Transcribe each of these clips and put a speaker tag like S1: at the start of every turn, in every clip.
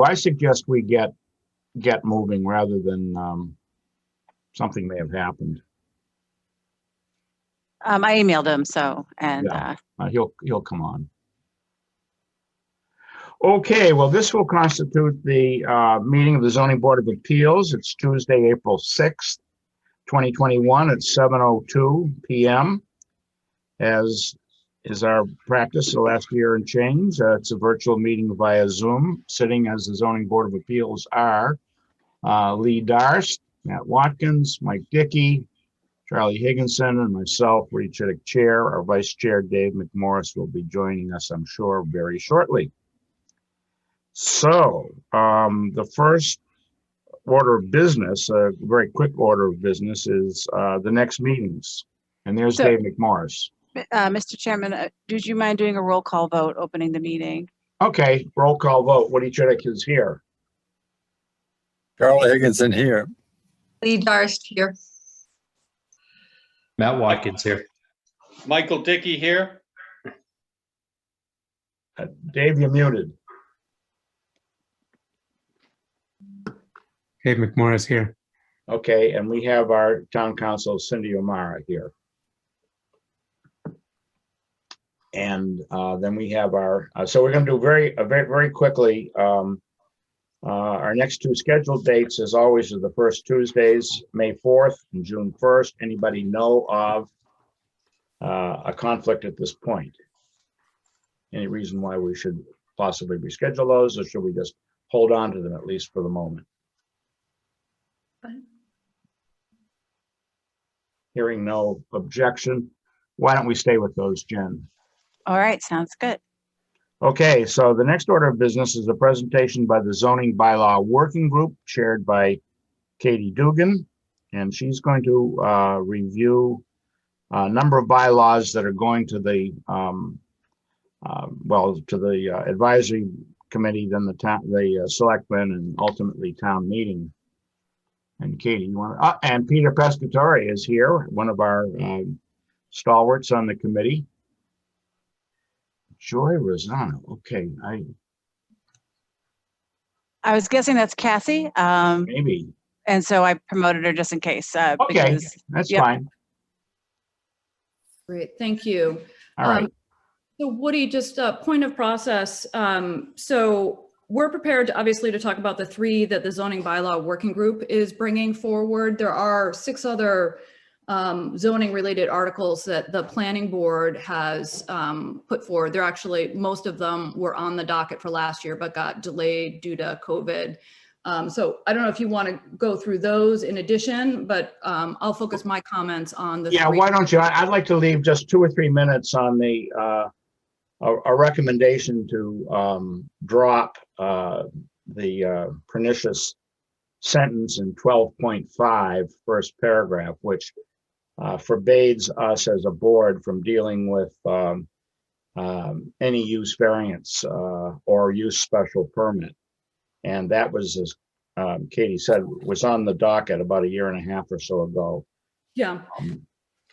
S1: I suggest we get moving rather than something may have happened.
S2: I emailed him, so, and
S1: Yeah. He'll come on. Okay, well, this will constitute the meeting of the Zoning Board of Appeals. It's Tuesday, April 6th, 2021 at 7:02 p.m. As is our practice the last year and change. It's a virtual meeting via Zoom. Sitting as the Zoning Board of Appeals are Lee Darst, Matt Watkins, Mike Dickey, Charlie Higginson, and myself, Woody Chittick Chair. Our Vice Chair, Dave McMorris, will be joining us, I'm sure, very shortly. So the first order of business, a very quick order of business, is the next meetings. And there's Dave McMorris.
S2: Mr. Chairman, would you mind doing a roll call vote opening the meeting?
S1: Okay, roll call vote. Woody Chittick is here.
S3: Charlie Higginson here.
S4: Lee Darst here.
S5: Matt Watkins here.
S6: Michael Dickey here.
S1: Dave, you're muted.
S5: Dave McMorris here.
S1: Okay, and we have our town council, Cindy O'Mara, here. And then we have our, so we're going to do very quickly. Our next two scheduled dates, as always, are the first Tuesdays, May 4th and June 1st. Anybody know of a conflict at this point? Any reason why we should possibly reschedule those, or should we just hold on to them at least for the moment? Hearing no objection, why don't we stay with those, Jen?
S2: All right, sounds good.
S1: Okay, so the next order of business is a presentation by the Zoning Bylaw Working Group chaired by Katie Dugan, and she's going to review a number of bylaws that are going to the advisory committee, then the selectmen, and ultimately town meeting. And Katie, you want and Peter Pescatore is here, one of our stalwarts on the committee. Joy Rosano. Okay,
S2: I was guessing that's Cassie.
S1: Maybe.
S2: And so I promoted her just in case.
S1: Okay,
S2: because,
S1: that's
S2: yep.
S1: fine.
S4: Great, thank you.
S1: All right.
S4: So Woody, just a point of process. So we're prepared obviously to talk about the three that the Zoning Bylaw Working Group is bringing forward. There are 6 other zoning related articles that the planning board has put forward. They're actually, most of them were on the docket for last year, but got delayed due to COVID. So I don't know if you want to go through those in addition, but I'll focus my comments on the three.
S1: Why don't you? I'd like to leave just 2 or 3 minutes on the a recommendation to drop the pernicious sentence in 12.5 first paragraph, which forbids us as a board from dealing with any use variance or use special permit. And that was, as Katie said, was on the docket about 1.5 years or so ago.
S4: Yeah.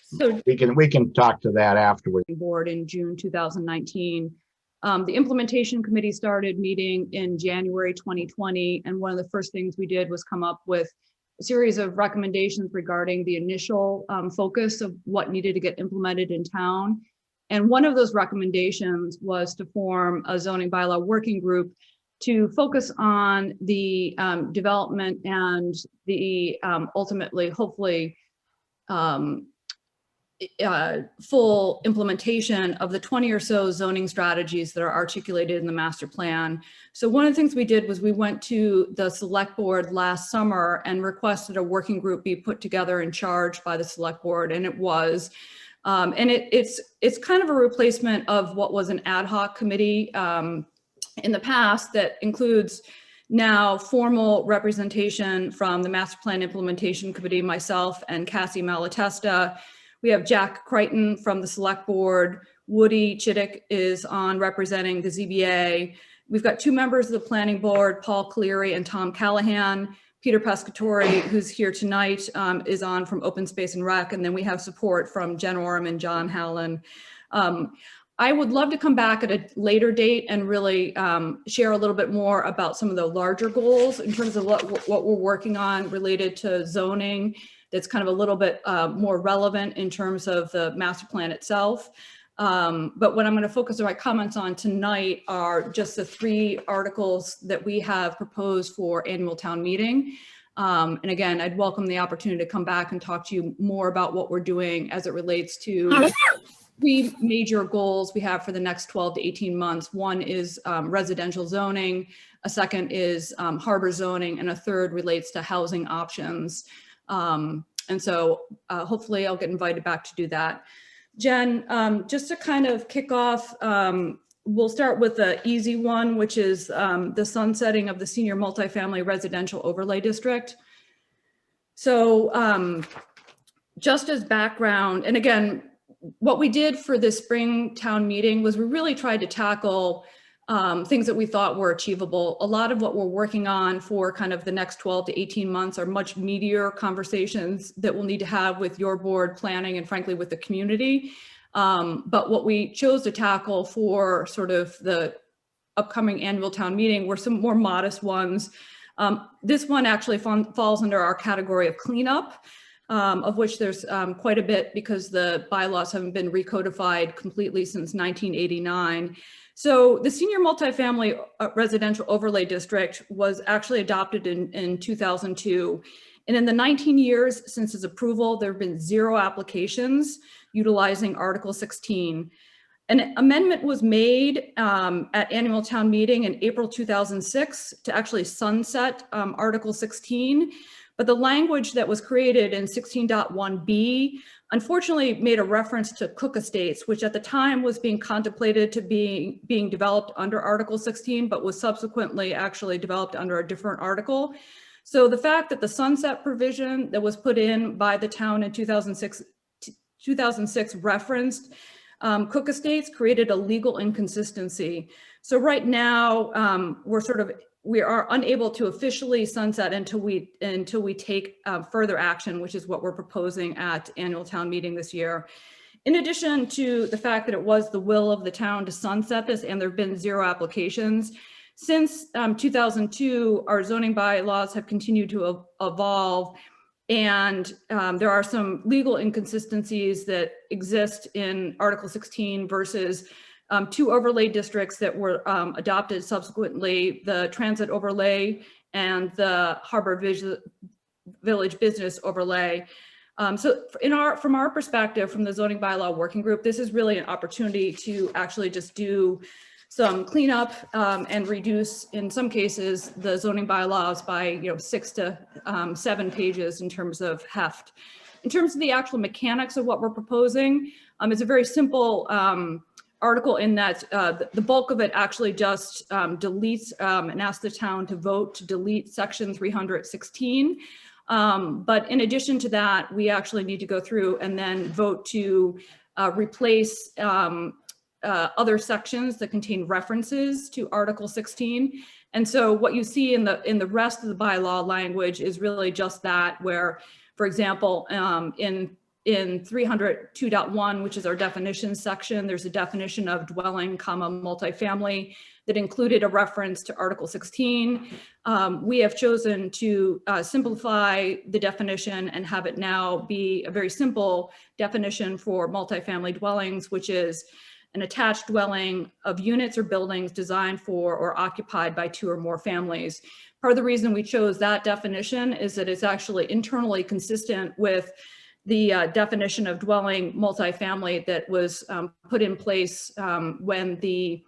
S4: So
S1: we can talk to that afterwards.
S4: Board in June 2019. The implementation committee started meeting in January 2020, and one of the first things we did was come up with a series of recommendations regarding the initial focus of what needed to get implemented in town. And one of those recommendations was to form a zoning bylaw working group to focus on the development and the ultimately, hopefully, full implementation of the 20 or so zoning strategies that are articulated in the master plan. So one of the things we did was we went to the select board last summer and requested a working group be put together and charged by the select board, and it was. And it's kind of a replacement of what was an ad hoc committee in the past that includes now formal representation from the master plan implementation committee, myself and Cassie Malatesta. We have Jack Crichton from the select board. Woody Chittick is on representing the ZBA. We've got 2 members of the planning board, Paul Cleary and Tom Callahan. Peter Pescatore, who's here tonight, is on from Open Space and Rec. And then we have support from Jen Orem and John Hallen. I would love to come back at a later date and really share a little bit more about some of the larger goals in terms of what we're working on related to zoning. That's kind of a little bit more relevant in terms of the master plan itself. But what I'm going to focus my comments on tonight are just the 3 articles that we have proposed for annual town meeting. And again, I'd welcome the opportunity to come back and talk to you more about what we're doing as it relates to 3 major goals we have for the next 12 to 18 months. One is residential zoning, a second is harbor zoning, and a third relates to housing options. And so hopefully I'll get invited back to do that. Jen, just to kind of kick off, we'll start with the easy one, which is the sunsetting of the senior multifamily residential overlay district. So just as background, and again, what we did for the spring town meeting was we really tried to tackle things that we thought were achievable. A lot of what we're working on for kind of the next 12 to 18 months are much meatier conversations that we'll need to have with your board, planning, and frankly with the community. But what we chose to tackle for sort of the upcoming annual town meeting were some more modest ones. This one actually falls under our category of cleanup. Of which there's quite a bit because the bylaws haven't been recodified completely since 1989. So the senior multifamily residential overlay district was actually adopted in 2002. And in the 19 years since its approval, there have been 0 applications utilizing Article 16. An amendment was made at annual town meeting in April 2006 to actually sunset Article 16. But the language that was created in 16.1b unfortunately made a reference to Cook Estates, which at the time was being contemplated to being developed under Article 16, but was subsequently actually developed under a different article. So the fact that the sunset provision that was put in by the town in 2006 referenced Cook Estates created a legal inconsistency. So right now we are unable to officially sunset until we take further action, which is what we're proposing at annual town meeting this year. In addition to the fact that it was the will of the town to sunset this and there have been 0 applications, since 2002, our zoning bylaws have continued to evolve, and there are some legal inconsistencies that exist in Article 16 versus 2 overlay districts that were adopted subsequently, the transit overlay and the Harbor Village business overlay. So from our perspective, from the zoning bylaw working group, this is really an opportunity to actually just do some cleanup and reduce, in some cases, the zoning bylaws by 6 to 7 pages in terms of heft. In terms of the actual mechanics of what we're proposing, it's a very simple article in that the bulk of it actually just deletes and asks the town to vote to delete section 316. But in addition to that, we actually need to go through and then vote to replace other sections that contain references to Article 16. And so what you see in the rest of the bylaw language is really just that, where, for example, in 302.1, which is our definition section, there's a definition of dwelling, multifamily that included a reference to Article 16. We have chosen to simplify the definition and have it now be a very simple definition for multifamily dwellings, which is an attached dwelling of units or buildings designed for or occupied by 2 or more families. Part of the reason we chose that definition is that it's actually internally consistent with the definition of dwelling multifamily that was put in place when the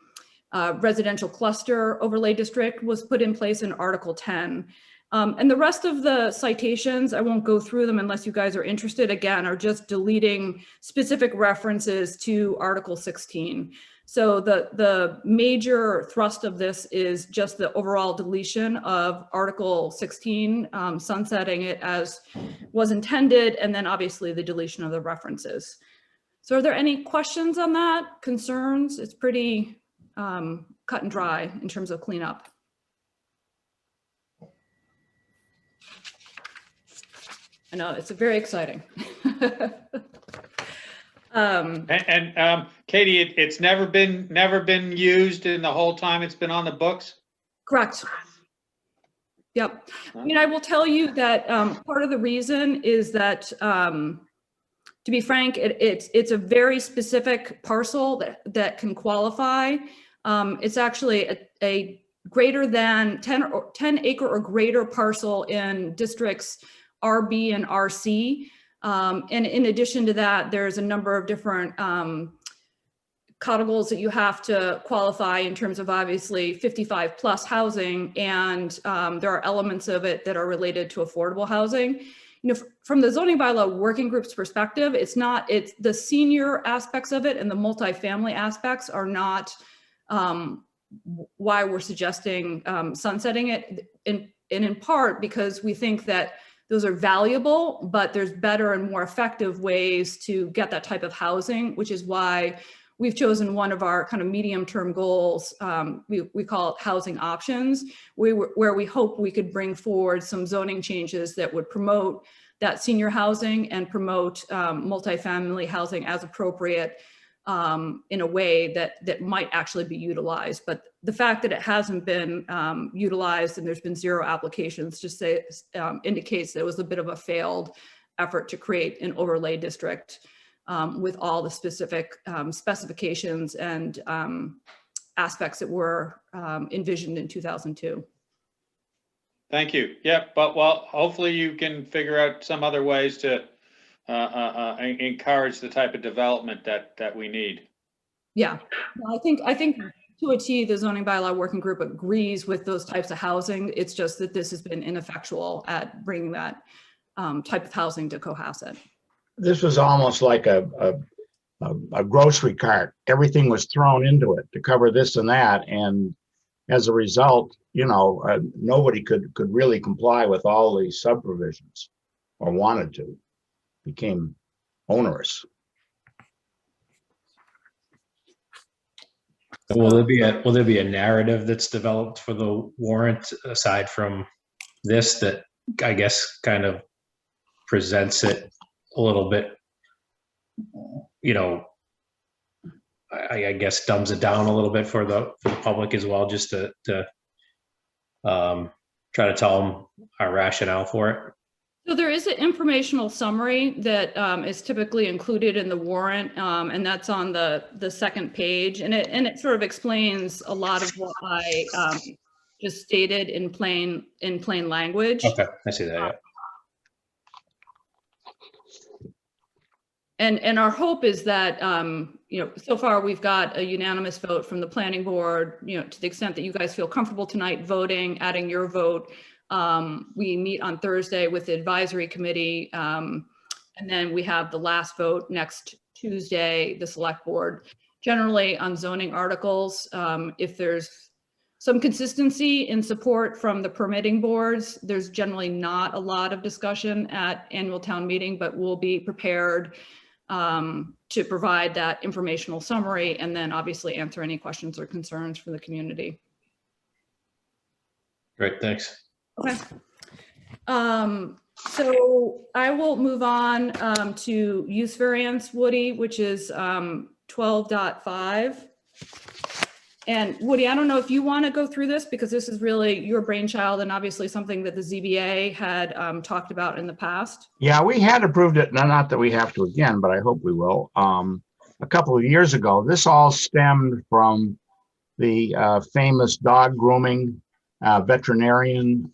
S4: residential cluster overlay district was put in place in Article 10. And the rest of the citations, I won't go through them unless you guys are interested, again, are just deleting specific references to Article 16. So the major thrust of this is just the overall deletion of Article 16, sunsetting it as was intended, and then obviously the deletion of the references. So are there any questions on that, concerns? It's pretty cut and dry in terms of cleanup. I know, it's very exciting.
S6: Katie, it's never been used in the whole time it's been on the books?
S4: Correct. Yep. I mean, I will tell you that part of the reason is that, to be frank, it's a very specific parcel that can qualify. It's actually a greater than 10 acre or greater parcel in districts RB and RC. And in addition to that, there's a number of different categories that you have to qualify in terms of obviously 55 plus housing. And there are elements of it that are related to affordable housing. You know, from the zoning bylaw working group's perspective, it's the senior aspects of it and the multifamily aspects are not why we're suggesting sunsetting it, in part because we think that those are valuable, but there's better and more effective ways to get that type of housing, which is why we've chosen one of our kind of medium-term goals. We call it housing options, where we hope we could bring forward some zoning changes that would promote that senior housing and promote multifamily housing as appropriate in a way that might actually be utilized. But the fact that it hasn't been utilized and there's been 0 applications just indicates that it was a bit of a failed effort to create an overlay district with all the specific specifications and aspects that were envisioned in 2002.
S6: Thank you. Yeah, but well, hopefully you can figure out some other ways to encourage the type of development that we need.
S4: Yeah, well, I think to a T, the zoning bylaw working group agrees with those types of housing. It's just that this has been ineffectual at bringing that type of housing to Cohasset.
S1: This was almost like a grocery cart. Everything was thrown into it to cover this and that. And as a result, you know, nobody could really comply with all these subprovisions or wanted to. Became onerous.
S3: Will there be a narrative that's developed for the warrant aside from this that I guess kind of presents it a little bit, you know, I guess dumbs it down a little bit for the public as well, just to try to tell them our rationale for it?
S4: So there is an informational summary that is typically included in the warrant, and that's on the second page, and it sort of explains a lot of what I just stated in plain language.
S3: Okay, I see that. Yeah.
S4: And our hope is that, you know, so far we've got a unanimous vote from the planning board, you know, to the extent that you guys feel comfortable tonight voting, adding your vote. We meet on Thursday with the advisory committee. And then we have the last vote next Tuesday, the select board. Generally on zoning articles, if there's some consistency in support from the permitting boards, there's generally not a lot of discussion at annual town meeting, but we'll be prepared to provide that informational summary and then obviously answer any questions or concerns from the community.
S3: Great, thanks.
S4: Okay. So I will move on to use variance, Woody, which is 12.5. And Woody, I don't know if you want to go through this because this is really your brainchild and obviously something that the ZBA had talked about in the past.
S1: Yeah, we had approved it, not that we have to again, but I hope we will. A couple of years ago, this all stemmed from the famous dog grooming veterinarian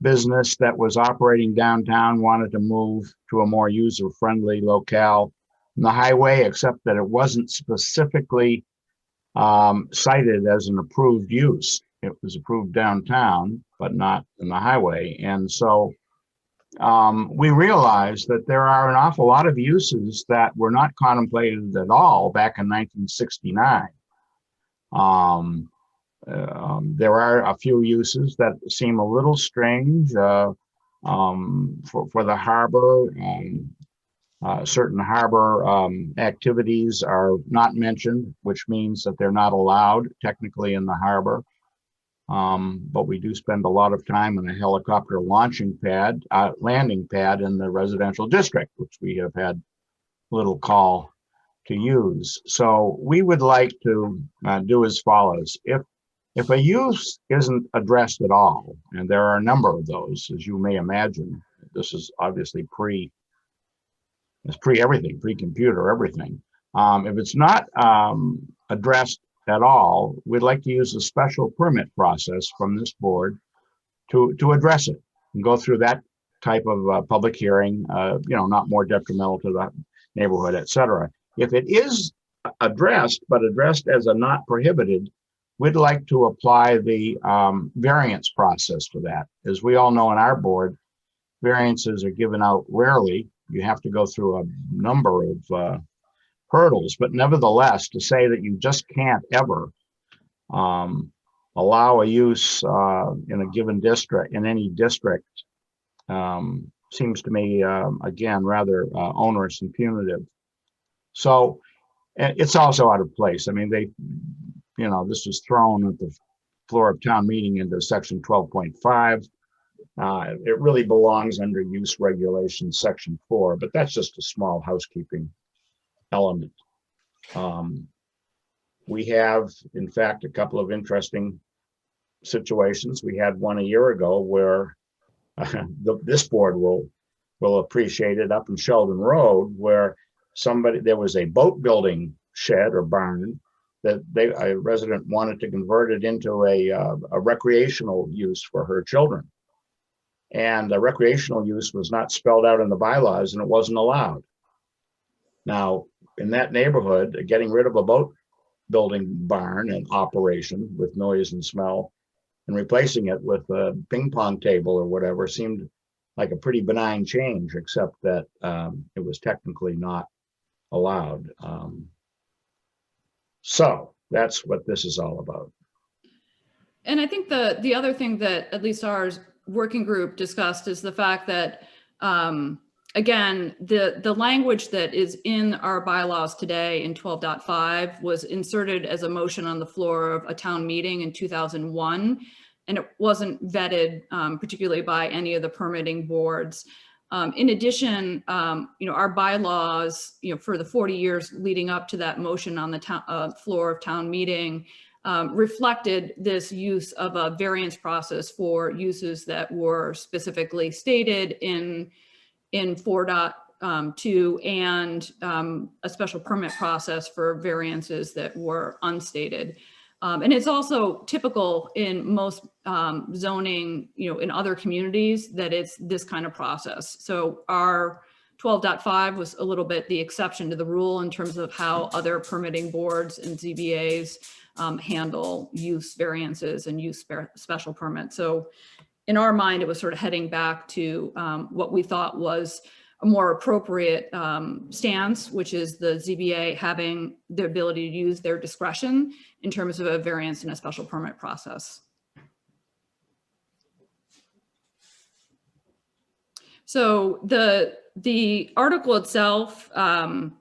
S1: business that was operating downtown, wanted to move to a more user-friendly locale on the highway, except that it wasn't specifically cited as an approved use. It was approved downtown, but not in the highway. And so we realized that there are an awful lot of uses that were not contemplated at all back in 1969. There are a few uses that seem a little strange for the harbor. Certain harbor activities are not mentioned, which means that they're not allowed technically in the harbor. But we do spend a lot of time on a helicopter landing pad in the residential district, which we have had little call to use. So we would like to do as follows. If a use isn't addressed at all, and there are a number of those, as you may imagine, this is obviously it's pre-everything, pre-computer, everything. If it's not addressed at all, we'd like to use a special permit process from this board to address it and go through that type of public hearing, not more detrimental to the neighborhood, et cetera. If it is addressed, but addressed as a not prohibited, we'd like to apply the variance process to that. As we all know in our board, variances are given out rarely. You have to go through a number of hurdles, but nevertheless, to say that you just can't ever allow a use in a given district, in any district, seems to me, again, rather onerous and punitive. So it's also out of place. I mean, this was thrown at the floor of town meeting into section 12.5. It really belongs under use regulations, section 4, but that's just a small housekeeping element. We have, in fact, a couple of interesting situations. We had one a year ago where this board will appreciate it up in Sheldon Road, where there was a boat building shed or barn that a resident wanted to convert it into a recreational use for her children. And the recreational use was not spelled out in the bylaws and it wasn't allowed. Now, in that neighborhood, getting rid of a boat building barn and operation with noise and smell and replacing it with a ping pong table or whatever seemed like a pretty benign change, except that it was technically not allowed. So that's what this is all about.
S4: And I think the other thing that at least our working group discussed is the fact that, again, the language that is in our bylaws today in 12.5 was inserted as a motion on the floor of a town meeting in 2001, and it wasn't vetted particularly by any of the permitting boards. In addition, our bylaws, for the 40 years leading up to that motion on the floor of town meeting, reflected this use of a variance process for uses that were specifically stated in 4.2 and a special permit process for variances that were unstated. And it's also typical in most zoning, in other communities, that it's this kind of process. So our 12.5 was a little bit the exception to the rule in terms of how other permitting boards and ZBAs handle use variances and use special permits. So in our mind, it was sort of heading back to what we thought was a more appropriate stance, which is the ZBA having the ability to use their discretion in terms of a variance and a special permit process. So the article itself, one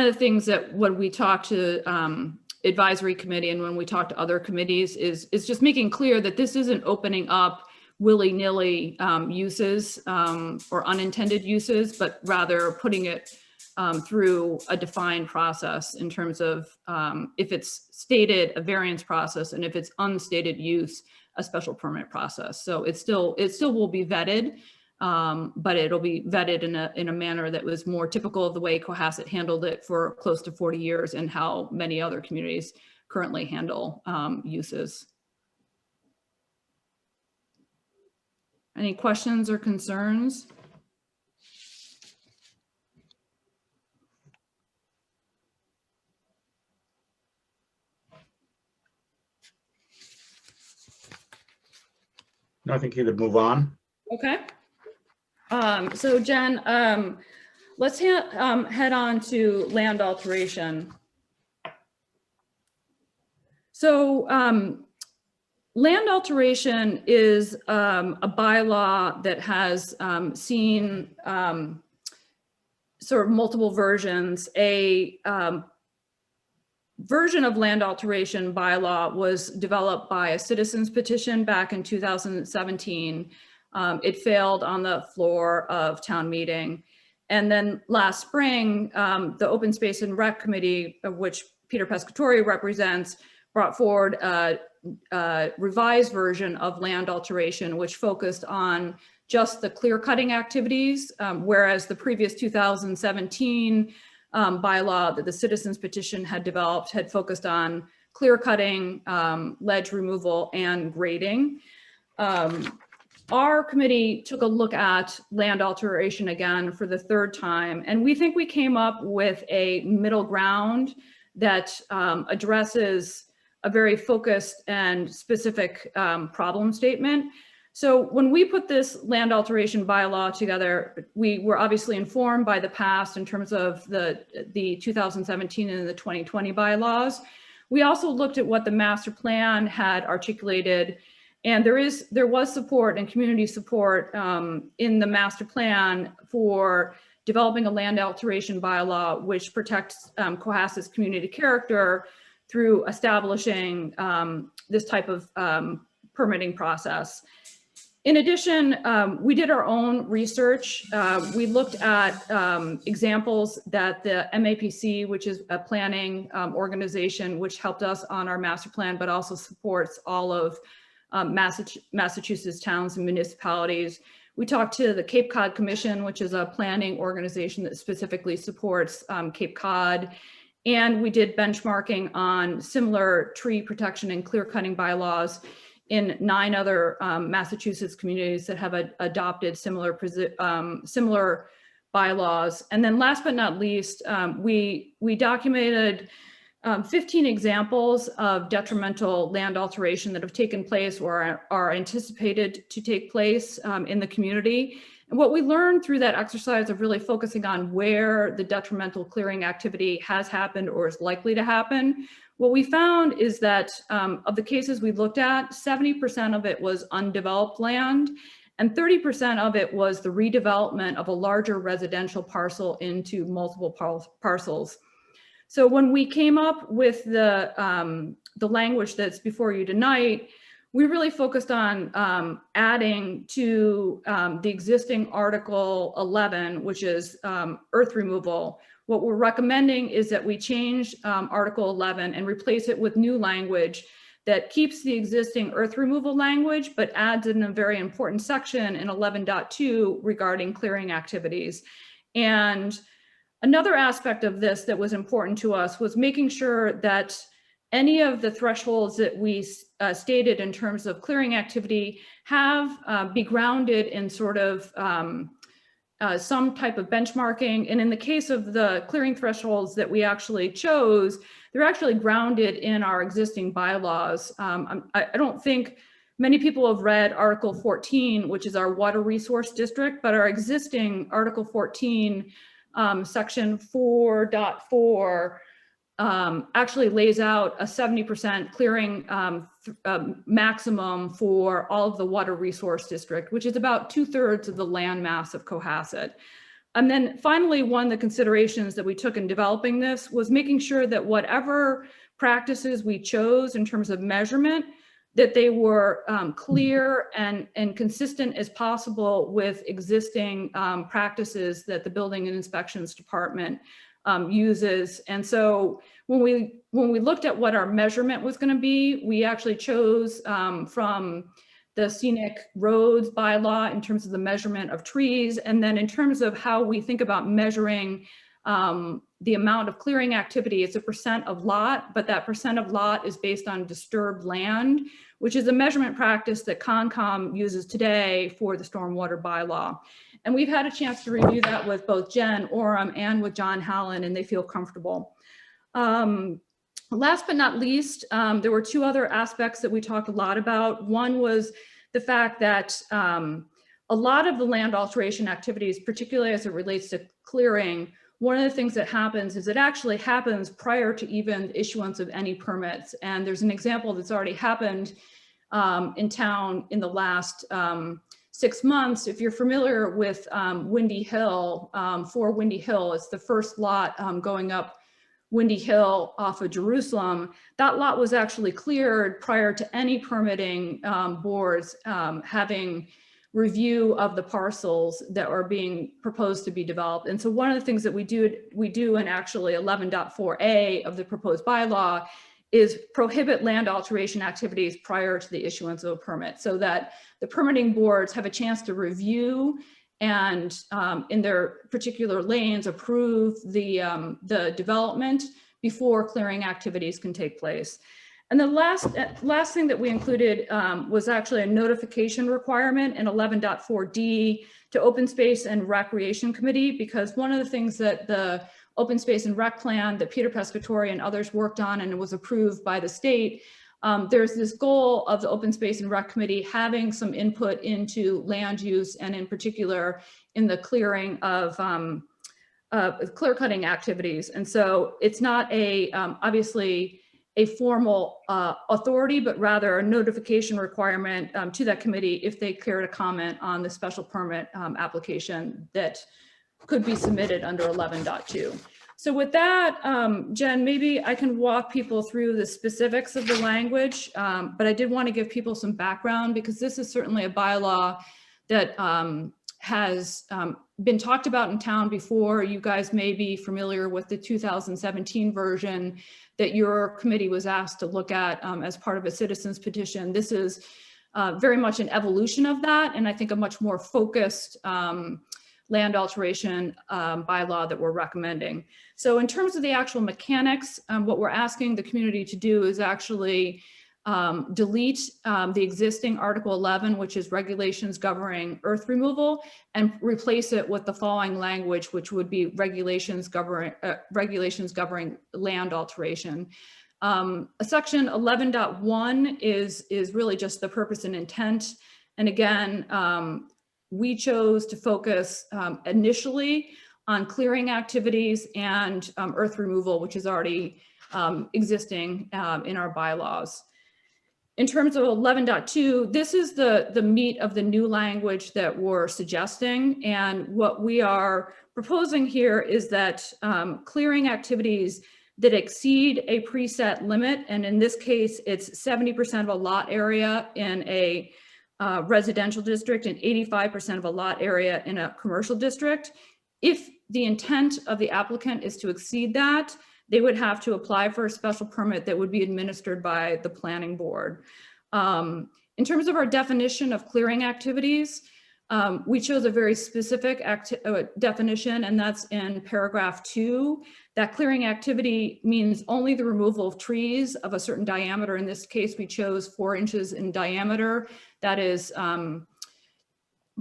S4: of the things that when we talk to advisory committee and when we talk to other committees is just making clear that this isn't opening up willy-nilly uses or unintended uses, but rather putting it through a defined process in terms of if it's stated, a variance process, and if it's unstated use, a special permit process. So it still will be vetted, but it'll be vetted in a manner that was more typical of the way Cohasset handled it for close to 40 years and how many other communities currently handle uses. Any questions or concerns?
S1: I think you could move on.
S4: Okay. So Jen, let's head on to land alteration. So land alteration is a bylaw that has seen sort of multiple versions. A version of land alteration bylaw was developed by a citizen's petition back in 2017. It failed on the floor of town meeting. And then last spring, the Open Space and Rec Committee, of which Peter Pescatori represents, brought forward a revised version of land alteration, which focused on just the clear cutting activities, whereas the previous 2017 bylaw that the citizens petition had developed had focused on clear cutting, ledge removal, and grading. Our committee took a look at land alteration again for the third time, and we think we came up with a middle ground that addresses a very focused and specific problem statement. So when we put this land alteration bylaw together, we were obviously informed by the past in terms of the 2017 and the 2020 bylaws. We also looked at what the master plan had articulated, and there was support and community support in the master plan for developing a land alteration bylaw which protects Cohasset's community character through establishing this type of permitting process. In addition, we did our own research. We looked at examples that the MAPC, which is a planning organization, which helped us on our master plan, but also supports all of Massachusetts towns and municipalities. We talked to the Cape Cod Commission, which is a planning organization that specifically supports Cape Cod. And we did benchmarking on similar tree protection and clear cutting bylaws in 9 other Massachusetts communities that have adopted similar bylaws. And then last but not least, we documented 15 examples of detrimental land alteration that have taken place or are anticipated to take place in the community. And what we learned through that exercise of really focusing on where the detrimental clearing activity has happened or is likely to happen, what we found is that of the cases we looked at, 70% of it was undeveloped land, and 30% of it was the redevelopment of a larger residential parcel into multiple parcels. So when we came up with the language that's before you tonight, we really focused on adding to the existing Article 11, which is earth removal. What we're recommending is that we change Article 11 and replace it with new language that keeps the existing earth removal language, but adds in a very important section in 11.2 regarding clearing activities. And another aspect of this that was important to us was making sure that any of the thresholds that we stated in terms of clearing activity have be grounded in sort of some type of benchmarking. And in the case of the clearing thresholds that we actually chose, they're actually grounded in our existing bylaws. I don't think many people have read Article 14, which is our water resource district, but our existing Article 14 section 4.4 actually lays out a 70% clearing maximum for all of the water resource district, which is about 2/3 of the land mass of Cohasset. And then finally, one of the considerations that we took in developing this was making sure that whatever practices we chose in terms of measurement, that they were clear and consistent as possible with existing practices that the Building and Inspections Department uses. And so when we looked at what our measurement was going to be, we actually chose from the scenic roads bylaw in terms of the measurement of trees. And then in terms of how we think about measuring the amount of clearing activity, it's a percent of lot, but that percent of lot is based on disturbed land, which is a measurement practice that Concom uses today for the stormwater bylaw. And we've had a chance to review that with both Jen Oram and with John Hallen, and they feel comfortable. Last but not least, there were 2 other aspects that we talked a lot about. One was the fact that a lot of the land alteration activities, particularly as it relates to clearing, one of the things that happens is it actually happens prior to even issuance of any permits. And there's an example that's already happened in town in the last 6 months. If you're familiar with Windy Hill, for Windy Hill, it's the first lot going up Windy Hill off of Jerusalem. That lot was actually cleared prior to any permitting boards having review of the parcels that are being proposed to be developed. And so one of the things that we do in actually 11.4A of the proposed bylaw is prohibit land alteration activities prior to the issuance of a permit, so that the permitting boards have a chance to review and in their particular lanes approve the development before clearing activities can take place. And the last thing that we included was actually a notification requirement in 11.4D to Open Space and Recreation Committee, because one of the things that the Open Space and Rec Plan that Peter Pescatore and others worked on and was approved by the state, there's this goal of the Open Space and Rec Committee having some input into land use, and in particular in the clearing of clear cutting activities. And so it's not obviously a formal authority, but rather a notification requirement to that committee if they care to comment on the special permit application that could be submitted under 11.2. So with that, Jen, maybe I can walk people through the specifics of the language, but I did want to give people some background, because this is certainly a bylaw that has been talked about in town before. You guys may be familiar with the 2017 version that your committee was asked to look at as part of a citizen's petition. This is very much an evolution of that, and I think a much more focused land alteration bylaw that we're recommending. So in terms of the actual mechanics, what we're asking the community to do is actually delete the existing Article 11, which is regulations governing earth removal, and replace it with the following language, which would be regulations governing land alteration. Section 11.1 is really just the purpose and intent. And again, we chose to focus initially on clearing activities and earth removal, which is already existing in our bylaws. In terms of 11.2, this is the meat of the new language that we're suggesting. And what we are proposing here is that clearing activities that exceed a preset limit, and in this case, it's 70% of a lot area in a residential district and 85% of a lot area in a commercial district. If the intent of the applicant is to exceed that, they would have to apply for a special permit that would be administered by the planning board. In terms of our definition of clearing activities, we chose a very specific definition, and that's in paragraph 2. That clearing activity means only the removal of trees of a certain diameter. In this case, we chose 4 inches in diameter. That is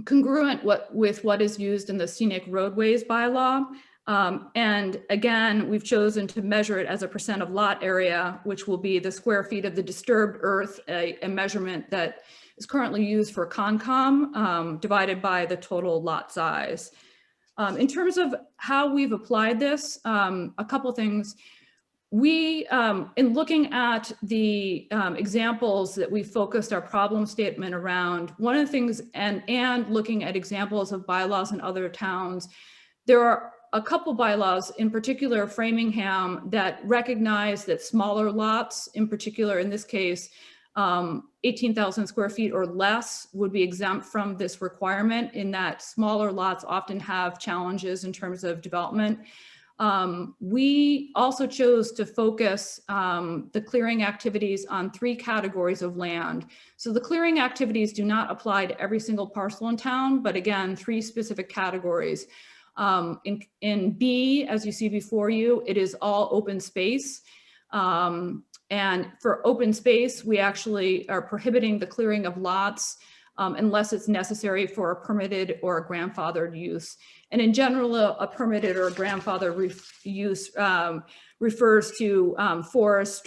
S4: congruent with what is used in the scenic roadways bylaw. And again, we've chosen to measure it as a percent of lot area, which will be the square feet of the disturbed earth, a measurement that is currently used for Concom, divided by the total lot size. In terms of how we've applied this, a couple things. We, in looking at the examples that we focused our problem statement around, one of the things, and looking at examples of bylaws in other towns, there are a couple bylaws, in particular Framingham, that recognize that smaller lots, in particular in this case, 18,000 square feet or less would be exempt from this requirement, in that smaller lots often have challenges in terms of development. We also chose to focus the clearing activities on 3 categories of land. So the clearing activities do not apply to every single parcel in town, but again, 3 specific categories. In B, as you see before you, it is all open space. And for open space, we actually are prohibiting the clearing of lots unless it's necessary for a permitted or a grandfathered use. And in general, a permitted or a grandfathered use refers to forest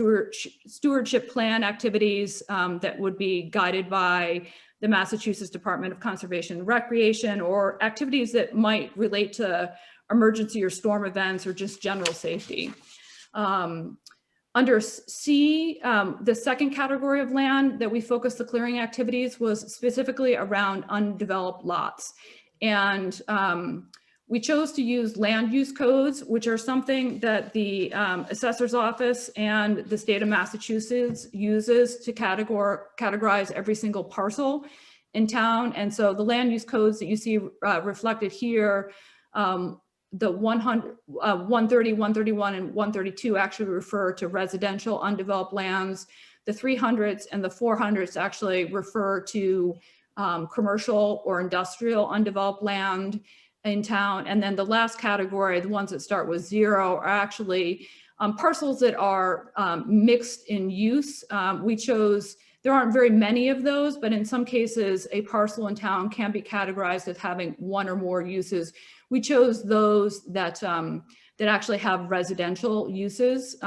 S4: stewardship plan activities that would be guided by the Massachusetts Department of Conservation and Recreation, or activities that might relate to emergency or storm events or just general safety. Under C, the second category of land that we focused the clearing activities was specifically around undeveloped lots. And we chose to use land use codes, which are something that the assessor's office and the state of Massachusetts uses to categorize every single parcel. in town. And so the land use codes that you see reflected here, the 100, 130, 131, and 132 actually refer to residential undeveloped lands. The 300s and the 400s actually refer to commercial or industrial undeveloped land in town. And then the last category, the ones that start with 0, are actually parcels that are mixed in use. We chose, there aren't very many of those, but in some cases, a parcel in town can be categorized as having one or more uses. We chose those that that actually have residential uses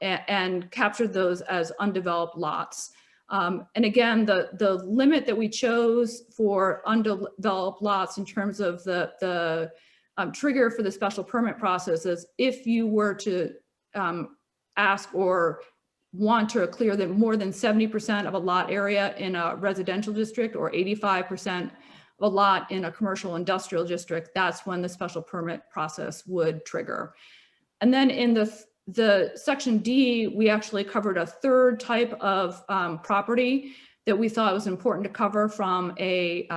S4: and captured those as undeveloped lots. And again, the limit that we chose for undeveloped lots in terms of the trigger for the special permit process is if you were to ask or want to clear that more than 70% of a lot area in a residential district or 85% of a lot in a commercial industrial district, that's when the special permit process would trigger. And then in the section D, we actually covered a third type of property that we thought was important to cover from a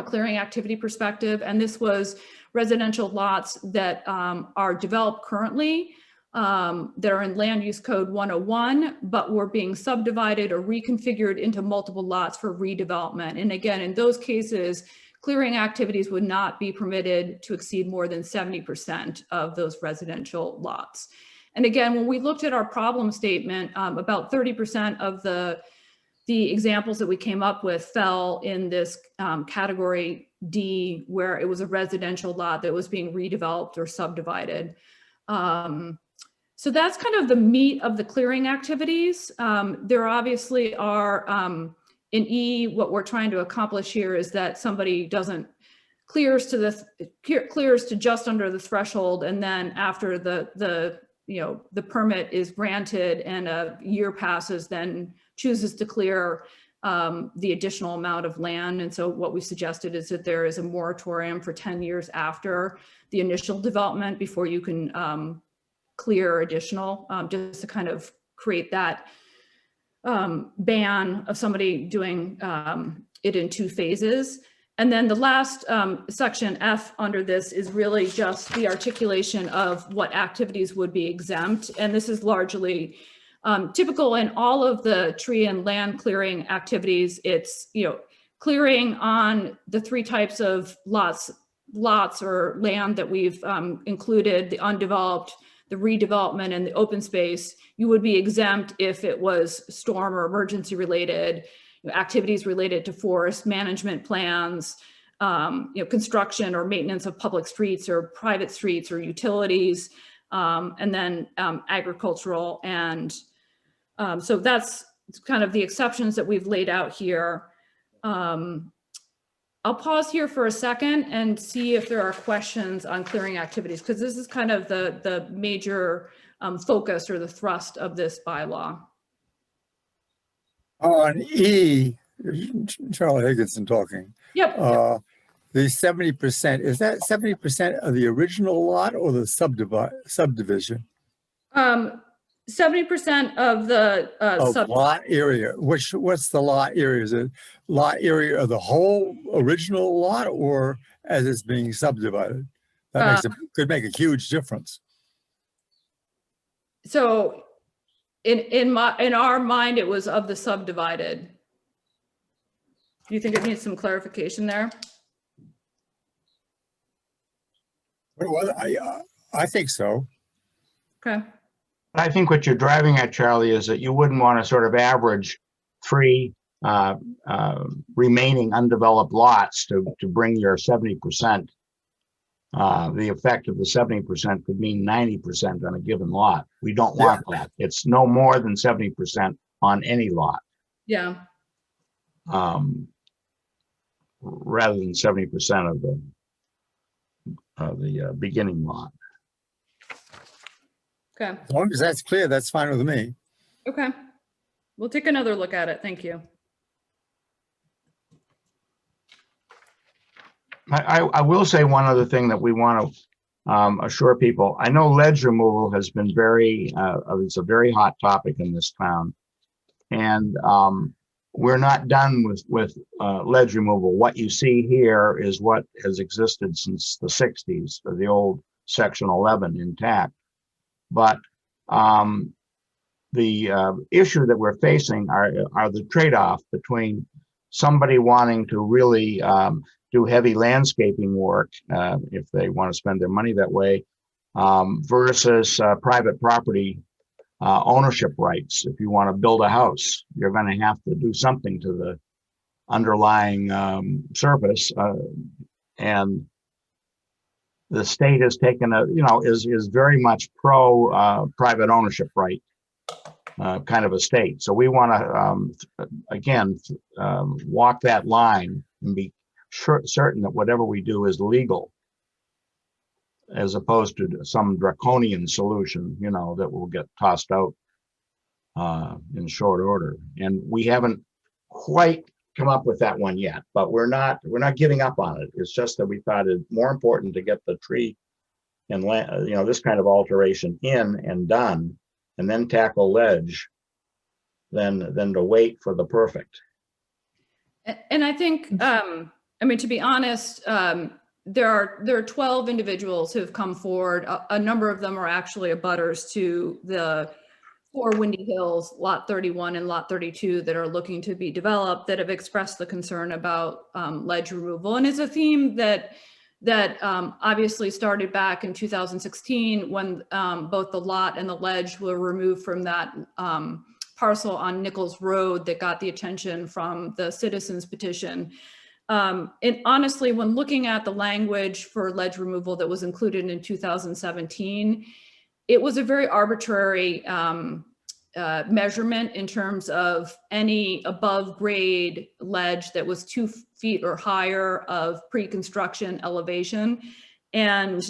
S4: clearing activity perspective. And this was residential lots that are developed currently, that are in Land Use Code 101, but were being subdivided or reconfigured into multiple lots for redevelopment. And again, in those cases, clearing activities would not be permitted to exceed more than 70% of those residential lots. And again, when we looked at our problem statement, about 30% of the examples that we came up with fell in this category D, where it was a residential lot that was being redeveloped or subdivided. So that's kind of the meat of the clearing activities. There obviously are, in E, what we're trying to accomplish here is that somebody doesn't clears to just under the threshold, and then after the permit is granted and a year passes, then chooses to clear the additional amount of land. And so what we suggested is that there is a moratorium for 10 years after the initial development before you can clear additional, just to kind of create that ban of somebody doing it in 2 phases. And then the last section F under this is really just the articulation of what activities would be exempt. And this is largely typical in all of the tree and land clearing activities. It's, clearing on the 3 types of lots or land that we've included, the undeveloped, the redevelopment, and the open space. You would be exempt if it was storm or emergency related, activities related to forest management plans, construction or maintenance of public streets or private streets or utilities, and then agricultural. And so that's kind of the exceptions that we've laid out here. I'll pause here for a second and see if there are questions on clearing activities, because this is kind of the major focus or the thrust of this bylaw.
S5: On E, Charlie Higginson talking.
S4: Yep.
S5: The 70%, is that 70% of the original lot or the subdivision?
S4: 70% of the
S5: Lot area. What's the lot area? Is it lot area of the whole original lot or as it's being subdivided? That could make a huge difference.
S4: So in our mind, it was of the subdivided. Do you think it needs some clarification there?
S5: Well, I think so.
S4: Okay.
S1: I think what you're driving at, Charlie, is that you wouldn't want to sort of average 3 remaining undeveloped lots to bring your 70%. The effect of the 70% could mean 90% on a given lot. We don't want that. It's no more than 70% on any lot.
S4: Yeah.
S1: Rather than 70% of the beginning lot.
S4: Okay.
S5: As long as that's clear, that's fine with me.
S4: Okay. We'll take another look at it. Thank you.
S1: I will say one other thing that we want to assure people. I know ledge removal has been it's a very hot topic in this town. And we're not done with ledge removal. What you see here is what has existed since the 60s, for the old Section 11 intact. But the issue that we're facing are the trade-off between somebody wanting to really do heavy landscaping work, if they want to spend their money that way, versus private property ownership rights. If you want to build a house, you're going to have to do something to the underlying surface, and the state has taken is very much pro private ownership right kind of a state. So we want to again walk that line and be certain that whatever we do is legal, as opposed to some draconian solution, that will get tossed out in short order. And we haven't quite come up with that one yet, but we're not giving up on it. It's just that we thought it more important to get the tree and land, this kind of alteration in and done, and then tackle ledge than to wait for the perfect.
S4: And I think, to be honest, there are 12 individuals who have come forward. A number of them are actually abutters to the 4 Windy Hills, Lot 31 and Lot 32, that are looking to be developed, that have expressed the concern about ledge removal. And it's a theme that obviously started back in 2016 when both the lot and the ledge were removed from that parcel on Nichols Road that got the attention from the citizens petition. And honestly, when looking at the language for ledge removal that was included in 2017, it was a very arbitrary measurement in terms of any above grade ledge that was 2 feet or higher of pre-construction elevation. And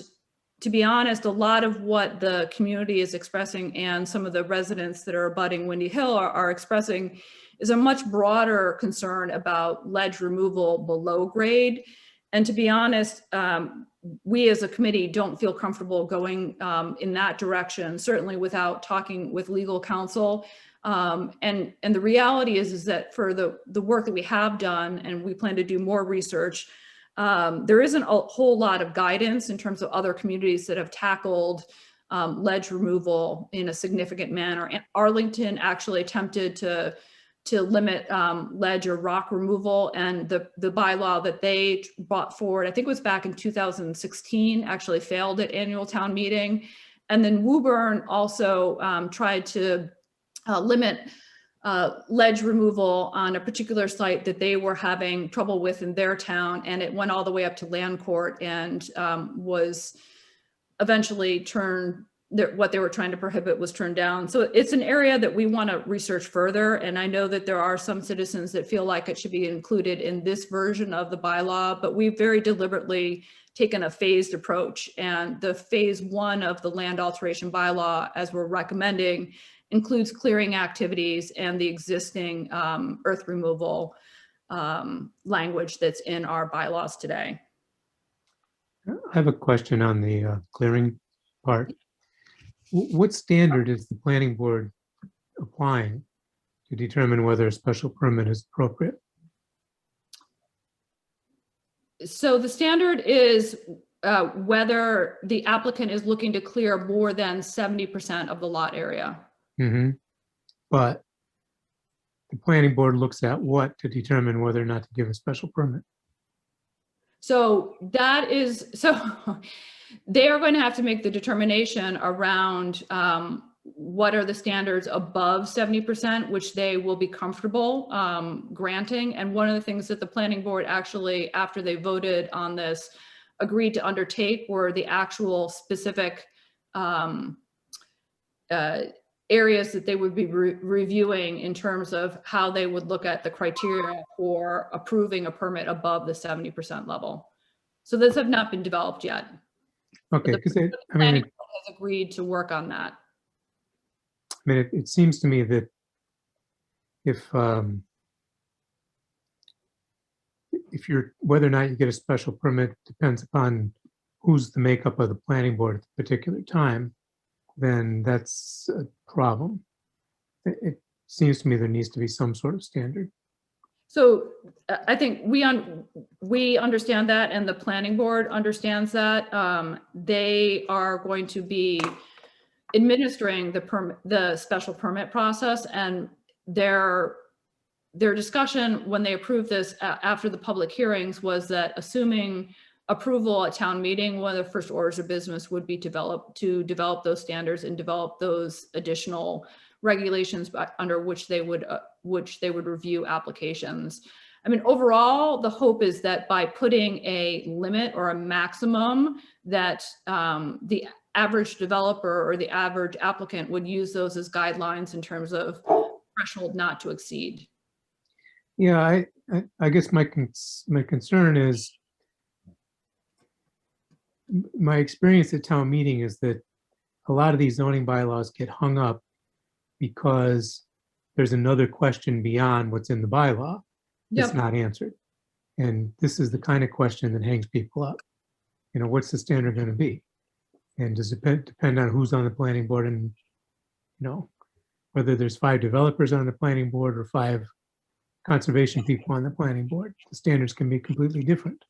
S4: to be honest, a lot of what the community is expressing and some of the residents that are abutting Windy Hill are expressing is a much broader concern about ledge removal below grade. And to be honest, we as a committee don't feel comfortable going in that direction, certainly without talking with legal counsel. And the reality is that for the work that we have done, and we plan to do more research, there isn't a whole lot of guidance in terms of other communities that have tackled ledge removal in a significant manner. And Arlington actually attempted to limit ledge or rock removal, and the bylaw that they brought forward, I think it was back in 2016, actually failed at annual town meeting. And then Woburn also tried to limit ledge removal on a particular site that they were having trouble with in their town, and it went all the way up to land court and was eventually what they were trying to prohibit was turned down. So it's an area that we want to research further. And I know that there are some citizens that feel like it should be included in this version of the bylaw, but we've very deliberately taken a phased approach. And the phase 1 of the land alteration bylaw, as we're recommending, includes clearing activities and the existing earth removal language that's in our bylaws today.
S7: I have a question on the clearing part. What standard is the planning board applying to determine whether a special permit is appropriate?
S4: So the standard is whether the applicant is looking to clear more than 70% of the lot area.
S7: Mm-hmm. But the planning board looks at what to determine whether or not to give a special permit?
S4: So they are going to have to make the determination around what are the standards above 70%, which they will be comfortable granting. And one of the things that the planning board actually, after they voted on this, agreed to undertake were the actual specific areas that they would be reviewing in terms of how they would look at the criteria for approving a permit above the 70% level. So those have not been developed yet.
S7: Okay, because
S4: The planning board has agreed to work on that.
S7: it seems to me that if whether or not you get a special permit depends upon who's the makeup of the planning board at the particular time, then that's a problem. It seems to me there needs to be some sort of standard.
S4: So I think we understand that, and the planning board understands that. They are going to be administering the special permit process, and their discussion when they approved this after the public hearings was that, assuming approval at town meeting, one of the first orders of business would be to develop those standards and develop those additional regulations under which they would review applications. I mean, overall, the hope is that by putting a limit or a maximum, that the average developer or the average applicant would use those as guidelines in terms of threshold not to exceed.
S7: Yeah, I guess my concern is, my experience at town meeting is that a lot of these zoning bylaws get hung up because there's another question beyond what's in the bylaw that's
S4: Yep.
S7: not answered. And this is the kind of question that hangs people up. You know, what's the standard going to be? And does it depend on who's on the planning board, and, you know, whether there's 5 developers on the planning board or 5 conservation people on the planning board, the standards can be completely different.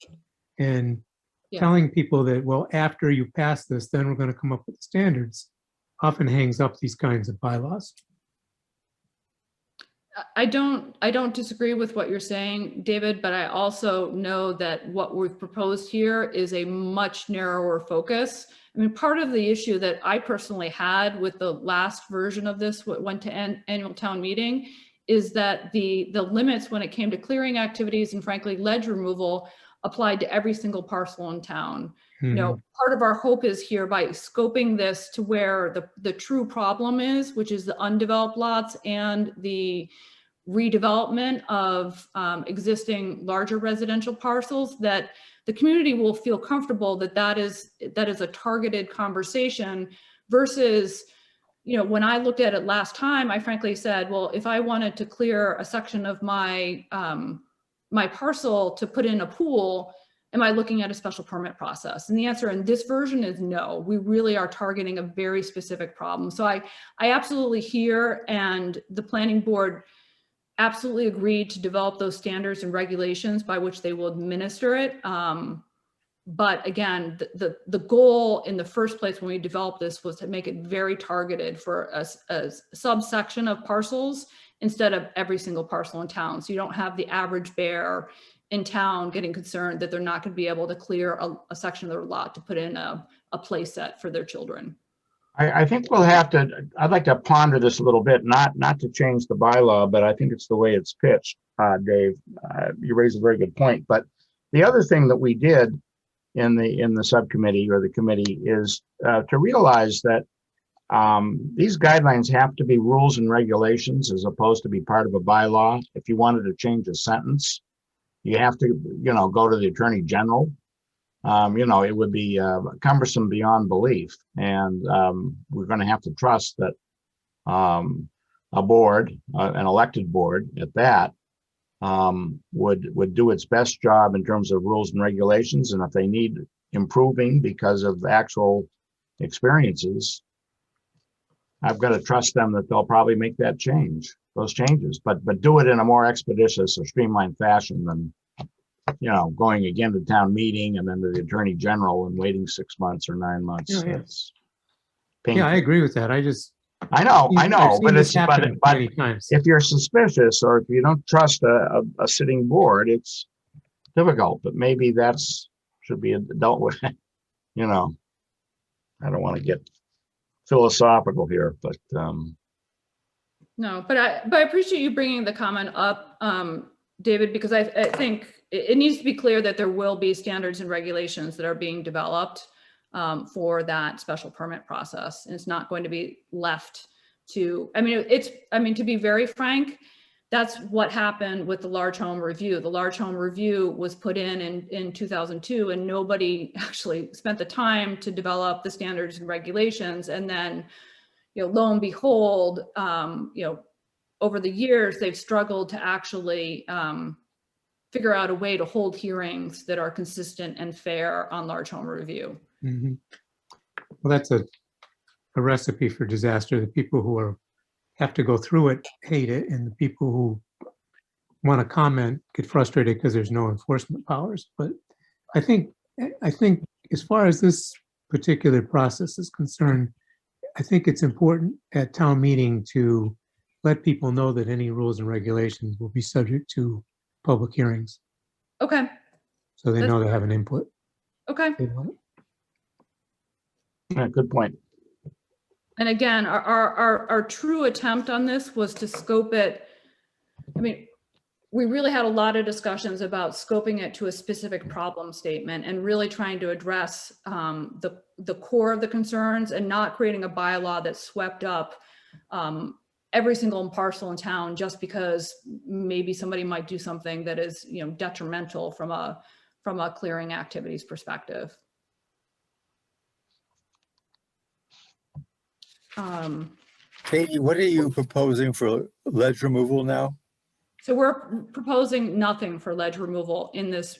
S7: And
S4: Yeah.
S7: telling people that, well, after you pass this, then we're going to come up with the standards, often hangs up these kinds of bylaws.
S4: I don't disagree with what you're saying, David, but I also know that what we've proposed here is a much narrower focus. I mean, part of the issue that I personally had with the last version of this, what went to annual town meeting, is that the limits when it came to clearing activities and frankly ledge removal applied to every single parcel in town. You know, part of our hope is here by scoping this to where the true problem is, which is the undeveloped lots and the redevelopment of existing larger residential parcels, that the community will feel comfortable that that is a targeted conversation versus, you know, when I looked at it last time, I frankly said, well, if I wanted to clear a section of my my parcel to put in a pool, am I looking at a special permit process? And the answer in this version is no. We really are targeting a very specific problem. So I absolutely hear, and the planning board absolutely agreed to develop those standards and regulations by which they will administer it. But again, the goal in the first place when we developed this was to make it very targeted for a subsection of parcels instead of every single parcel in town. So you don't have the average bear in town getting concerned that they're not going to be able to clear a section of their lot to put in a play set for their children.
S1: I think we'll have to, I'd like to ponder this a little bit, not to change the bylaw, but I think it's the way it's pitched, Dave. You raise a very good point. But the other thing that we did in the subcommittee or the committee is to realize that these guidelines have to be rules and regulations as opposed to be part of a bylaw. If you wanted to change a sentence, you have to, you know, go to the Attorney General. You know, it would be cumbersome beyond belief. And we're going to have to trust that a board, an elected board at that, would do its best job in terms of rules and regulations. And if they need improving because of actual experiences, I've got to trust them that they'll probably make those changes, but do it in a more expeditious or streamlined fashion than, you know, going again to town meeting and then to the Attorney General and waiting 6 months or 9 months.
S7: Yeah.
S1: It's
S7: Yeah, I
S1: painful.
S7: agree with that. I
S1: know,
S7: I've seen
S1: but
S7: this
S1: it's,
S7: happen
S1: but
S7: many times.
S1: if you're suspicious or if you don't trust a sitting board, it's difficult, but maybe that's should be dealt with. You know, I don't want to get philosophical here, but
S4: No, but I appreciate you bringing the comment up, David, because I think it needs to be clear that there will be standards and regulations that are being developed for that special permit process. And it's not going to be left to, I mean, to be very frank, that's what happened with the large home review. The large home review was put in 2002, and nobody actually spent the time to develop the standards and regulations. And then, you know, lo and behold, you know, over the years, they've struggled to actually figure out a way to hold hearings that are consistent and fair on large home review.
S7: Mhm. Well, that's a recipe for disaster. The people who have to go through it hate it, and the people who want to comment, get frustrated because there's no enforcement powers. But I think as far as this particular process is concerned, I think it's important at town meeting to let people know that any rules and regulations will be subject to public hearings,
S4: Okay,
S7: so they
S4: That's-
S7: know they have an input.
S4: okay.
S1: Yeah, good point.
S4: And again, our true attempt on this was to scope it. I mean, we really had a lot of discussions about scoping it to a specific problem statement and really trying to address the core of the concerns and not creating a bylaw that swept up every single parcel in town just because maybe somebody might do something that is, you know, detrimental from a clearing activities perspective.
S5: Katie, what are you proposing for ledge removal now?
S4: So we're proposing nothing for ledge removal in this.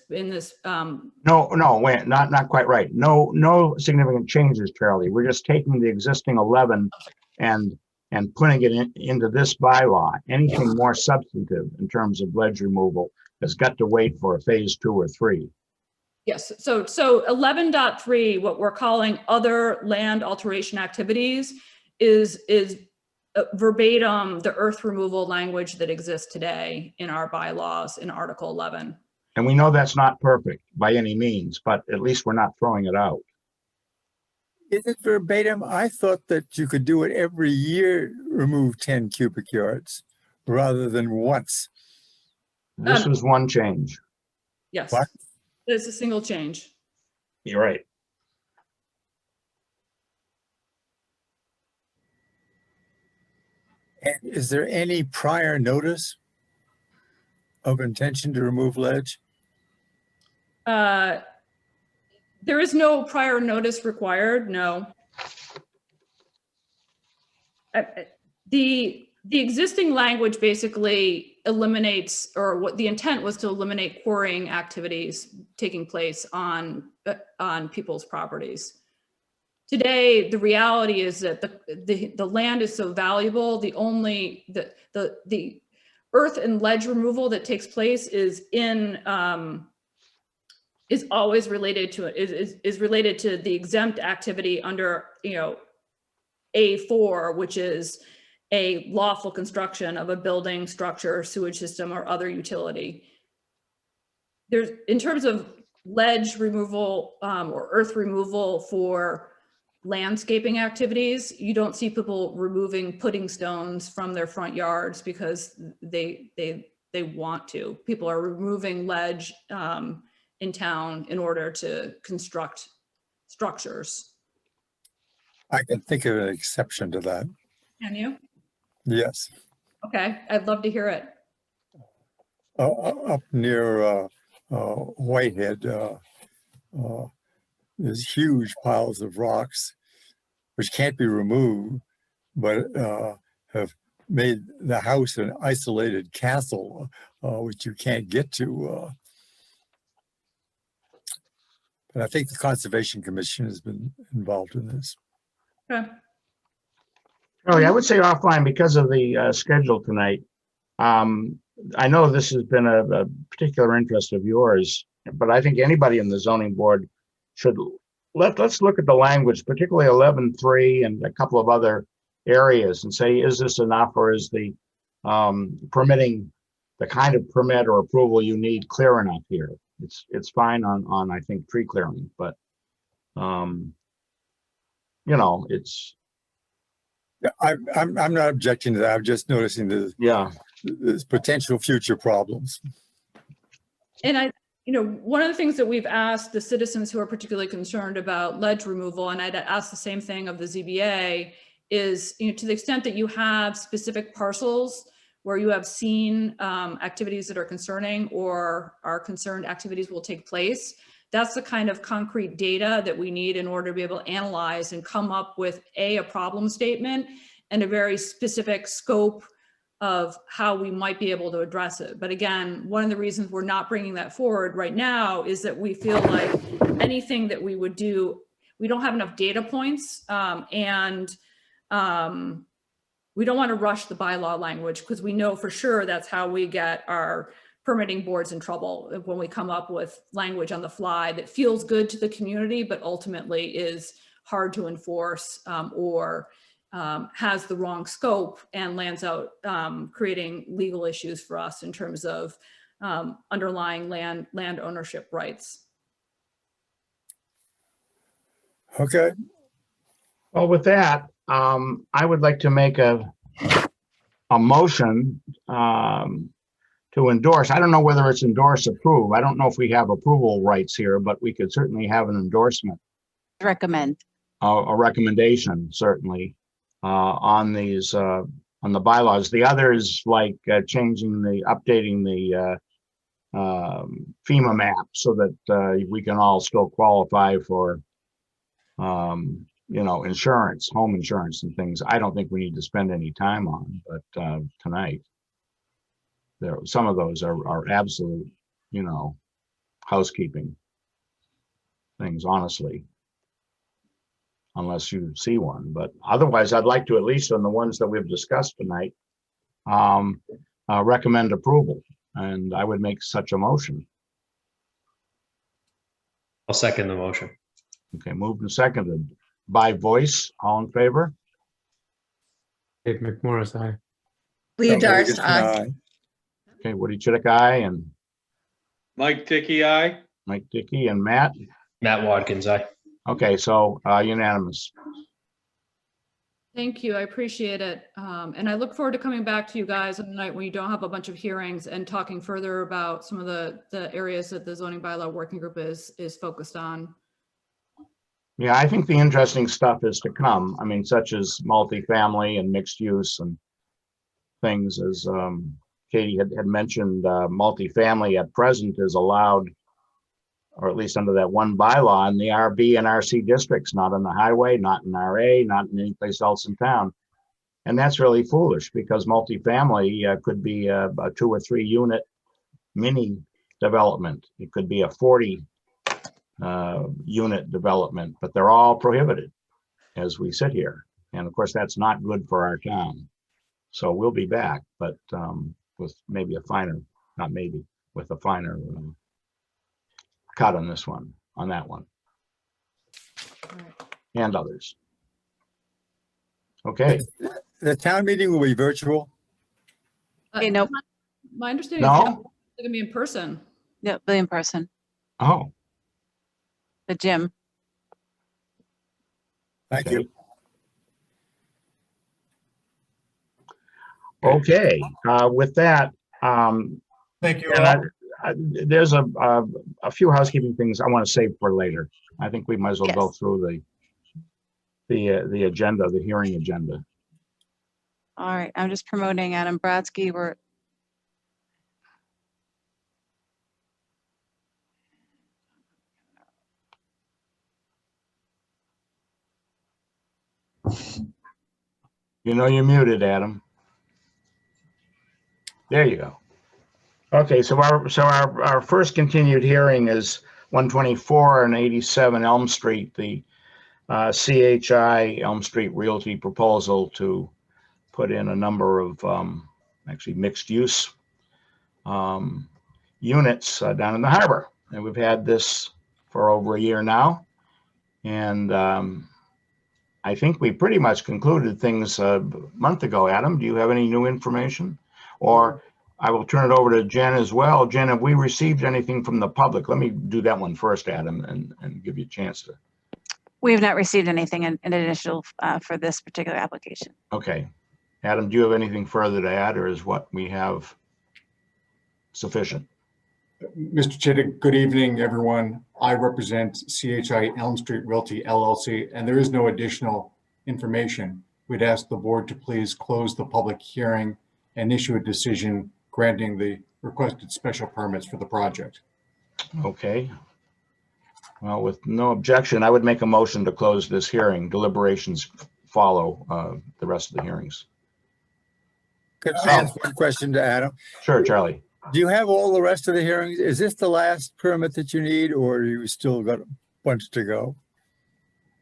S1: No, wait, not quite right. No significant changes, Charlie. We're just taking the existing 11 and putting it into this bylaw. Anything more substantive in terms of ledge removal has got to wait for a phase 2 or 3.
S4: Yes, so 11.3, what we're calling other land alteration activities is verbatim the earth removal language that exists today in our bylaws in Article 11.
S1: And we know that's not perfect by any means, but at least we're not throwing it out.
S5: Is it verbatim? I thought that you could do it every year, remove 10 cubic yards rather than once.
S1: This was one change.
S4: Yes,
S5: What?
S4: it's a single change.
S1: You're right.
S5: And is there any prior notice of intention to remove ledge?
S4: There is no prior notice required, no. The existing language basically eliminates, or what the intent was to eliminate quarrying activities taking place on people's properties. Today, the reality is that the land is so valuable, the earth and ledge removal that takes place is always related to is related to the exempt activity under, you know, A4, which is a lawful construction of a building, structure, sewage system, or other utility. There's, in terms of ledge removal or earth removal for landscaping activities, you don't see people removing pudding stones from their front yards because they want to. People are removing ledge in town in order to construct structures.
S5: I can think of an exception to that.
S4: Can you?
S5: Yes.
S4: Okay, I'd love to hear it.
S5: Up near Whitehead, there's huge piles of rocks which can't be removed, but have made the house an isolated castle, which you can't get to. But I think the Conservation Commission has been involved in this.
S4: Okay.
S1: Charlie, I would say offline because of the schedule tonight. I know this has been a particular interest of yours, but I think anybody in the zoning board should let's look at the language, particularly 11.3 and a couple of other areas, and say, is this enough, or is the permitting the kind of permit or approval you need clear enough here? It's fine on I think tree clearing, but you know, it's.
S5: I'm not objecting to that. I'm just noticing there's potential future problems.
S4: And one of the things that we've asked the citizens who are particularly concerned about ledge removal, and I'd ask the same thing of the ZBA, is, to the extent that you have specific parcels where you have seen activities that are concerning or are concerned activities will take place, that's the kind of concrete data that we need in order to be able to analyze and come up with a problem statement and a very specific scope of how we might be able to address it. But again, one of the reasons we're not bringing that forward right now is that we feel like anything that we would do, we don't have enough data points, and we don't want to rush the bylaw language because we know for sure that's how we get our permitting boards in trouble, when we come up with language on the fly that feels good to the community, but ultimately is hard to enforce, or has the wrong scope and lands out creating legal issues for us in terms of underlying land ownership rights.
S5: Okay,
S1: Well, with that, I would like to make a motion to endorse. I don't know whether it's endorse, approve. I don't know if we have approval rights here, but we could certainly have an endorsement,
S2: Recommend.
S1: a recommendation, certainly, on these, on the bylaws. The others, like updating the FEMA map so that we can all still qualify for insurance, home insurance and things. I don't think we need to spend any time on, but tonight. Some of those are absolute, housekeeping things, honestly. Unless you see one, but otherwise I'd like to, at least on the ones that we've discussed tonight, recommend approval, and I would make such a motion.
S3: I'll second the motion.
S1: Okay, moved and seconded by voice. All in favor?
S7: Dave McMorris, aye.
S8: Leah
S5: Tom
S8: Darst,
S5: Ferguson,
S8: aye.
S1: Okay, Woody Chidick, aye, and
S6: Mike Dickey, aye.
S1: Mike Dickey and Matt.
S3: Matt Watkins, aye.
S1: Okay, so unanimous.
S4: Thank you. I appreciate it. And I look forward to coming back to you guys on the night when you don't have a bunch of hearings and talking further about some of the areas that the zoning bylaw working group is focused on.
S1: Yeah, I think the interesting stuff is to come. I mean, such as multifamily and mixed use and things, as Katie had mentioned, multifamily at present is allowed, or at least under that one bylaw, in the RB and RC districts, not on the highway, not in RA, not in any place else in town. And that's really foolish, because multifamily could be a 2 or 3 unit mini development. It could be a 40 unit development, but they're all prohibited as we sit here. And of course, that's not good for our town. So we'll be back, but with maybe a finer, not maybe, with a finer cut on this one, on that one, and others. Okay,
S5: the town meeting will be virtual.
S2: Okay, nope.
S4: My understanding is
S1: No?
S4: they're going to be in person.
S2: Yep, be in person,
S1: oh,
S2: the gym.
S5: Thank
S1: Okay.
S5: you.
S1: okay, with that,
S5: Thank you.
S1: and there's a few housekeeping things I want to save for later. I think we might as well go
S2: Yes.
S1: through the agenda, the hearing agenda.
S2: All right, I'm just promoting Adam Bradsky.
S1: You're muted, Adam. There you go. Okay, so our first continued hearing is 124 and 87 Elm Street, the CHI Elm Street Realty proposal to put in a number of actually mixed use units down in the harbor. And we've had this for over a year now. And I think we pretty much concluded things a month ago. Adam, do you have any new information? Or I will turn it over to Jen as well. Jen, have we received anything from the public? Let me do that one first, Adam, and give you a chance to.
S2: We have not received anything in initial for this particular application.
S1: Okay. Adam, do you have anything further to add, or is what we have sufficient?
S9: Mr. Chittick, good evening, everyone. I represent CHI Elm Street Realty LLC, and there is no additional information. We'd ask the board to please close the public hearing and issue a decision granting the requested special permits for the project.
S1: Okay. Well, with no objection, I would make a motion to close this hearing. Deliberations follow the rest of the hearings.
S5: Could I ask one question to Adam?
S1: Sure, Charlie.
S5: Do you have all the rest of the hearings? Is this the last permit that you need, or do you still got a bunch to go?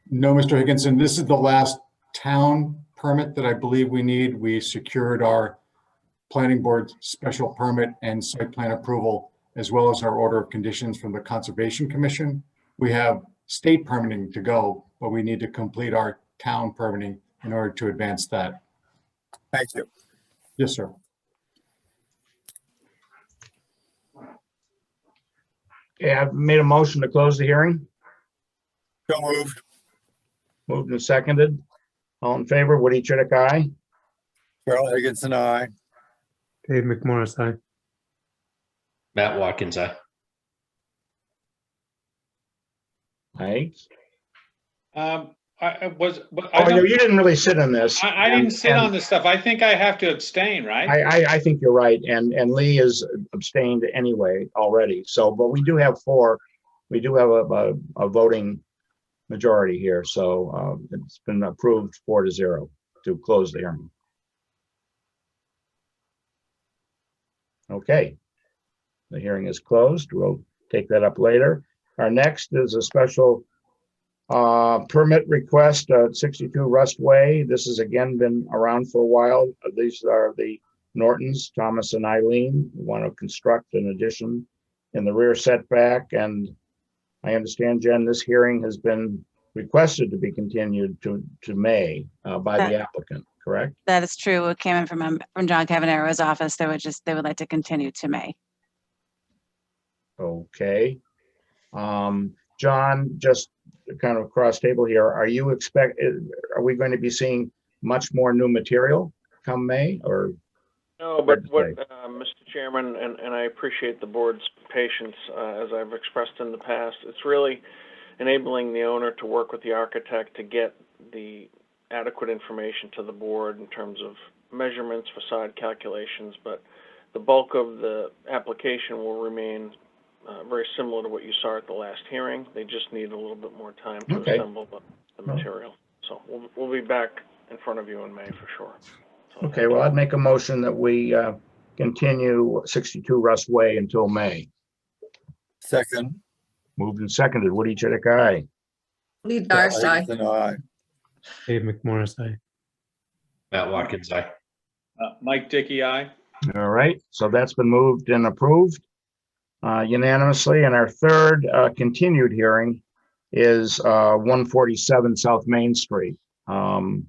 S9: No, Mr. Higginson, this is the last town permit that I believe we need. We secured our planning board special permit and site plan approval, as well as our order of conditions from the Conservation Commission. We have state permitting to go, but we need to complete our town permitting in order to advance that.
S5: Thank you.
S9: Yes, sir.
S1: Okay, I've made a motion to close the hearing.
S5: So moved.
S1: Moved and seconded. All in favor, Woody Chidick, aye.
S5: Carl Higginson, aye.
S7: Dave McMorris, aye.
S3: Matt Watkins, aye.
S1: Aye.
S6: I was, but
S1: Oh, you didn't really sit in this.
S6: I didn't sit
S1: And-
S6: on this stuff. I think I have to abstain, right?
S1: I think you're right, and Lee is abstained anyway already, so, but we do have four, we do have a voting majority here, so it's been approved 4-0 to close the hearing. Okay. The hearing is closed. We'll take that up later. Our next is a special permit request at 62 Rust Way. This has again been around for a while. These are the Nortons, Thomas and Eileen, who want to construct an addition in the rear setback. And I understand, Jen, this hearing has been requested to be continued to May by the applicant, correct?
S2: That is true. It came in from John Cavanero's office. They would like to continue to May.
S1: Okay. John, just kind of cross table here, are we going to be seeing much more new material come May, or?
S8: No, but what,
S1: Wednesday.
S8: Mr. Chairman, and I appreciate the board's patience, as I've expressed in the past, it's really enabling the owner to work with the architect to get the adequate information to the board in terms of measurements, facade calculations, but the bulk of the application will remain very similar to what you saw at the last hearing. They just need a little bit more time to
S1: Okay.
S8: assemble the material. So we'll be back in front of you in May for sure. So,
S1: Okay, well, I'd make a motion that we continue 62 Rust Way until May.
S5: Second.
S1: Moved and seconded. Woody Chidick, aye.
S10: Lee
S5: Carl
S10: Darst, aye.
S5: Higginson, aye.
S7: Dave McMorris, aye.
S3: Matt Watkins, aye.
S6: Mike Dickey, aye.
S1: All right, so that's been moved and approved unanimously. And our third continued hearing is 147 South Main Street. And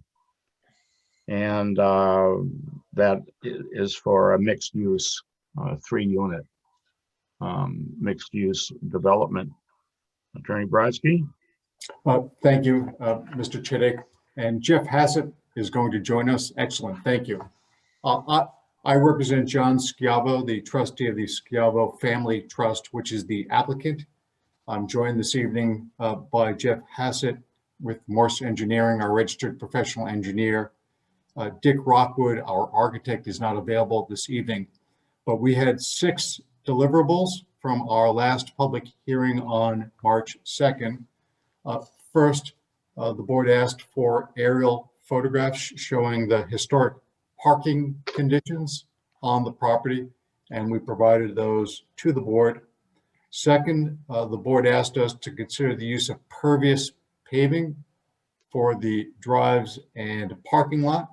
S1: that is for a mixed use, 3-unit mixed use development. Attorney Brodsky?
S9: Thank you, Mr. Chidick. And Jeff Hassett is going to join us. Excellent, thank you. I represent John Schiavo, the trustee of the Schiavo Family Trust, which is the applicant. I'm joined this evening by Jeff Hassett with Morse Engineering, our registered professional engineer. Dick Rockwood, our architect, is not available this evening, but we had 6 deliverables from our last public hearing on March 2nd. First, the board asked for aerial photographs showing the historic parking conditions on the property, and we provided those to the board. Second, the board asked us to consider the use of pervious paving for the drives and parking lot.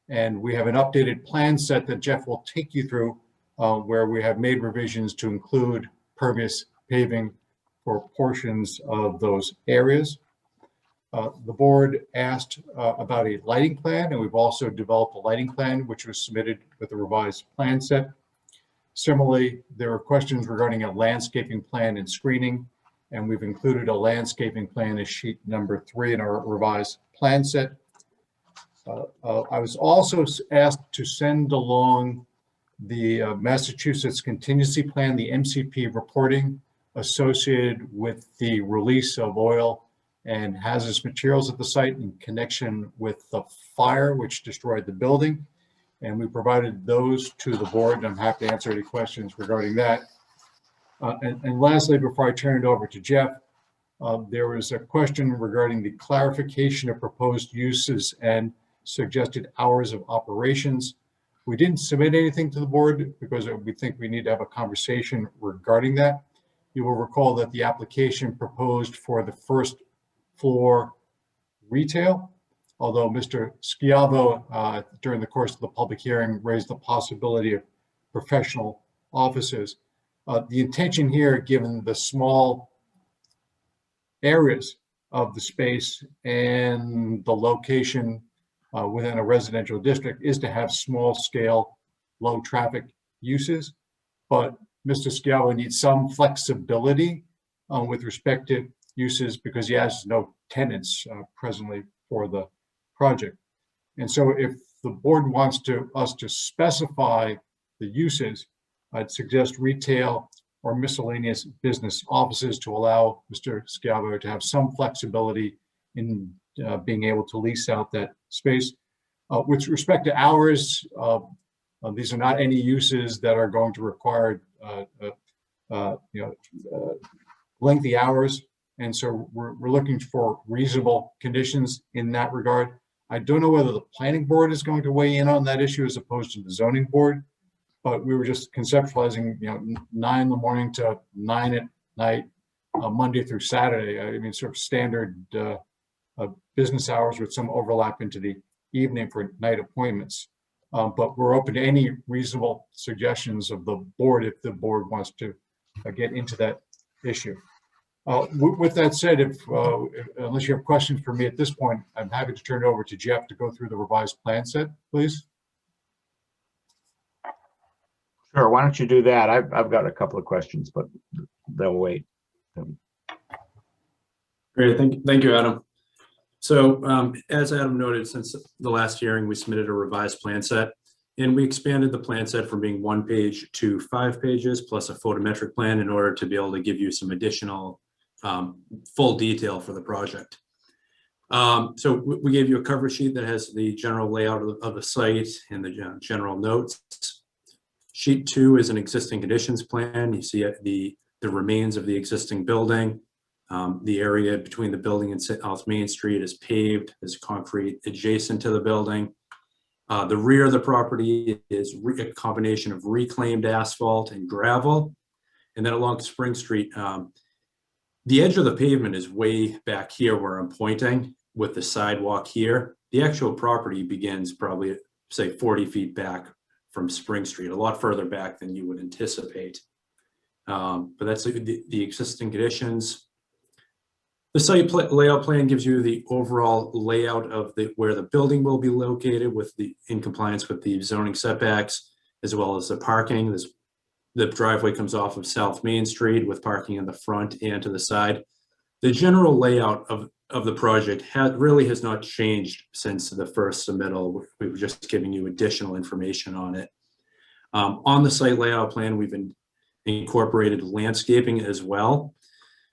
S9: And we have an updated plan set that Jeff will take you through where we have made revisions to include pervious paving for portions of those areas. The board asked about a lighting plan, and we've also developed a lighting plan which was submitted with a revised plan set. Similarly, there were questions regarding a landscaping plan and screening, and we've included a landscaping plan as sheet number 3 in our revised plan set. I was also asked to send along the Massachusetts contingency plan, the MCP reporting associated with the release of oil and hazardous materials at the site in connection with the fire which destroyed the building. And we provided those to the board, and I'm happy to answer any questions regarding that. And lastly, before I turn it over to Jeff, there was a question regarding the clarification of proposed uses and suggested hours of operations. We didn't submit anything to the board because we think we need to have a conversation regarding that. You will recall that the application proposed for the first floor retail, although Mr. Schiavo, during the course of the public hearing, raised the possibility of professional offices. The intention here, given the small areas of the space and the location within a residential district, is to have small scale, low traffic uses. But Mr. Schiavo needs some flexibility with respect to uses because he has no tenants presently for the project. And so if the board wants us to specify the uses, I'd suggest retail or miscellaneous business offices to allow Mr. Schiavo to have some flexibility in being able to lease out that space. With respect to hours, these are not any uses that are going to require lengthy hours. And so we're looking for reasonable conditions in that regard. I don't know whether the planning board is going to weigh in on that issue as opposed to the zoning board, but we were just conceptualizing, 9 in the morning to 9 at night, Monday through Saturday. I mean, sort of standard business hours with some overlap into the evening for night appointments. But we're open to any reasonable suggestions of the board if the board wants to get into that issue. With that said, unless you have questions for me at this point, I'm happy to turn it over to Jeff to go through the revised plan set, please.
S1: Sure, why don't you do that? I've got a couple of questions, but they'll wait.
S10: Great, thank you, Adam. So as Adam noted, since the last hearing, we submitted a revised plan set, and we expanded the plan set from being 1 page to 5 pages plus a photometric plan in order to be able to give you some additional full detail for the project. So we gave you a cover sheet that has the general layout of the site and the general notes. Sheet 2 is an existing conditions plan. You see the remains of the existing building. The area between the building and South Main Street is paved. There's concrete adjacent to the building. The rear of the property is a combination of reclaimed asphalt and gravel. And then along Spring Street, the edge of the pavement is way back here where I'm pointing with the sidewalk here. The actual property begins probably, say, 40 feet back from Spring Street, a lot further back than you would anticipate. But that's the existing conditions. The site layout plan gives you the overall layout of where the building will be located in compliance with the zoning setbacks, as well as the parking. The driveway comes off of South Main Street with parking in the front and to the side. The general layout of the project really has not changed since the first submittal. We were just giving you additional information on it. On the site layout plan, we've incorporated landscaping as well.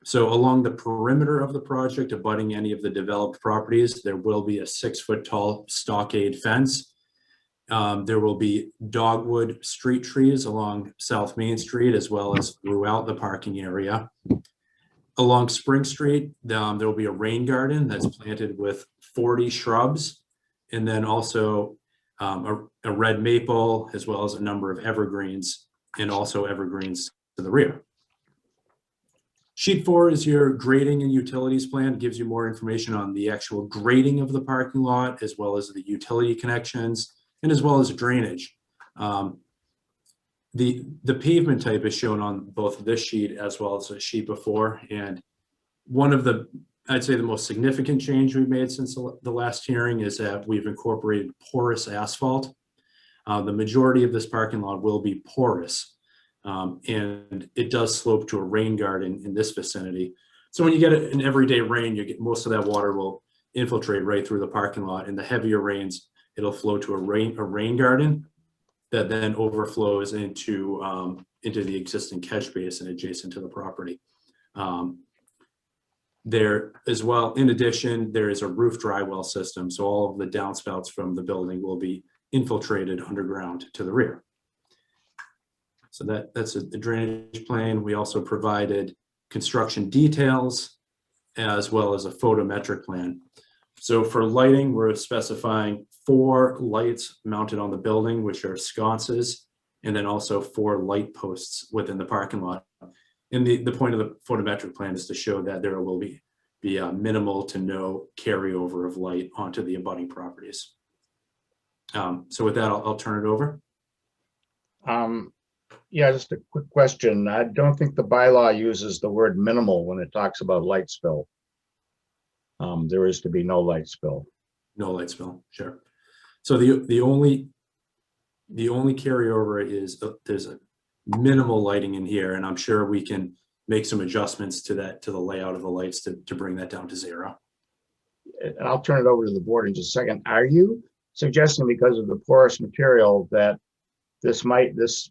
S10: So along the perimeter of the project, abutting any of the developed properties, there will be a 6-foot tall stockade fence. There will be dogwood street trees along South Main Street, as well as throughout the parking area. Along Spring Street, there will be a rain garden that's planted with 40 shrubs, and then also a red maple, as well as a number of evergreens, and also evergreens to the rear. Sheet 4 is your grading and utilities plan. It gives you more information on the actual grading of the parking lot, as well as the utility connections, and as well as drainage. The pavement type is shown on both this sheet as well as the sheet before. And one of I'd say the most significant change we've made since the last hearing is that we've incorporated porous asphalt. The majority of this parking lot will be porous. And it does slope to a rain garden in this vicinity. So when you get an everyday rain, most of that water will infiltrate right through the parking lot. And the heavier rains, it'll flow to a rain garden that then overflows into the existing catch basin adjacent to the property. There as well, in addition, there is a roof dry well system. So all of the downspouts from the building will be infiltrated underground to the rear. So that's a drainage plan. We also provided construction details as well as a photometric plan. So for lighting, we're specifying 4 lights mounted on the building, which are sconces, and then also 4 light posts within the parking lot. And the point of the photometric plan is to show that there will be be minimal to no carryover of light onto the abutting properties. So with that, I'll turn it over.
S1: Yeah, just a quick question. I don't think the bylaw uses the word minimal when it talks about light spill. There is to be no light spill.
S10: No light spill, sure. So the only carryover is there's a minimal lighting in here, and I'm sure we can make some adjustments to the layout of the lights to bring that down to 0.
S1: And I'll turn it over to the board in just a second. Are you suggesting because of the porous material that this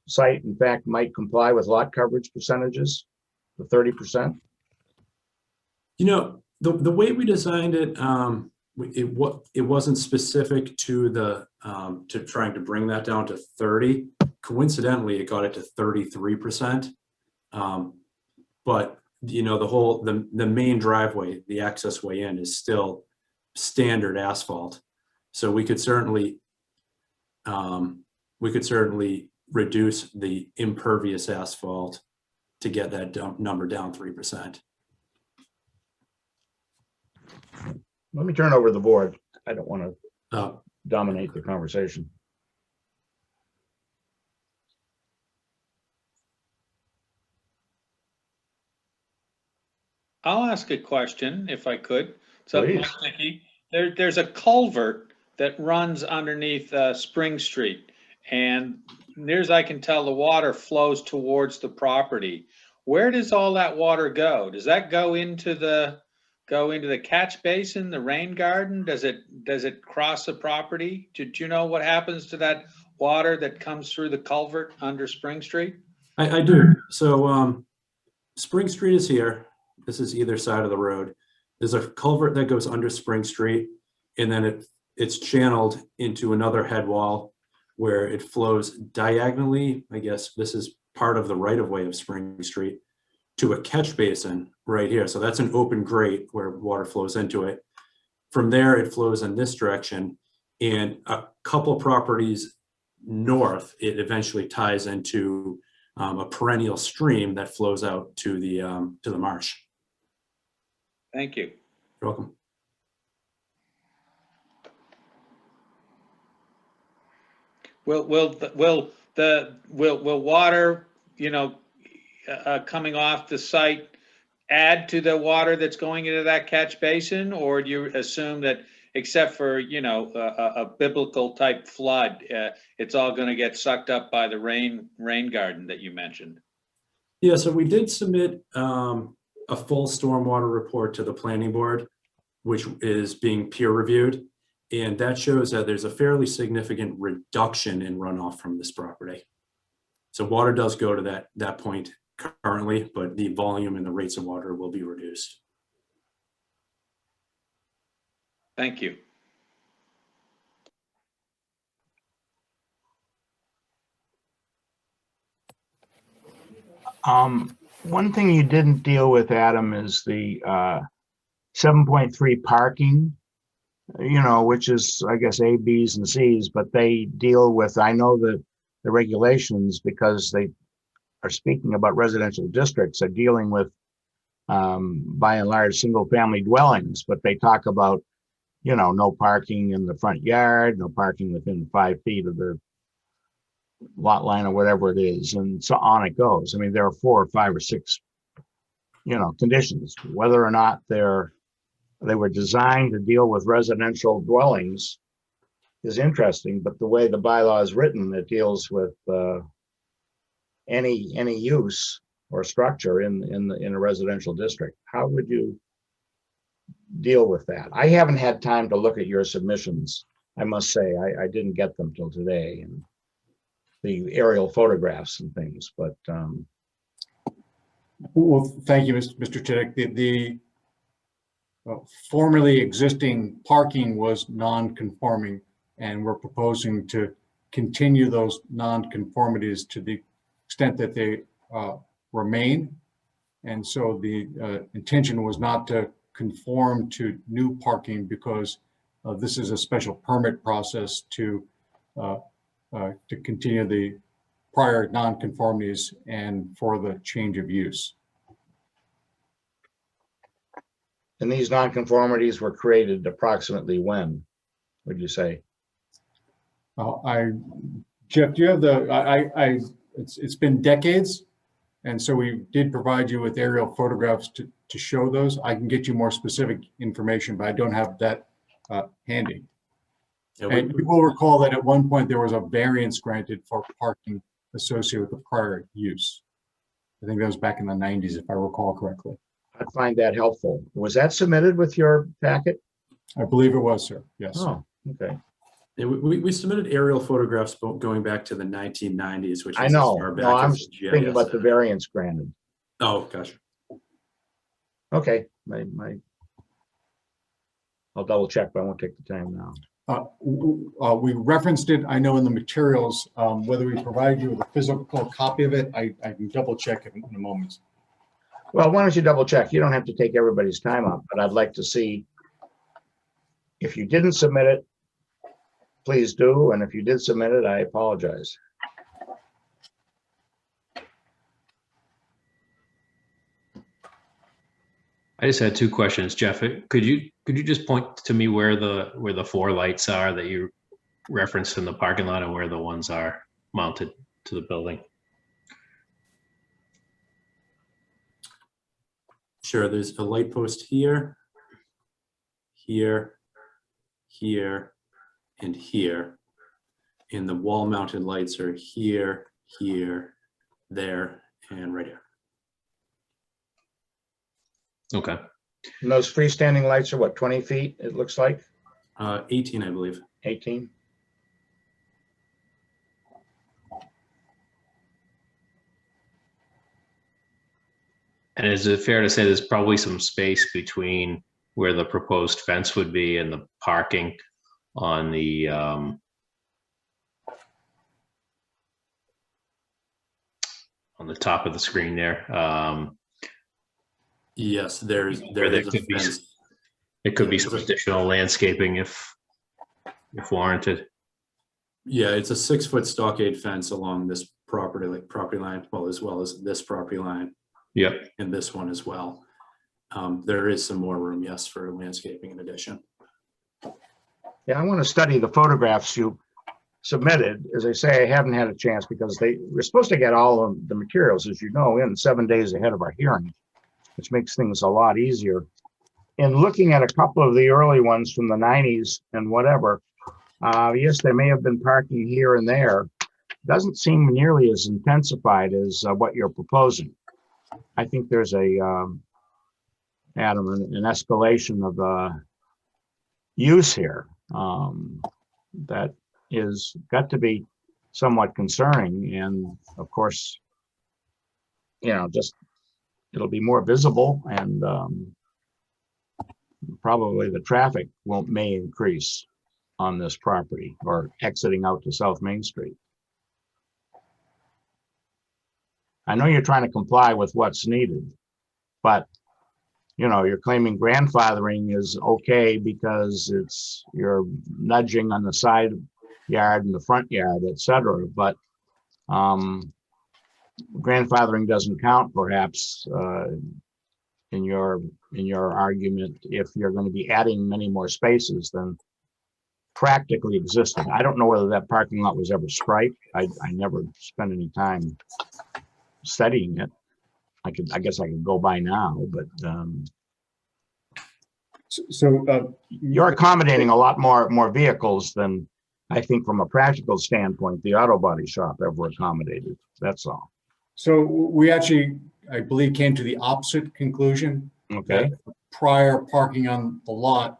S1: site in fact might comply with lot coverage percentages, the 30%?
S10: You know, the way we designed it, it wasn't specific to to trying to bring that down to 30. Coincidentally, it got it to 33%. But you know, the main driveway, the access way in, is still standard asphalt. So we could certainly reduce the impervious asphalt to get that number down 3%.
S1: Let me turn over to the board. I don't want to
S10: Uh,
S1: dominate the conversation.
S6: I'll ask a question if I could. So,
S1: Please.
S6: Mickey, there's a culvert that runs underneath Spring Street, and near as I can tell, the water flows towards the property. Where does all that water go? Does that go into the catch basin, the rain garden? Does it cross the property? Do you know what happens to that water that comes through the culvert under Spring Street?
S10: I do. So Spring Street is here. This is either side of the road. There's a culvert that goes under Spring Street, and then it's channeled into another head wall where it flows diagonally. I guess this is part of the right of way of Spring Street to a catch basin right here. So that's an open grate where water flows into it. From there, it flows in this direction, and a couple properties north, it eventually ties into a perennial stream that flows out to the marsh.
S6: Thank you.
S10: You're welcome.
S6: Will water, coming off the site add to the water that's going into that catch basin, or do you assume that except for a biblical type flood, it's all going to get sucked up by the rain garden that you mentioned?
S10: Yeah, so we did submit a full stormwater report to the planning board, which is being peer reviewed. And that shows that there's a fairly significant reduction in runoff from this property. So water does go to that point currently, but the volume and the rates of water will be reduced.
S6: Thank you.
S1: One thing you didn't deal with, Adam, is the 7.3 parking, which is, I guess, A, Bs, and Cs, but they deal with, I know that the regulations, because they are speaking about residential districts, are dealing with, by and large, single-family dwellings, but they talk about, no parking in the front yard, no parking within 5 feet of the lot line or whatever it is, and so on it goes. I mean, there are 4 or 5 or 6, conditions. Whether or not they were designed to deal with residential dwellings is interesting, but the way the bylaw is written, it deals with any use or structure in a residential district. How would you deal with that? I haven't had time to look at your submissions. I must say, I didn't get them till today, and the aerial photographs and things, but
S9: Well, thank you, Mr. Chittick. The formerly existing parking was non-conforming, and we're proposing to continue those non-conformities to the extent that they remain. And so the intention was not to conform to new parking, because this is a special permit process to continue the prior non-conformities and for the change of use.
S1: And these nonconformities were created approximately when, would you say?
S9: Jeff, do you have it's been decades. And so we did provide you with aerial photographs to show those. I can get you more specific information, but I don't have that handy.
S10: Yeah,
S9: And you will recall that at one point there was a variance granted for parking associated with the prior use. I think that was back in the 90s, if I recall correctly.
S1: I'd find that helpful. Was that submitted with your packet?
S9: I believe it was, sir. Yes.
S1: Oh, okay.
S10: Yeah, we submitted aerial photographs going back to the 1990s, which is
S1: I
S10: as
S1: know.
S10: far
S1: No,
S10: back
S1: I'm
S10: as the
S1: thinking
S10: GIS
S1: about the
S10: data.
S1: variance granted.
S10: Oh, gotcha.
S1: Okay, I'll double check, but I won't take the time now.
S9: We referenced it, I know, in the materials. Whether we provide you with a physical copy of it, I can double check it in a moment.
S1: Well, why don't you double check? You don't have to take everybody's time up, but I'd like to see if you didn't submit it, please do. And if you did submit it, I apologize.
S3: I just had two questions, Jeff. Could you just point to me where the four lights are that you referenced in the parking lot and where the ones are mounted to the building?
S10: Sure, there's a light post here, here, here, and here. And the wall mounted lights are here, here, there, and right here.
S3: Okay.
S1: And those freestanding lights are what, 20 feet, it looks like?
S10: 18, I believe.
S1: 18?
S3: And is it fair to say there's probably some space between where the proposed fence would be and the parking on the top of the screen there?
S10: Yes, there is a fence.
S3: It could be some additional landscaping if warranted.
S10: Yeah, it's a 6-foot stockade fence along this property line, well as this property line.
S3: Yep.
S10: And this one as well. There is some more room, yes, for landscaping in addition.
S1: Yeah, I want to study the photographs you submitted. As I say, I haven't had a chance because we're supposed to get all of the materials, as you know, in 7 days ahead of our hearing, which makes things a lot easier. In looking at a couple of the early ones from the 90s and whatever, yes, there may have been parking here and there. Doesn't seem nearly as intensified as what you're proposing. I think there's Adam, an escalation of use here that is got to be somewhat concerning. And of course, just it'll be more visible and probably the traffic may increase on this property or exiting out to South Main Street. I know you're trying to comply with what's needed, but you're claiming grandfathering is okay because you're nudging on the side yard and the front yard, etc. But grandfathering doesn't count, perhaps, in your argument if you're going to be adding many more spaces than practically existed. I don't know whether that parking lot was ever striped. I never spent any time studying it. I guess I could go by now, but you're accommodating a lot more vehicles than I think from a practical standpoint the auto body shop ever accommodated. That's all.
S9: So we actually, I believe, came to the opposite conclusion.
S1: Okay.
S9: Prior parking on the lot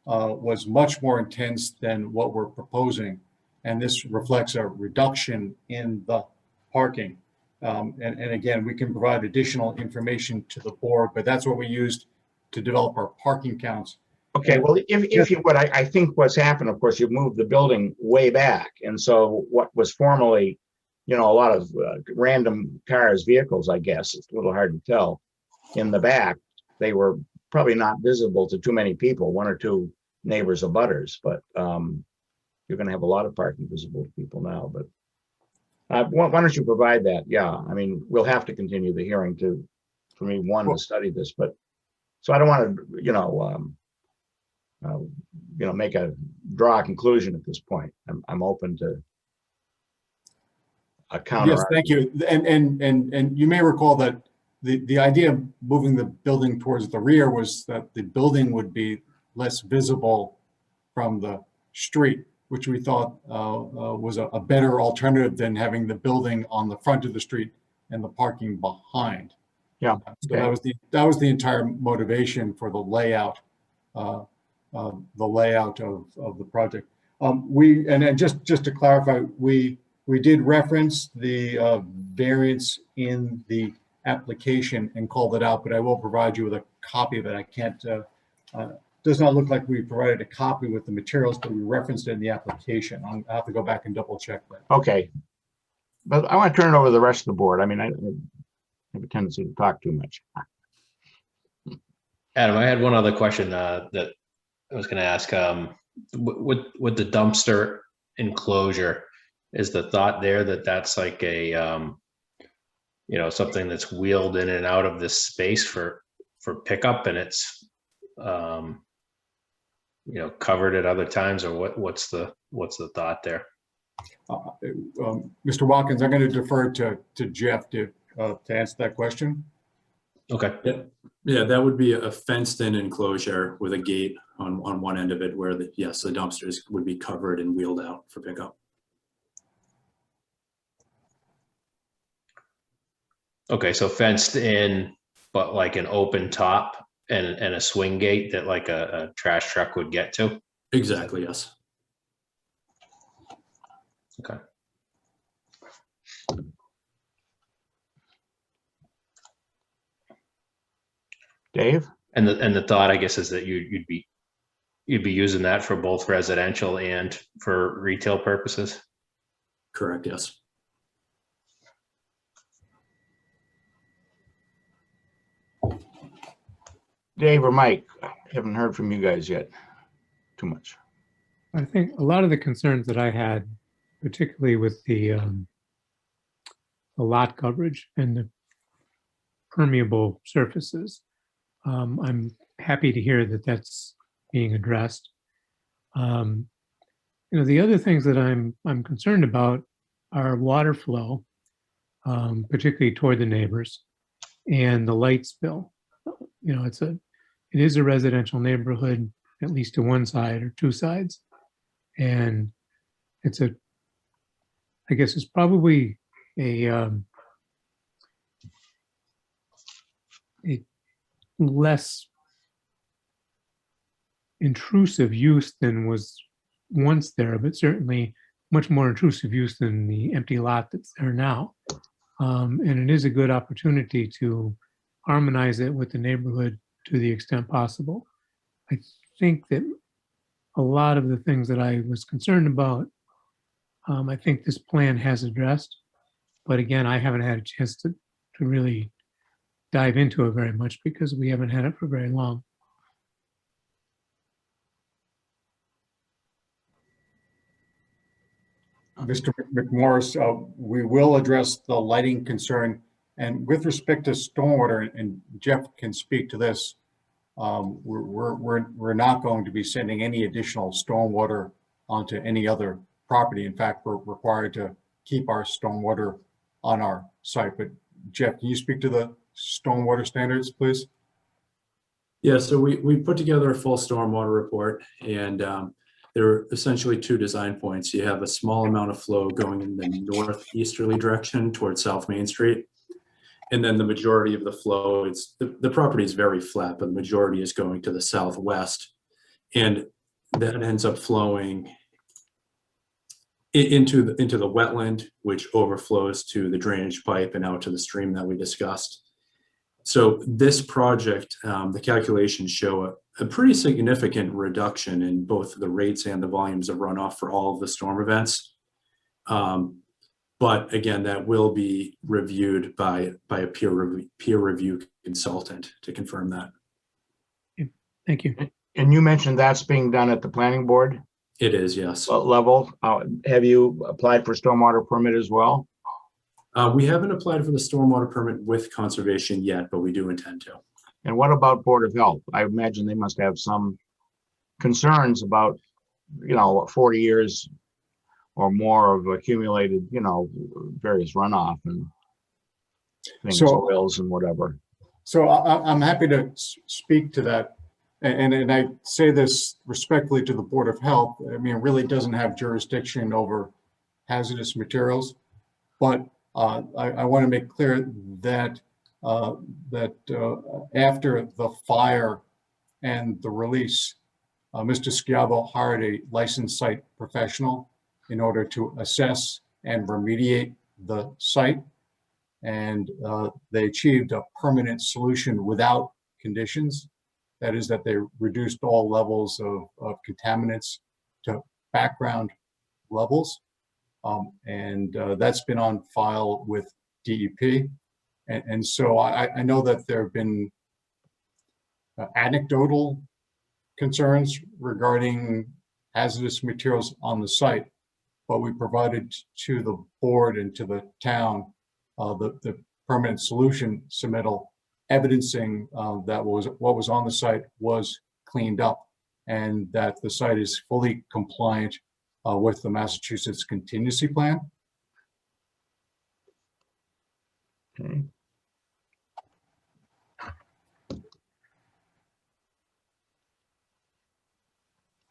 S9: was much more intense than what we're proposing. And this reflects a reduction in the parking. And again, we can provide additional information to the board, but that's what we used to develop our parking counts.
S1: Okay, well, if you would, I think what's happened, of course, you've moved the building way back. And so what was formerly, a lot of random cars, vehicles, I guess, it's a little hard to tell, in the back, they were probably not visible to too many people, one or two neighbors or butters, but you're going to have a lot of parking visible to people now. But why don't you provide that? Yeah, I mean, we'll have to continue the hearing for me, to study this, but So I don't want to, draw a conclusion at this point. I'm open to a counter.
S9: Yes, thank you. And you may recall that the idea of moving the building towards the rear was that the building would be less visible from the street, which we thought was a better alternative than having the building on the front of the street and the parking behind.
S1: Yeah.
S9: So that was the entire motivation for the layout, of the project. Just to clarify, we did reference the variance in the application and called it out, but I will provide you with a copy of it. I can't. Does not look like we provided a copy with the materials, but we referenced it in the application. I'll have to go back and double check that.
S1: Okay. But I want to turn it over to the rest of the board. I mean, I have a tendency to talk too much.
S3: Adam, I had one other question that I was going to ask. With the dumpster enclosure, is the thought there that that's like a, something that's wheeled in and out of this space for pickup, and it's, covered at other times, or what's the thought there?
S9: Mr. Watkins, I'm going to defer to Jeff to answer that question.
S3: Okay.
S10: Yeah, that would be a fenced-in enclosure with a gate on one end of it where the dumpsters would be covered and wheeled out for pickup.
S3: Okay, so fenced in, but like an open top and a swing gate that like a trash truck would get to?
S10: Exactly, yes.
S3: Okay.
S1: Dave?
S3: And the thought, I guess, is that you'd be using that for both residential and for retail purposes?
S10: Correct, yes.
S1: Dave or Mike? I haven't heard from you guys yet. Too much.
S7: I think a lot of the concerns that I had, particularly with the lot coverage and the permeable surfaces, I'm happy to hear that that's being addressed. The other things that I'm concerned about are water flow, particularly toward the neighbors, and the light spill. It is a residential neighborhood, at least to one side or two sides. And I guess it's probably a less intrusive use than was once there, but certainly much more intrusive use than the empty lot that's there now. And it is a good opportunity to harmonize it with the neighborhood to the extent possible. I think that a lot of the things that I was concerned about, I think this plan has addressed. But again, I haven't had a chance to really dive into it very much because we haven't had it for very long.
S9: Mr. McMorris, we will address the lighting concern. And with respect to stormwater, and Jeff can speak to this, we're not going to be sending any additional stormwater onto any other property. In fact, we're required to keep our stormwater on our site. But Jeff, can you speak to the stormwater standards, please?
S10: Yeah, so we put together a full stormwater report, and there are essentially two design points. You have a small amount of flow going in the northeasterly direction towards South Main Street. And then the majority of the flow, the property is very flat, but the majority is going to the southwest. And that ends up flowing into the wetland, which overflows to the drainage pipe and out to the stream that we discussed. So this project, the calculations show a pretty significant reduction in both the rates and the volumes of runoff for all of the storm events. But again, that will be reviewed by a peer review consultant to confirm that.
S7: Thank you.
S1: And you mentioned that's being done at the planning board
S10: It is, yes.
S1: level. Have you applied for stormwater permit as well?
S10: We haven't applied for the stormwater permit with conservation yet, but we do intend to.
S1: And what about Board of Health? I imagine they must have some concerns about, 40 years or more of accumulated, various runoff and things,
S9: So-
S1: oils and whatever.
S9: So I'm happy to speak to that. And I say this respectfully to the Board of Health. I mean, it really doesn't have jurisdiction over hazardous materials. But I want to make clear that after the fire and the release, Mr. Schiavo hired a licensed site professional in order to assess and remediate the site. And they achieved a permanent solution without conditions. That is that they reduced all levels of contaminants to background levels. And that's been on file with DEP. And so I know that there have been anecdotal concerns regarding hazardous materials on the site, but we provided to the board and to the town the permanent solution submittal evidencing that what was on the site was cleaned up and that the site is fully compliant with the Massachusetts contingency plan.
S1: Okay.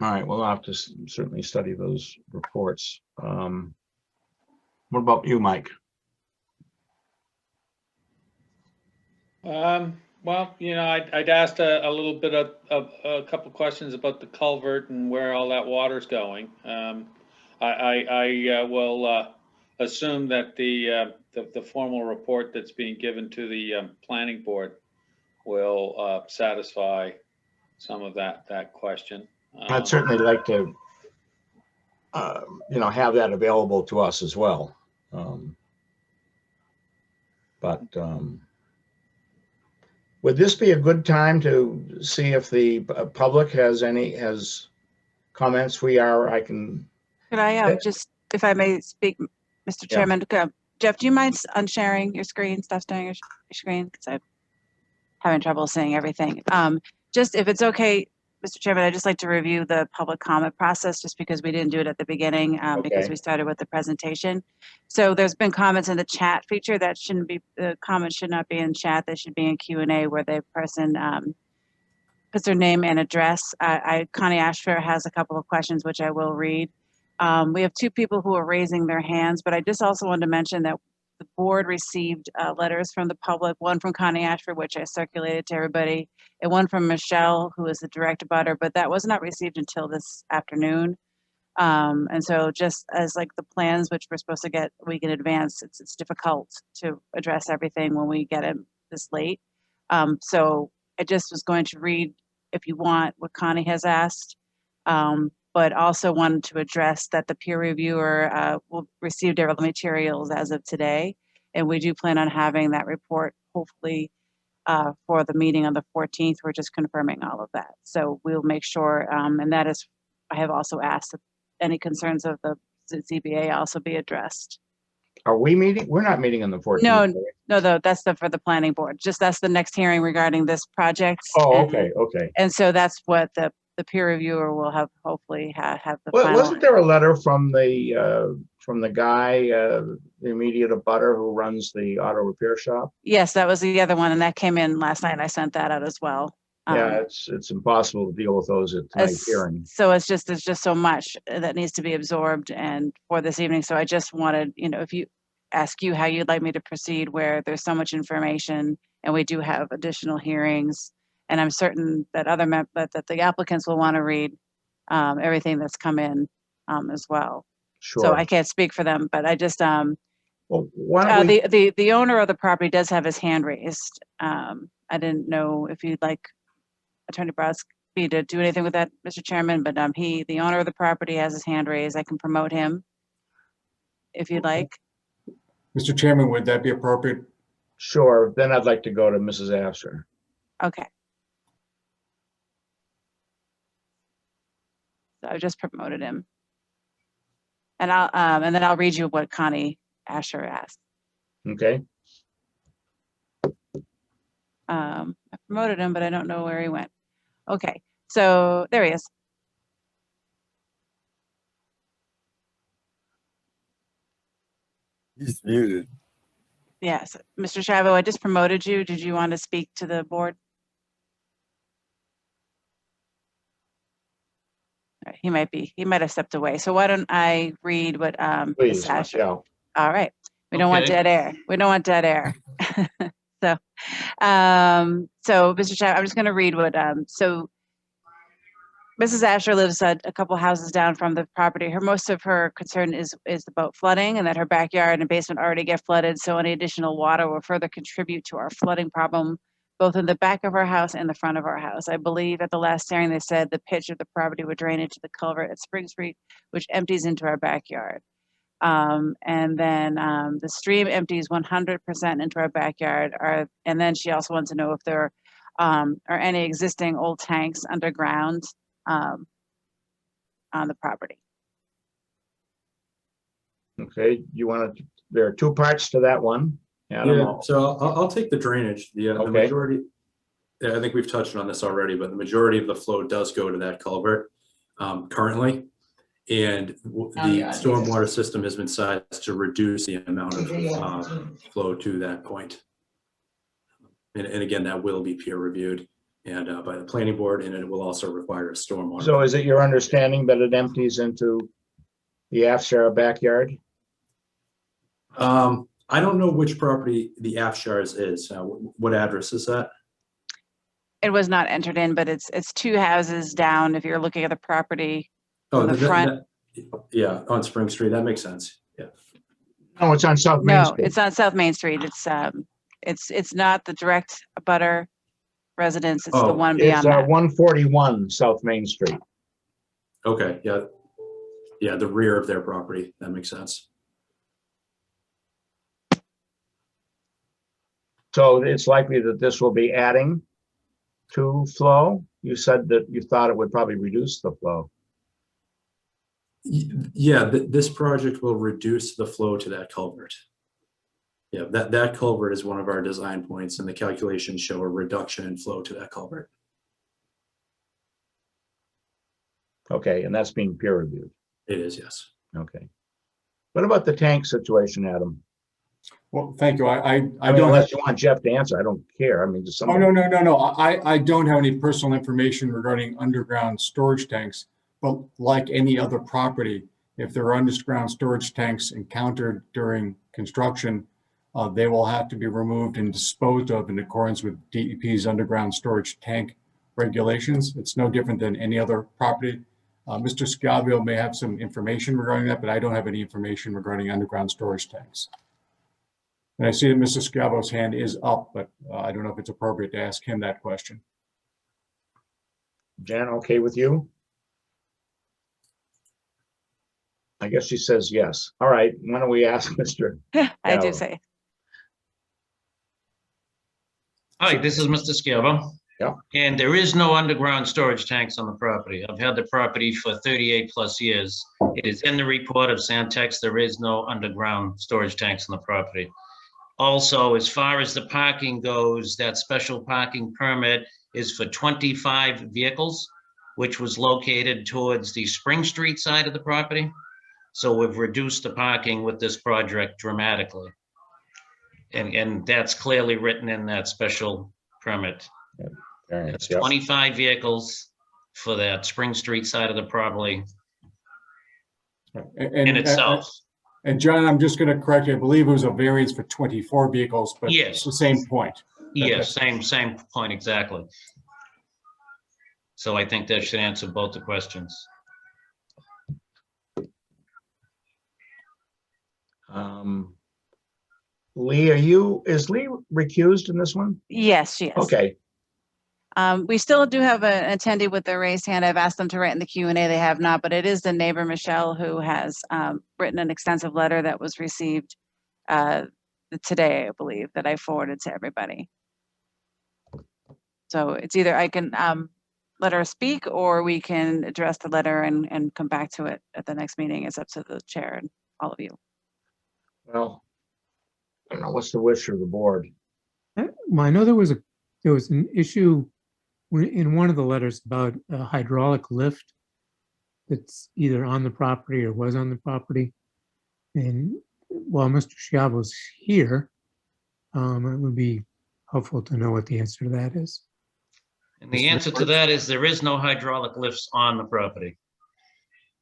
S1: All right, we'll have to certainly study those reports. What about you, Mike?
S6: Well, I'd asked a little bit of a couple questions about the culvert and where all that water's going. I will assume that the formal report that's being given to the planning board will satisfy some of that question.
S1: I'd certainly like to, have that available to us as well. But would this be a good time to see if the public has comments? I can.
S2: Could I just, if I may speak, Mr.
S1: Yeah.
S2: Chairman, Jeff, do you mind unsharing your screen, stop sharing your screen? Because I'm having trouble seeing everything. Just if it's okay, Mr. Chairman, I'd just like to review the public comment process just because we didn't do it at the beginning because
S1: Okay.
S2: we started with the presentation. So there's been comments in the chat feature that shouldn't be, the comments should not be in chat. They should be in Q&A where the person puts their name and address. Connie Ashfair has a couple of questions which I will read. We have two people who are raising their hands, but I just also wanted to mention that the board received letters from the public, one from Connie Ashford, which I circulated to everybody, and one from Michelle, who is the direct abutter, but that was not received until this afternoon. And so just as like the plans, which we're supposed to get a week in advance, it's difficult to address everything when we get it this late. So I just was going to read, if you want, what Connie has asked. But also wanted to address that the peer reviewer will receive their materials as of today. And we do plan on having that report hopefully for the meeting on the 14th. We're just confirming all of that. So we'll make sure, and that is, I have also asked that any concerns of the ZBA also be addressed.
S1: Are we meeting? We're not meeting on the 14th.
S2: No, that's for the planning board. Just that's the next hearing regarding this project.
S1: Oh,
S2: And-
S1: okay, okay.
S2: And so that's what the peer reviewer will have, hopefully have the
S1: Well,
S2: final.
S1: wasn't there a letter from the guy, the immediate abutter who runs the auto repair shop?
S2: Yes, that was the other one, and that came in last night. I sent that out as well.
S1: Yeah, it's impossible to deal with those at tonight's hearing.
S2: So there's just so much that needs to be absorbed and for this evening. So I just wanted, if you ask you how you'd like me to proceed, where there's so much information and we do have additional hearings. And I'm certain that that the applicants will want to read everything that's come in as well.
S1: Sure.
S2: So I can't speak for them, but I just,
S1: Well, why don't we,
S2: the owner of the property does have his hand raised. I didn't know if you'd like Attorney Brodsky to do anything with that, Mr. Chairman, but the owner of the property has his hand raised. I can promote him if you'd like.
S9: Mr. Chairman, would that be appropriate?
S1: sure, then I'd like to go to Mrs. Asher.
S2: Okay. So I just promoted him. And and then I'll read you what Connie Asher asked.
S1: Okay,
S2: My promoted him, but I don't know where he went. Okay, so there he is.
S5: He's muted.
S2: Yes, Mr. Shavo, I just promoted you. Did you want to speak to the board? All right, he might have stepped away. So why don't I read what Ms.
S1: Please,
S2: Asher.
S1: Michelle.
S2: All right. We don't want
S11: Okay.
S2: dead air. We don't want dead air. So, Mr. Chair, I'm just going to read what, so Mrs. Asher lives a couple houses down from the property. Most of her concern is about flooding and that her backyard and basement already get flooded. So any additional water will further contribute to our flooding problem, both in the back of our house and the front of our house. I believe at the last hearing, they said the pitch of the property would drain into the culvert at Spring Street, which empties into our backyard. And then the stream empties 100% into our backyard. And then she also wants to know if there are any existing old tanks underground on the property.
S1: Okay, there are two parts to that one.
S10: Yeah, so I'll take the drainage. The
S1: Okay.
S10: majority, yeah, I think we've touched on this already, but the majority of the flow does go to that culvert currently. And the stormwater system has been sized to reduce the amount of flow to that point. And again, that will be peer reviewed and by the planning board, and it will also require a stormwater.
S1: So is it your understanding that it empties into the Afshar backyard?
S10: I don't know which property the Afshars is. What address is that?
S2: It was not entered in, but it's two houses down if you're looking at the property.
S10: Oh,
S2: the front.
S10: Yeah, on Spring Street. That makes sense. Yeah.
S1: No, it's on South Main
S2: No,
S1: Street.
S2: it's on South Main Street. It's not the direct butter residence. It's the
S10: Oh,
S2: one
S1: It's
S2: beyond that.
S1: 141 South Main Street.
S10: Okay. Yeah. Yeah. The rear of their property. That makes sense.
S1: So it's likely that this will be adding to flow. You said that you thought it would probably reduce the flow.
S10: Yeah, this project will reduce the flow to that culvert. Yeah, that culvert is one of our design points, and the calculations show a reduction in flow to that culvert.
S1: Okay, and that's being peer reviewed.
S10: It is, yes.
S1: Okay. What about the tank situation, Adam?
S9: Well, thank you. I
S1: mean,
S9: don't have,
S1: unless you want Jeff to answer, I don't care. I mean, just
S9: oh,
S1: someone.
S9: no. I don't have any personal information regarding underground storage tanks, but like any other property, if there are underground storage tanks encountered during construction, they will have to be removed and disposed of in accordance with DEP's underground storage tank regulations. It's no different than any other property. Mr. Scavio may have some information regarding that, but I don't have any information regarding underground storage tanks. And I see that Mr. Scavio's hand is up, but I don't know if it's appropriate to ask him that question.
S1: Jan, okay with you? I guess she says yes. All right, why don't we ask Mr.
S2: I do
S1: Gallo.
S2: say.
S11: Hi, this is Mr. Scavo.
S1: Yeah.
S11: And there is no underground storage tanks on the property. I've had the property for 38 plus years. It is in the report of Santex. There is no underground storage tanks on the property. Also, as far as the parking goes, that special parking permit is for 25 vehicles, which was located towards the Spring Street side of the property. So we've reduced the parking with this project dramatically. And that's clearly written in that special permit.
S1: Variance,
S11: It's
S1: yep.
S11: 25 vehicles for that Spring Street side of the property in itself.
S9: And John, I'm just going to correct you. I believe it was a variance for 24 vehicles, but
S11: Yes.
S9: it's the same point.
S11: Yes, same point exactly. So I think that should answer both the questions.
S1: Lee, is Lee recused in this one?
S2: Yes, she is.
S1: Okay,
S2: We still do have an attendee with their raised hand. I've asked them to write in the Q&A. They have not, but it is the neighbor, Michelle, who has written an extensive letter that was received today, I believe, that I forwarded to everybody. So it's either I can let her speak, or we can address the letter and come back to it at the next meeting. It's up to the chair and all of you.
S1: well, I don't know, what's the wish of the board?
S7: Well, I know there was a there was an issue in one of the letters about a hydraulic lift that's either on the property or was on the property. And while Mr. Schiavo's here, it would be helpful to know what the answer to that is.
S11: And the answer to that is there is no hydraulic lifts on the property.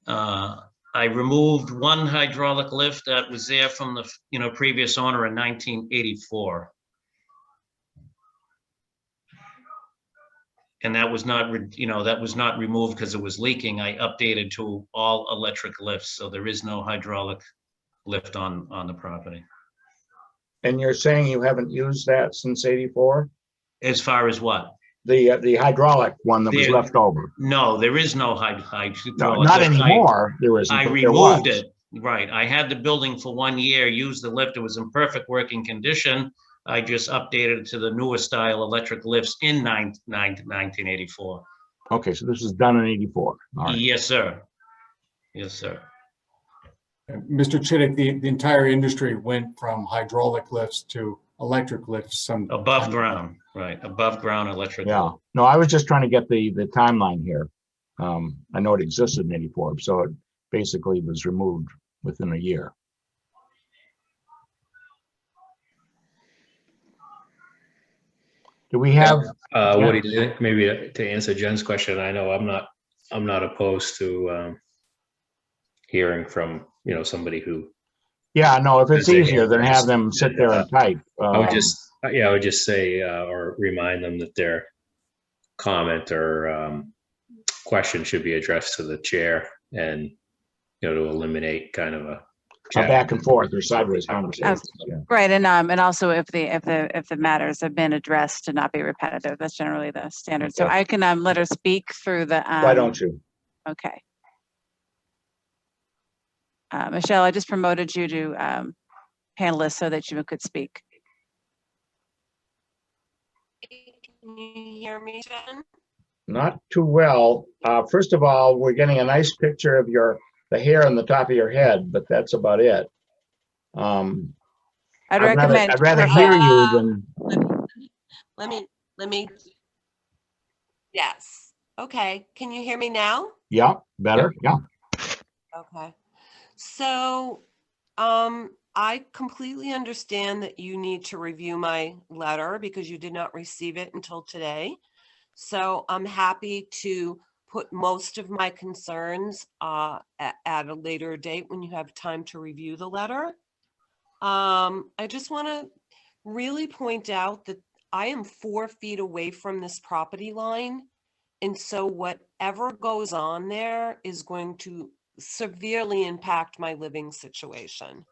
S11: I removed one hydraulic lift that was there from the, previous owner in 1984. And that was not, that was not removed because it was leaking. I updated to all electric lifts, so there is no hydraulic lift on the property.
S1: And you're saying you haven't used that since 84?
S11: As far as what?
S1: The hydraulic one that was
S11: There-
S1: left over?
S11: No, there is no hydraulic.
S1: No, not
S11: lift.
S1: anymore, there isn't.
S11: I
S1: but there
S11: removed
S1: was.
S11: it, right. I had the building for 1 year, used the lift. It was in perfect working condition. I just updated it to the newer style electric lifts in 1984.
S1: Okay, so this was done in 84. All right.
S11: Yes, sir. Yes, sir.
S9: Mr. Chittick, the entire industry went from hydraulic lifts to electric lifts some.
S11: Above ground, right, above ground electric.
S1: Yeah, no, I was just trying to get the timeline here. I know it existed in 84, so it basically was removed within a year. Do we have,
S3: What do you think? Maybe to answer Jen's question, I know I'm not opposed to hearing from, somebody who,
S1: yeah, no, if it's
S3: Does it-
S1: easier, then have them sit there and type.
S3: I would just say, or remind them that their comment or question should be addressed to the chair and, to eliminate kind of a
S1: A back and forth or sideways conversation. Yeah.
S2: Right, and also if the matters have been addressed to not be repetitive, that's generally the standard. So
S1: Okay.
S2: I can let her speak through the.
S1: Why don't you?
S2: Okay. Michelle, I just promoted you to panelist so that you could speak.
S12: Can you hear me, Jen?
S1: Not too well. First of all, we're getting a nice picture of the hair on the top of your head, but that's about it.
S2: I'd recommend.
S1: I'd rather hear you than.
S12: Let me. Yes. Okay. Can you hear me now?
S1: Yeah, better. Yeah.
S12: Okay. So, I completely understand that you need to review my letter because you did not receive it until today. So I'm happy to put most of my concerns at a later date when you have time to review the letter. I just want to really point out that I am 4 feet away from this property line. And so whatever goes on there is going to severely impact my living situation.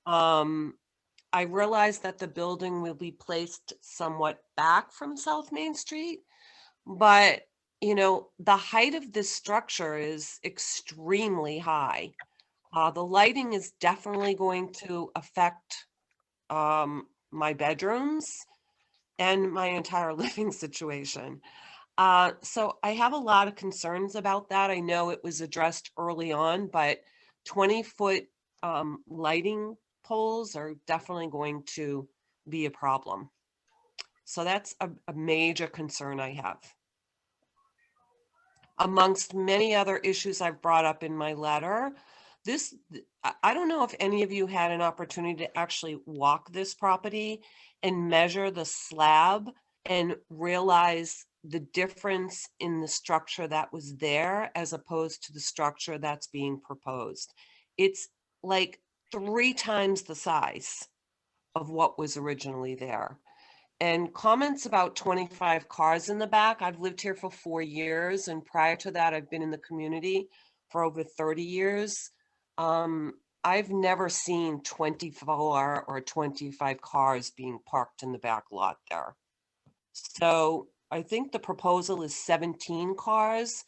S12: I realize that the building will be placed somewhat back from South Main Street, but the height of this structure is extremely high. The lighting is definitely going to affect my bedrooms and my entire living situation. So I have a lot of concerns about that. I know it was addressed early on, but 20-foot lighting poles are definitely going to be a problem. So that's a major concern I have. Amongst many other issues I've brought up in my letter, I don't know if any of you had an opportunity to actually walk this property and measure the slab and realize the difference in the structure that was there as opposed to the structure that's being proposed. It's like 3 times the size of what was originally there. And comments about 25 cars in the back. I've lived here for 4 years, and prior to that, I've been in the community for over 30 years. I've never seen 24 or 25 cars being parked in the back lot there. So I think the proposal is 17 cars.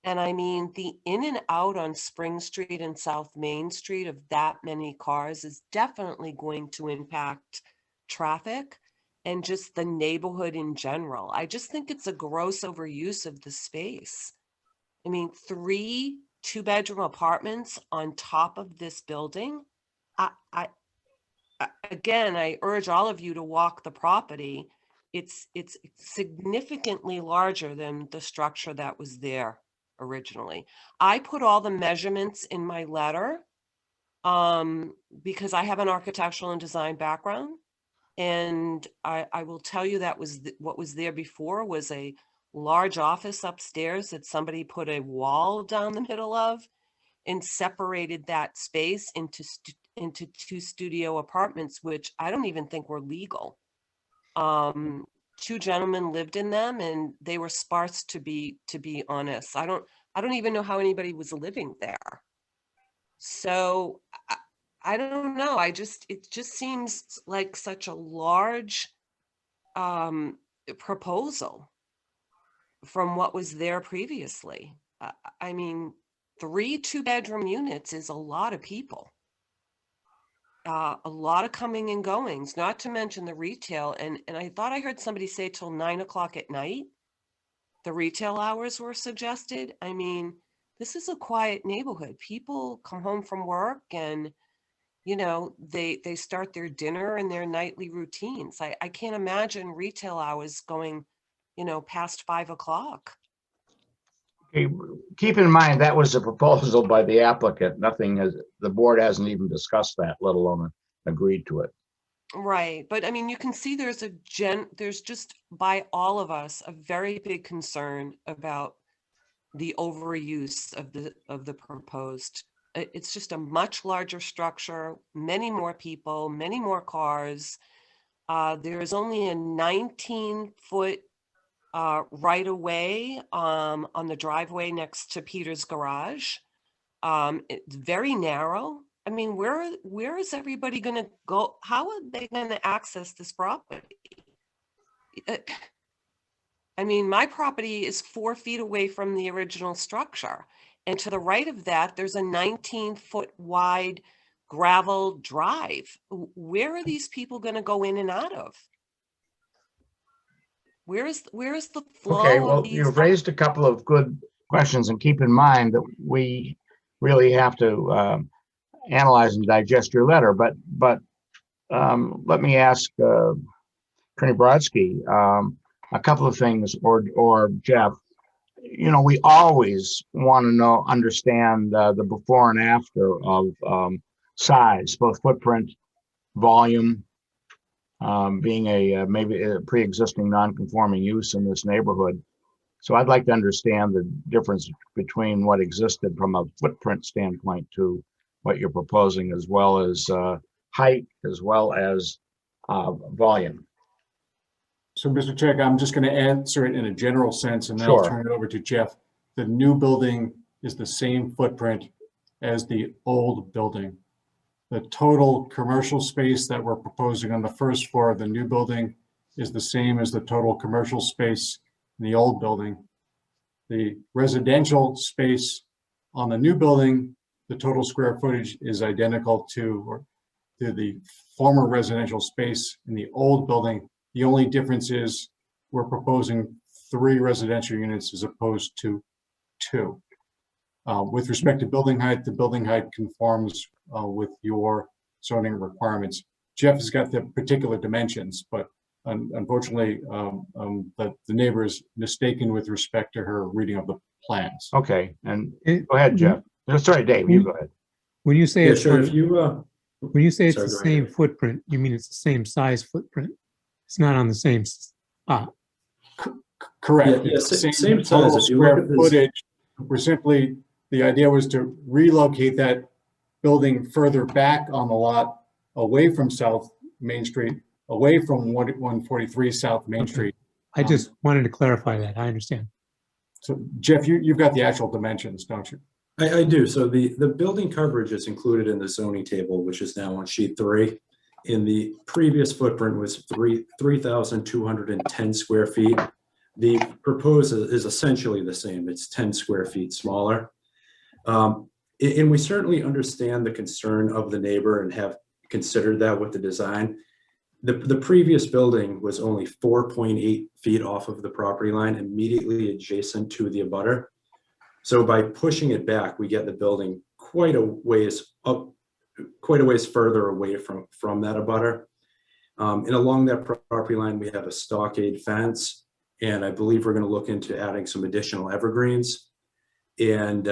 S12: And I mean, the in and out on Spring Street and South Main Street of that many cars is definitely going to impact traffic and just the neighborhood in general. I just think it's a gross overuse of the space. I mean, 3 2-bedroom apartments on top of this building. Again, I urge all of you to walk the property it's significantly larger than the structure that was there originally. I put all the measurements in my letter because I have an architectural and design background. And I will tell you that what was there before was a large office upstairs that somebody put a wall down the middle of and separated that space into 2 studio apartments, which I don't even think were legal. 2 gentlemen lived in them and they were sparse, to be honest. I don't even know how anybody was living there. So I don't know. It just seems like such a large proposal from what was there previously. I mean, 3 2-bedroom units is a lot of people. A lot of coming and goings, not to mention the retail. And I thought I heard somebody say till 9 o'clock at night, the retail hours were suggested. I mean, this is a quiet neighborhood. People come home from work and, you know, they start their dinner and their nightly routines. I can't imagine retail hours going, you know, past 5 o'clock.
S1: Okay, keep in mind, that was a proposal by the applicant. The board hasn't even discussed that, let alone agreed to it.
S12: Right. But I mean, you can see there's just by all of us, a very big concern about the overuse of the proposed. It's just a much larger structure, many more people, many more cars. There is only a 19-foot right away on the driveway next to Peter's garage. It's very narrow. I mean, where is everybody going to go? How are they going to access this property? I mean, my property is 4 feet away from the original structure. And to the right of that, there's a 19-foot wide gravel drive. Where are these people going to go in and out of? Where is the flow
S1: Okay,
S12: of
S1: well,
S12: these?
S1: you've raised a couple of good questions, and keep in mind that we really have to analyze and digest your letter. But let me ask Attorney Brodsky a couple of things, or Jeff. You know, we always want to understand the before and after of size, both footprint, volume, being maybe a pre-existing non-conforming use in this neighborhood. So I'd like to understand the difference between what existed from a footprint standpoint to what you're proposing, as well as height, as well as volume.
S9: So, Mr. Check, I'm just going to answer it in a general sense, and then
S1: Sure.
S9: I'll turn it over to Jeff. The new building is the same footprint as the old building. The total commercial space that we're proposing on the first floor of the new building is the same as the total commercial space in the old building. The residential space on the new building, the total square footage is identical to the former residential space in the old building. The only difference is we're proposing 3 residential units as opposed to 2. With respect to building height, the building height conforms with your zoning requirements. Jeff has got the particular dimensions, but unfortunately, the neighbor is mistaken with respect to her reading of the plans.
S1: Okay, and go ahead, Jeff. No, sorry, Dave, you go ahead.
S7: When you say
S10: Yeah,
S7: it's
S10: sure.
S7: on-
S10: If you,
S7: when you say it's
S10: sorry,
S7: the
S10: go
S7: same
S10: ahead.
S7: footprint, you mean it's the same size footprint? It's not on the same spot.
S9: Correct.
S10: Yeah,
S9: It's the
S10: same
S9: same
S10: size.
S9: total
S10: If you look
S9: square
S10: at this-
S9: footage. The idea was to relocate that building further back on the lot, away from South Main Street, away from 143 South Main
S7: Okay.
S9: Street.
S7: I just wanted to clarify that. I understand.
S9: So Jeff, you've got the actual dimensions, don't you?
S10: I do. So the building coverage is included in the zoning table, which is now on sheet 3. In the previous footprint was 3,210 square feet. The proposed is essentially the same. It's 10 square feet smaller. And we certainly understand the concern of the neighbor and have considered that with the design. The previous building was only 4.8 feet off of the property line, immediately adjacent to the abutter. So by pushing it back, we get the building quite a ways further away from that abutter. And along that property line, we have a stockade fence, and I believe we're going to look into adding some additional evergreens. And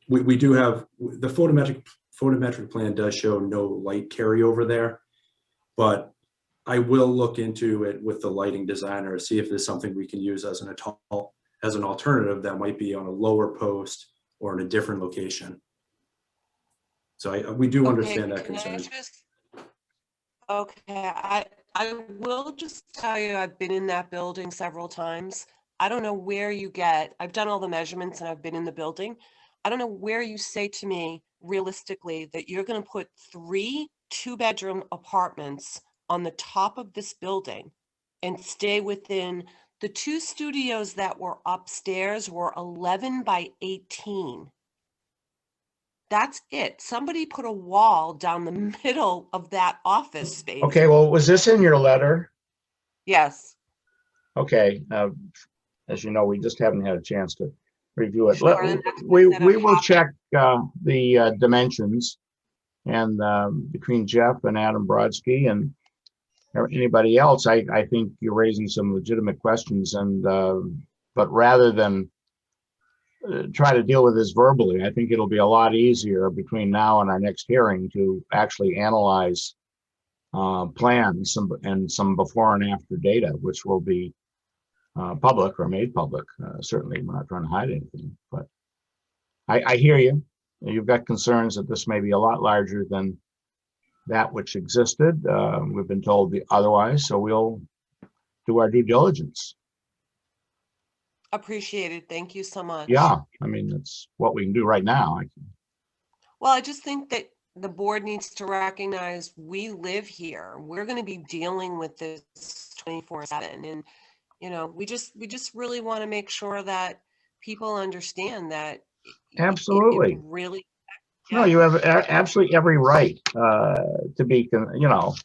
S10: we do have, the photometric plan does show no light carryover there, but I will look into it with the lighting designer to see if there's something we can use as an alternative that might be on a lower post or in a different location. So we do understand that concern.
S12: Okay, I will just tell you, I've been in that building several times. I don't know where you get, I've done all the measurements and I've been in the building. I don't know where you say to me realistically that you're going to put 3 2-bedroom apartments on the top of this building and stay within the 2 studios that were upstairs were 11 by 18. That's it. Somebody put a wall down the middle of that office space.
S1: Okay, well, was this in your letter?
S12: Yes.
S1: Okay, as you know, we just haven't had a chance to review it.
S12: Sure, and that's
S1: We
S12: what I said,
S1: will check the dimensions and between Jeff and Adam Brodsky and anybody else, I think you're raising some legitimate questions, and but rather than try to deal with this verbally, I think it'll be a lot easier between now and our next hearing to actually analyze plans and some before and after data, which will be public or made public. Certainly, we're not trying to hide anything, but I hear you. You've got concerns that this may be a lot larger than that which existed. We've been told otherwise, so we'll do our due diligence.
S12: Appreciated. Thank you so much.
S1: Yeah, I mean, that's what we can do right now.
S12: Well, I just think that the board needs to recognize we live here. We're going to be dealing with this 24/7. And, you know, we just really want to make sure that people understand that.
S1: Absolutely.
S12: It really.
S1: No, you have absolutely every right to be, you know,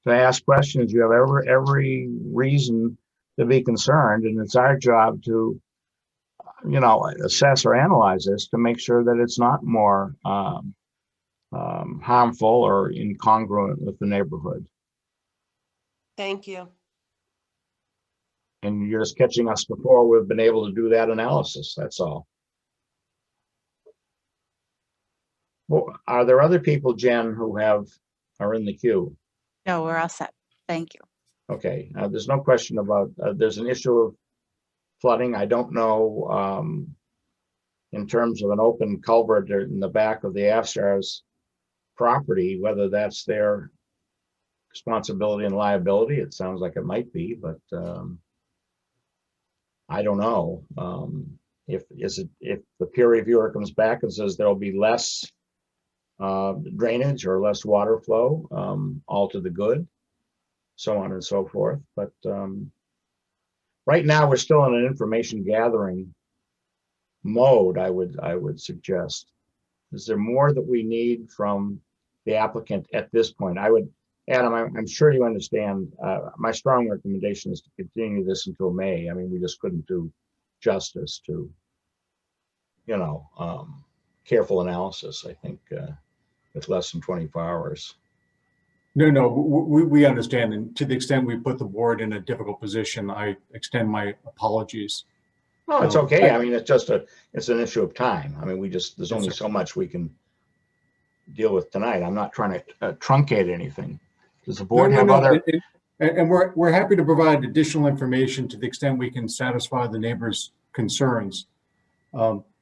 S1: to ask questions. You have every reason to be concerned, and it's our job to, you know, assess or analyze this to make sure that it's not more harmful or incongruent with the neighborhood.
S12: Thank you.
S1: And you're just catching us before we've been able to do that analysis. That's all. Well, are there other people, Jen, who are in the queue?
S2: No, we're all set. Thank you.
S1: Okay, there's no question about, there's an issue of flooding. I don't know, in terms of an open culvert in the back of the Avstars property, whether that's their responsibility and liability. It sounds like it might be, but I don't know. If the peer reviewer comes back and says there'll be less drainage or less water flow, all to the good, so on and so forth. But right now we're still in an information gathering mode. I would suggest. Is there more that we need from the applicant at this point? Adam, I'm sure you understand. My strong recommendation is to continue this until May. I mean, we just couldn't do justice to, you know, careful analysis. I think with less than 24 hours.
S9: No, we understand. And to the extent we put the board in a difficult position, I extend my apologies.
S1: No, it's okay. I mean, it's an issue of time. I mean, there's only so much we can deal with tonight. I'm not trying to truncate anything. Does the board have other?
S9: And we're happy to provide additional information to the extent we can satisfy the neighbors' concerns.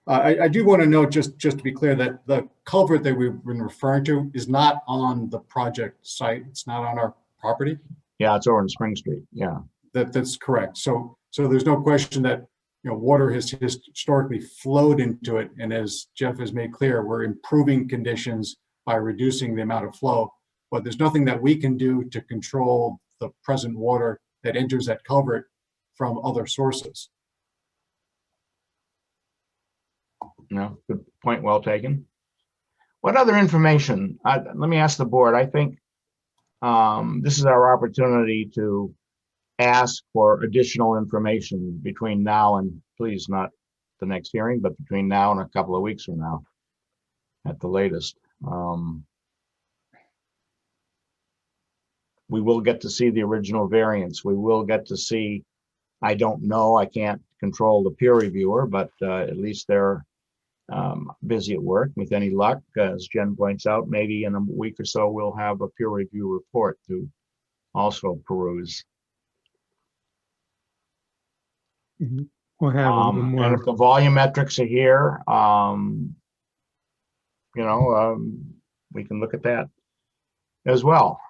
S9: I do want to note, just to be clear, that the culvert that we've been referring to is not on the project site. It's not on our property.
S1: Yeah, it's over in Spring Street. Yeah,
S9: that's correct. So there's no question that, you know, water has historically flowed into it, and as Jeff has made clear, we're improving conditions by reducing the amount of flow. But there's nothing that we can do to control the present water that enters that culvert from other sources.
S1: No, good point. Well taken. What other information? Let me ask the board. I think this is our opportunity to ask for additional information between now and, please not the next hearing, but between now and a couple of weeks from now at the latest. we will get to see the original variance. We will get to see, I don't know, I can't control the peer reviewer, but at least they're busy at work. With any luck, as Jen points out, maybe in a week or so, we'll have a peer review report to also peruse.
S7: We'll have a little
S1: And
S7: more,
S1: if the volumetrics are here, we can look at that as well.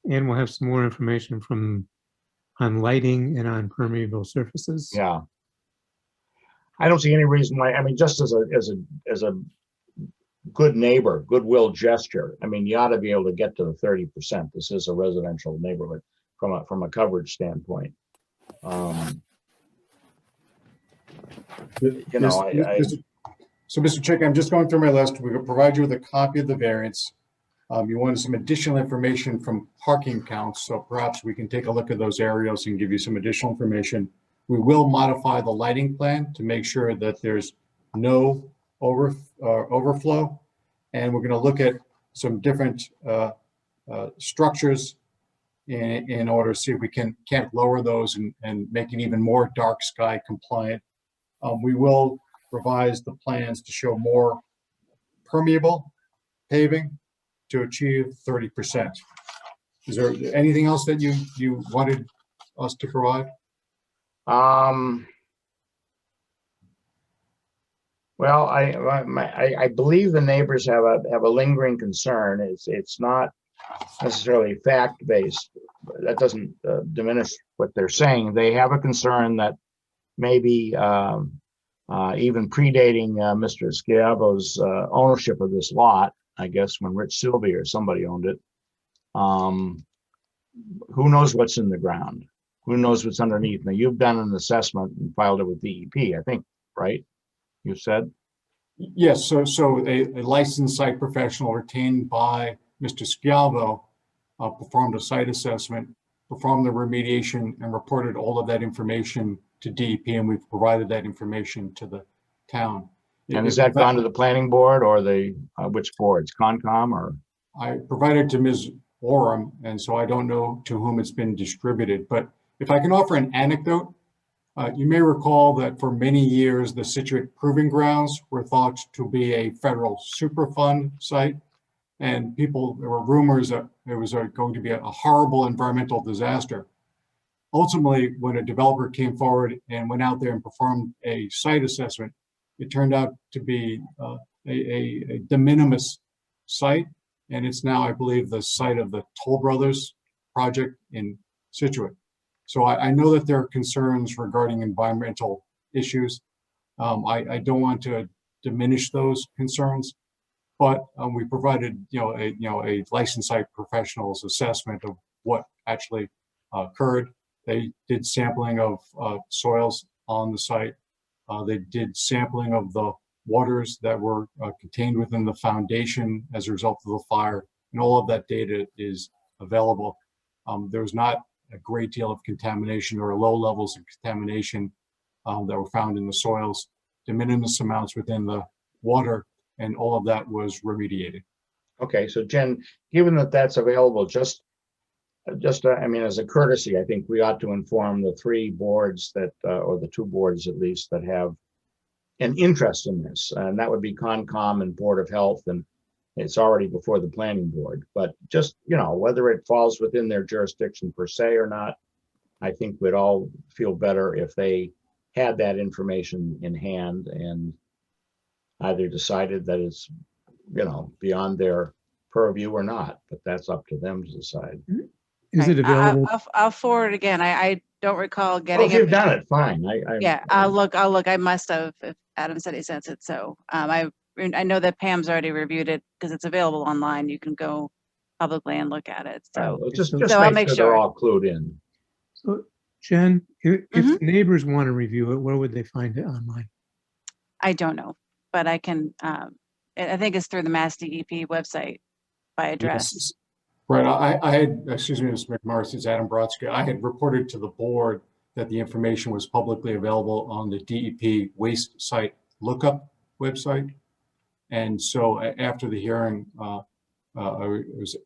S7: and we'll have some more information on lighting and on permeable surfaces.
S1: Yeah. I don't see any reason why, I mean, just as a good neighbor, goodwill gesture, I mean, you ought to be able to get to the 30%. This is a residential neighborhood from a coverage standpoint.
S9: So, Mr. Chick, I'm just going through my list. We will provide you with a copy of the variance. You wanted some additional information from parking counts, so perhaps we can take a look at those areas and give you some additional information. We will modify the lighting plan to make sure that there's no overflow. And we're going to look at some different structures in order to see if we can't lower those and make it even more dark sky compliant. We will revise the plans to show more permeable paving to achieve 30%. Is there anything else that you wanted us to provide?
S1: Well, I believe the neighbors have a lingering concern. It's not necessarily fact-based. That doesn't diminish what they're saying. They have a concern that maybe even predating Mr. Schiavo's ownership of this lot, I guess when Rich Sylvie or somebody owned it, who knows what's in the ground? Who knows what's underneath? Now, you've done an assessment and filed it with DEP, I think, right? You said?
S9: Yes, so a licensed site professional retained by Mr. Schiavo performed a site assessment, performed the remediation, and reported all of that information to DEP, and we've provided that information to the town.
S1: And has that gone to the planning board or the, which boards, Concom or?
S9: I provided to Ms. Oram, and so I don't know to whom it's been distributed, but if I can offer an anecdote, you may recall that for many years, the Situate Proving Grounds were thought to be a federal Superfund site, and there were rumors that it was going to be a horrible environmental disaster. Ultimately, when a developer came forward and went out there and performed a site assessment, it turned out to be a de minimis site, and it's now, I believe, the site of the Toll Brothers project in Situate. So I know that there are concerns regarding environmental issues. I don't want to diminish those concerns, but we provided a licensed site professional's assessment of what actually occurred. They did sampling of soils on the site. They did sampling of the waters that were contained within the foundation as a result of the fire, and all of that data is available. There was not a great deal of contamination or low levels of contamination that were found in the soils, de minimis amounts within the water, and all of that was remediated.
S1: Okay, so Jen, given that that's available, just I mean, as a courtesy, I think we ought to inform the three boards that, or the two boards at least, that have an interest in this, and that would be Concom and Board of Health, and it's already before the planning board. But just, whether it falls within their jurisdiction per se or not, I think we'd all feel better if they had that information in hand and either decided that it's, beyond their purview or not, but that's up to them to decide.
S7: Is it available?
S2: I'll forward it again. I don't recall
S1: Well,
S2: getting
S1: if
S2: it.
S1: you've done it, fine.
S2: Yeah, I'll look. I must have, if Adam said he sent it. So I know that Pam's already reviewed it because it's available online. You can go publicly and look at it. So
S1: just
S2: I'll
S1: make sure they're all clued in.
S7: So, Jen, if the neighbors want to review it, where would they find it online?
S2: I don't know, but I can, I think it's through the Mass DEP website by address.
S9: Yes. Right, I had, excuse me, Ms. McMurray, it's Adam Brodsky. I had reported to the board that the information was publicly available on the DEP waste site lookup website. And so after the hearing, I was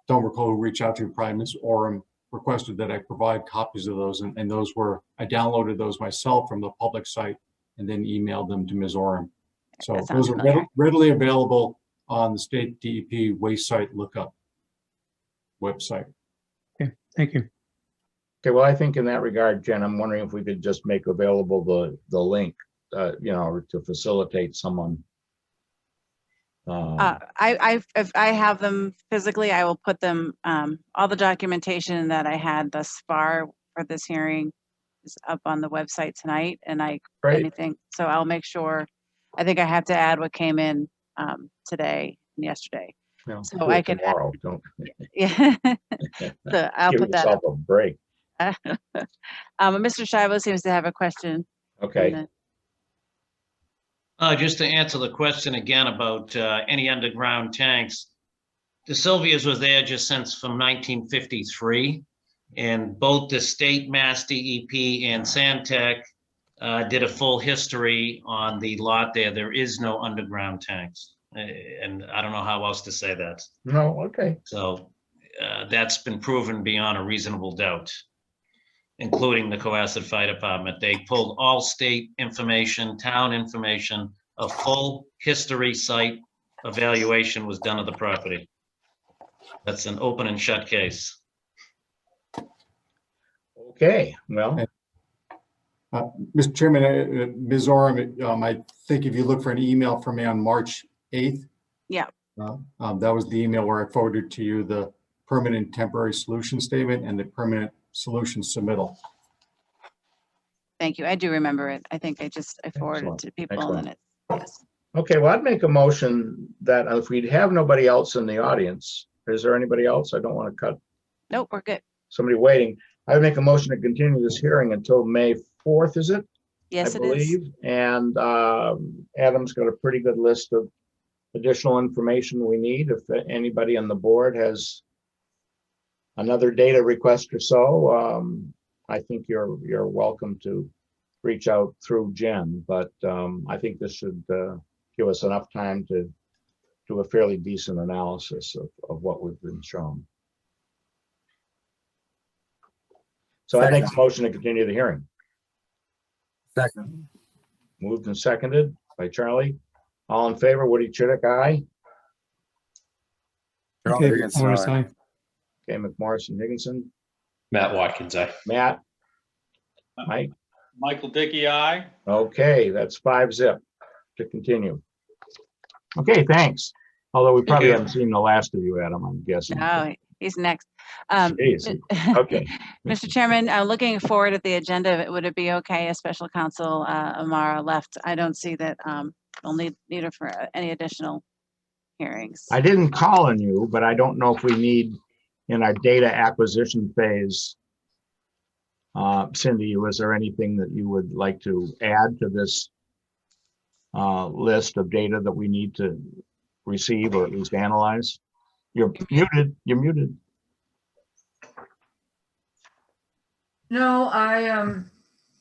S9: don't recall who reached out to me, probably Ms. Oram requested that I provide copies of those, and those were, I downloaded those myself from the public site and then emailed them to Ms. Oram. So
S2: That sounds
S9: those are
S2: familiar.
S9: readily available on the state DEP waste site lookup website.
S7: Okay, thank you.
S1: Okay, well, I think in that regard, Jen, I'm wondering if we could just make available the link, you know, to facilitate someone.
S2: If I have them physically, I will put them, all the documentation that I had thus far for this hearing is up on the website tonight, and
S1: Great.
S2: anything, so I'll make sure, I think I have to add what came in, today and yesterday.
S1: You know,
S2: So
S1: do
S2: I
S1: it
S2: can,
S1: tomorrow. Don't
S2: yeah. So I'll
S1: give
S2: put that
S1: yourself
S2: up.
S1: a break.
S2: Mr. Shivo seems to have a question.
S1: Okay.
S11: Just to answer the question again about any underground tanks, the Sylvia's was there just since from 1953, and both the state Mass DEP and Santec did a full history on the lot there. There is no underground tanks, and I don't know how else to say that.
S1: No, okay.
S11: So that's been proven beyond a reasonable doubt, including the Cohasset Fire Department. They pulled all state information, town information, a full history site evaluation was done of the property. That's an open and shut case.
S1: Okay, well,
S9: Mr. Chairman, Ms. Oram, I think if you look for an email from me on March 8th.
S2: Yeah.
S9: That was the email where I forwarded to you the permanent temporary solution statement and the permanent solution submittal.
S2: Thank you. I do remember it. I think I forwarded
S1: Excellent.
S2: it to people
S1: Excellent.
S2: and then yes.
S1: okay, well, I'd make a motion that if we'd have nobody else in the audience, is there anybody else? I don't want to cut
S2: Nope, we're good.
S1: somebody waiting. I would make a motion to continue this hearing until May 4th, is it?
S2: Yes,
S1: I
S2: it is.
S1: believe. And Adam's got a pretty good list of additional information we need. If anybody on the board has another data request or so, I think you're welcome to reach out through Jen, but I think this should give us enough time to do a fairly decent analysis of what we've been shown. So I make a motion to continue the hearing.
S5: Second.
S1: Moved and seconded by Charlie. All in favor, Woody Chidick, aye.
S5: Charlie
S7: Okay,
S5: Higginson,
S7: Morris,
S5: aye.
S7: aye.
S1: Okay, McMorrison, Higginson,
S3: Matt Watkins, aye.
S1: Matt, Mike.
S6: Michael Dickey, aye.
S1: Okay, that's 5-0 to continue. Okay, thanks. Although we probably
S11: you.
S1: haven't seen the last of you, Adam, I'm guessing.
S2: No, he's next.
S1: Jeez. Okay,
S2: Mr. Chairman, looking forward at the agenda, would it be okay if special counsel Amara left? I don't see that we'll need her for any additional hearings.
S1: I didn't call on you, but I don't know if we need in our data acquisition phase. Cindy, was there anything that you would like to add to this list of data that we need to receive or at least analyze? You're muted. You're muted.
S13: No, I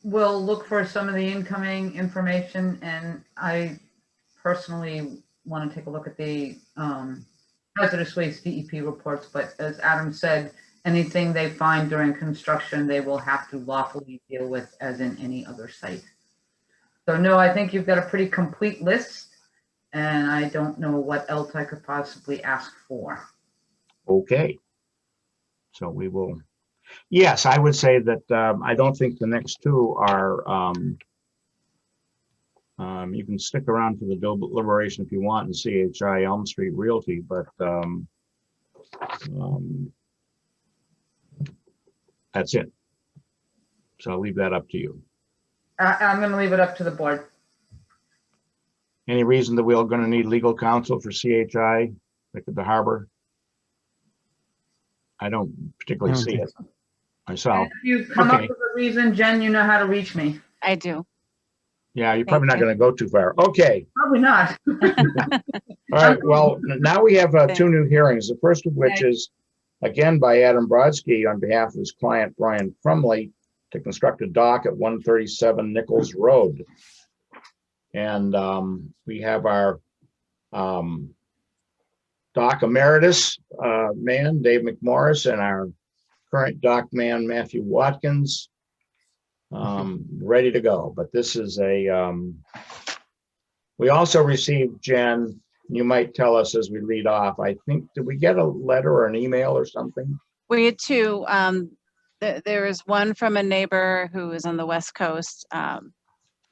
S13: will look for some of the incoming information, and I personally want to take a look at the hazardous waste DEP reports, but as Adam said, anything they find during construction, they will have to lawfully deal with as in any other site. So no, I think you've got a pretty complete list, and I don't know what else I could possibly ask for.
S1: Okay. So we will, yes, I would say that I don't think the next two are, you can stick around for the deliberation if you want in CHI Elm Street Realty, but that's it. So I'll leave that up to you.
S13: I'm going to leave it up to the board.
S1: Any reason that we're going to need legal counsel for CHI, like at the harbor? I don't particularly see it myself.
S13: If you come up
S1: Okay.
S13: with a reason, Jen, you know how to reach me.
S2: I do.
S1: Yeah, you're probably not
S2: Thank you.
S1: going to go too far. Okay.
S13: Probably not.
S1: All right, well, now we have two new hearings, the first of which is, again, by Adam Brodsky on behalf of his client Brian Crumley to construct a dock at 137 Nichols Road. And we have our dock emeritus man, Dave McMorris, and our current dock man, Matthew Watkins, ready to go. But this is we also received, Jen, you might tell us as we lead off, I think, did we get a letter or an email or something?
S2: We had two. There is one from a neighbor who is on the West Coast,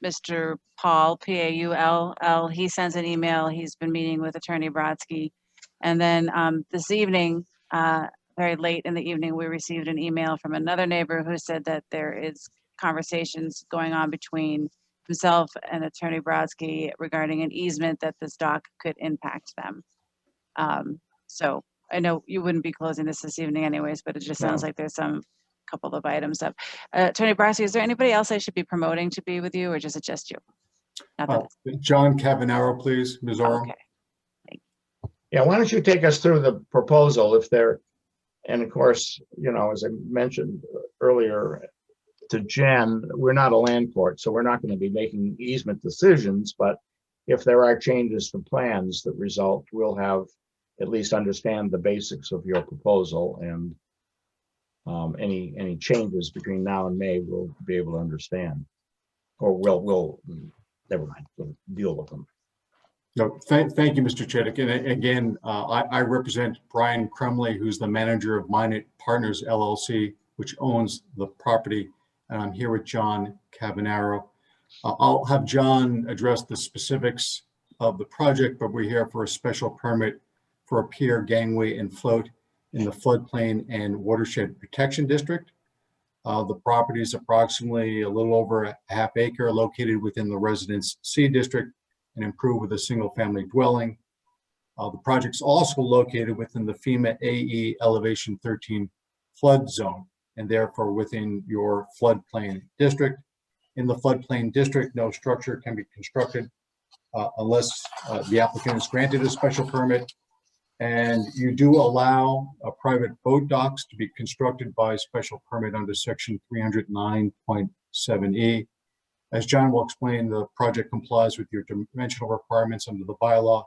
S2: Mr. Paul, P-A-U-L-L. He sends an email. He's been meeting with Attorney Brodsky. And then this evening, very late in the evening, we received an email from another neighbor who said that there is conversations going on between himself and Attorney Brodsky regarding an easement that this dock could impact them. So I know you wouldn't be closing this evening anyways, but it just sounds like there's some couple of items up. Attorney Brodsky, is there anybody else I should be promoting to be with you, or is it just you?
S9: John Cavanaro, please, Ms. Oram.
S2: Okay.
S1: Yeah, why don't you take us through the proposal if there, and of course, you know, as I mentioned earlier to Jen, we're not a land court, so we're not going to be making easement decisions, but if there are changes to plans that result, we'll have at least understand the basics of your proposal, and any changes between now and May, we'll be able to understand, or we'll never mind, we'll deal with them.
S9: No, thank you, Mr. Chittick. And again, I represent Brian Crumley, who's the manager of Minot Partners LLC, which owns the property. And I'm here with John Cavanaro. I'll have John address the specifics of the project, but we're here for a special permit for a pier, gangway, and float in the floodplain and watershed protection district. The property is approximately a little over a half acre, located within the Residence C district and improved with a single family dwelling. The project's also located within the FEMA AE elevation 13 flood zone, and therefore within your floodplain district. In the floodplain district, no structure can be constructed unless the applicant is granted a special permit. And you do allow private boat docks to be constructed by special permit under section 309.7E. As John will explain, the project complies with your dimensional requirements under the bylaw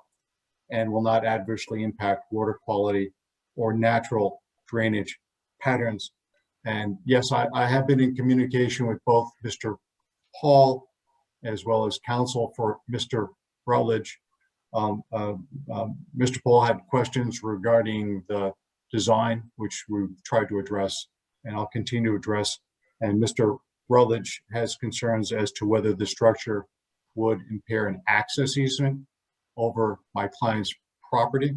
S9: and will not adversely impact water quality or natural drainage patterns. And yes, I have been in communication with both Mr. Paul as well as counsel for Mr. Rutledge. Mr. Paul had questions regarding the design, which we tried to address, and I'll continue to address. And Mr. Rutledge has concerns as to whether the structure would impair an access easement over my client's property.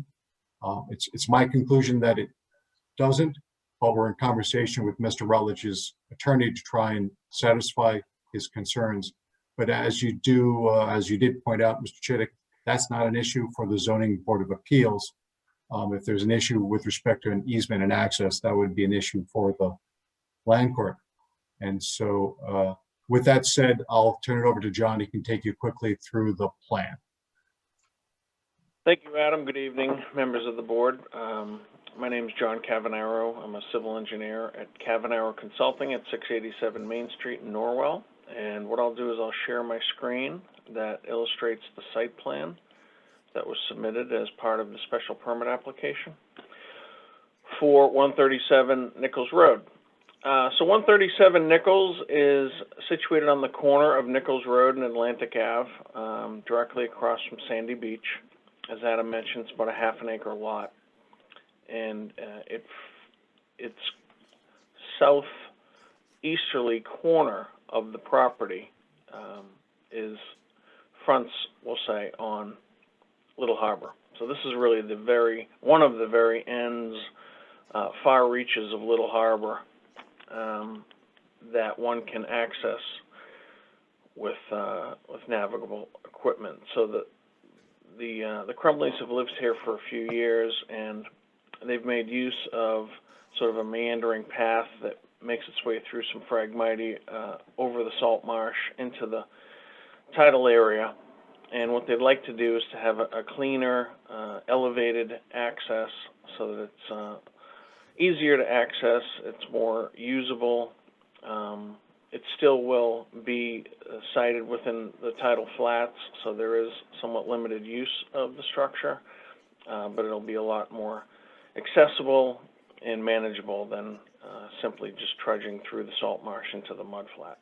S9: It's my conclusion that it doesn't, but we're in conversation with Mr. Rutledge's attorney to try and satisfy his concerns. But as you did point out, Mr. Chittick, that's not an issue for the Zoning Board of Appeals. If there's an issue with respect to an easement and access, that would be an issue for the land court. And so with that said, I'll turn it over to John. He can take you quickly through the plan.
S8: Thank you, Adam. Good evening, members of the board. My name is John Cavanaro. I'm a civil engineer at Cavanaro Consulting at 687 Main Street in Norwell. And what I'll do is I'll share my screen that illustrates the site plan that was submitted as part of the special permit application for 137 Nichols Road. So 137 Nichols is situated on the corner of Nichols Road and Atlantic Ave, directly across from Sandy Beach. As Adam mentioned, it's about a half an acre lot. And its southeasterly corner of the property is fronts, we'll say, on Little Harbor. So this is really one of the very ends, far reaches of Little Harbor that one can access with navigable equipment. So the Crumleys have lived here for a few years, and they've made use of sort of a meandering path that makes its way through some phragmite over the salt marsh into the tidal area. And what they'd like to do is to have a cleaner, elevated access so that it's easier to access, it's more usable. It still will be sited within the tidal flats, so there is somewhat limited use of the structure. but it'll be a lot more accessible and manageable than simply just trudging through the salt marsh into the mud flat.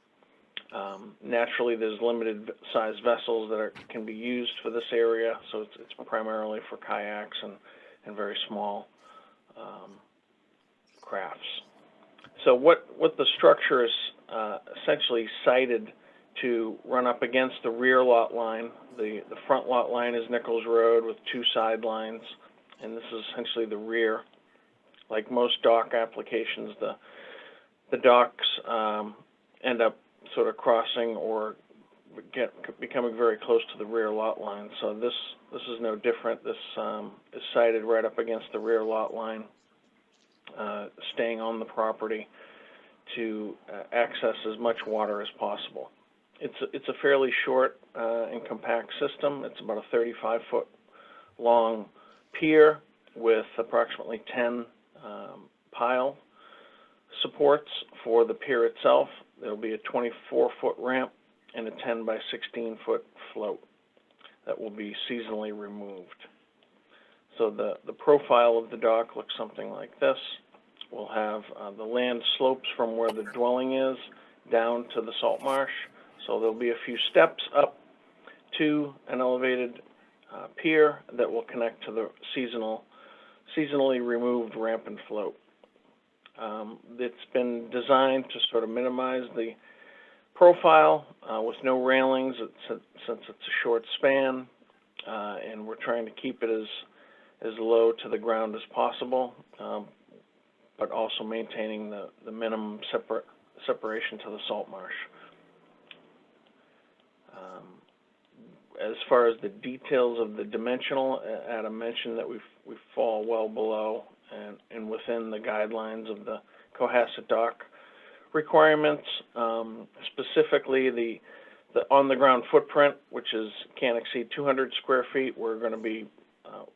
S8: Naturally, there's limited size vessels that can be used for this area, so it's primarily for kayaks and very small crafts. So what the structure is essentially sited to run up against the rear lot line. The front lot line is Nichols Road with 2 sidelines, and this is essentially the rear. Like most dock applications, the docks end up sort of crossing or becoming very close to the rear lot line. So this is no different. This is sited right up against the rear lot line, staying on the property to access as much water as possible. It's a fairly short and compact system. It's about a 35-foot long pier with approximately 10 pile supports for the pier itself. There will be a 24-foot ramp and a 10 by 16-foot float that will be seasonally removed. So the profile of the dock looks something like this. We'll have the land slopes from where the dwelling is down to the salt marsh. So there'll be a few steps up to an elevated pier that will connect to the seasonally removed ramp and float. It's been designed to sort of minimize the profile with no railings since it's a short span, and we're trying to keep it as low to the ground as possible, but also maintaining the minimum separation to the salt marsh. As far as the details of the dimensional, Adam mentioned that we fall well below and within the guidelines of the Cohasset dock requirements. Specifically, the on-the-ground footprint, which can't exceed 200 square feet. We're going to be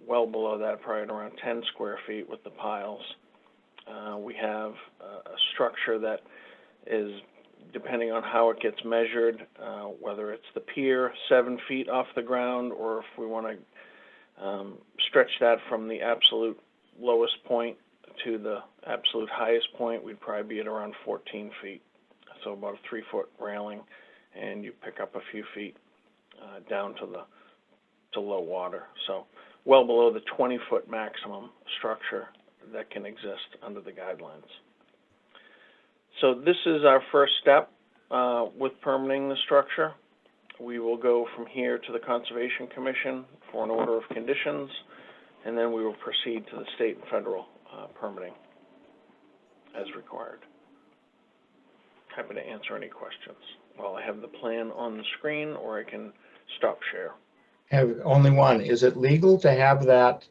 S8: well below that, probably at around 10 square feet with the piles. We have a structure that is, depending on how it gets measured, whether it's the pier 7 feet off the ground, or if we want to stretch that from the absolute lowest point to the absolute highest point, we'd probably be at around 14 feet. So about a 3-foot railing, and you pick up a few feet down to low water. So well below the 20-foot maximum structure that can exist under the guidelines. So this is our first step with permitting the structure. We will go from here to the Conservation Commission for an order of conditions, and then we will proceed to the state and federal permitting as required. Happy to answer any questions. Well, I have the plan on the screen, or I can stop share.
S1: Have only one. Is it legal to have that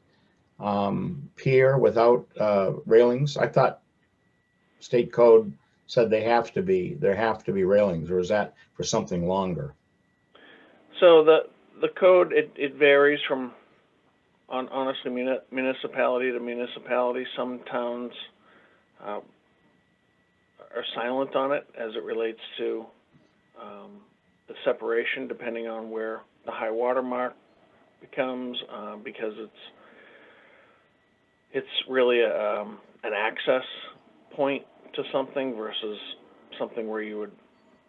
S1: pier without railings? I thought state code said there have to be railings, or is that for something longer?
S8: So the code, it varies from honestly municipality to municipality. Some towns are silent on it as it relates to the separation, depending on where the high water mark becomes, because it's really an access point to something versus something where you would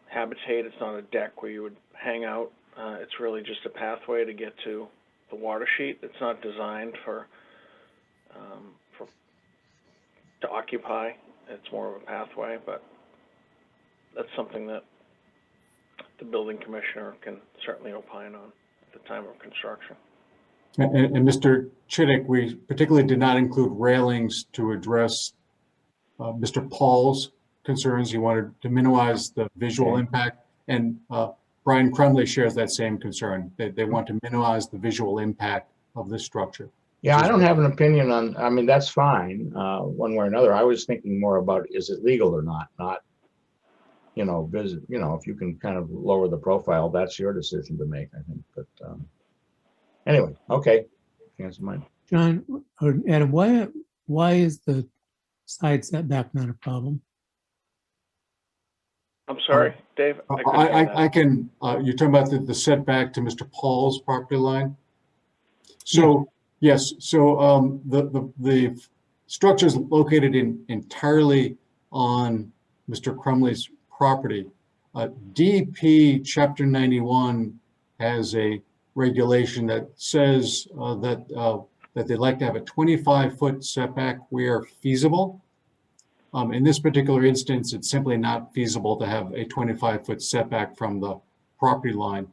S8: habitate. It's not a deck where you would hang out. It's really just a pathway to get to the water sheet. It's not designed to occupy. It's more of a pathway, but that's something that the building commissioner can certainly opine on at the time of construction.
S9: And Mr. Chittick, we particularly did not include railings to address Mr. Paul's concerns. He wanted to minimize the visual impact, and Brian Crumley shares that same concern. They want to minimize the visual impact of this structure.
S1: Yeah, I don't have an opinion on, I mean, that's fine, one way or another. I was thinking more about, is it legal or not? Not, if you can kind of lower the profile, that's your decision to make, I think. But anyway, okay. Answer mine.
S7: John or Adam, why is the side setback not a problem?
S8: I'm sorry, Dave.
S9: I can, you're talking about the setback to Mr. Paul's property line? So Yes, so the structure is located entirely on Mr. Crumley's property. DEP Chapter 91 has a regulation that says that they'd like to have a 25-foot setback where feasible. In this particular instance, it's simply not feasible to have a 25-foot setback from the property line.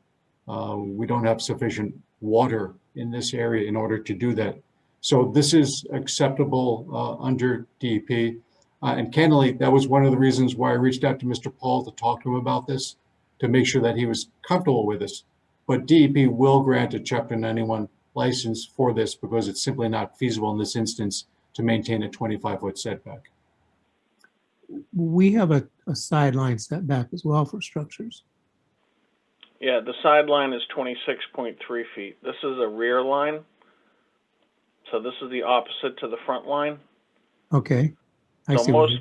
S9: We don't have sufficient water in this area in order to do that. So this is acceptable under DEP. And candidly, that was one of the reasons why I reached out to Mr. Paul to talk to him about this, to make sure that he was comfortable with this. But DEP will grant a Chapter 91 license for this because it's simply not feasible in this instance to maintain a 25-foot setback.
S7: We have a sideline setback as well for structures.
S8: Yeah, the sideline is 26.3 feet. This is a rear line. So this is the opposite to the front line.
S7: Okay. I
S8: So
S7: see what you-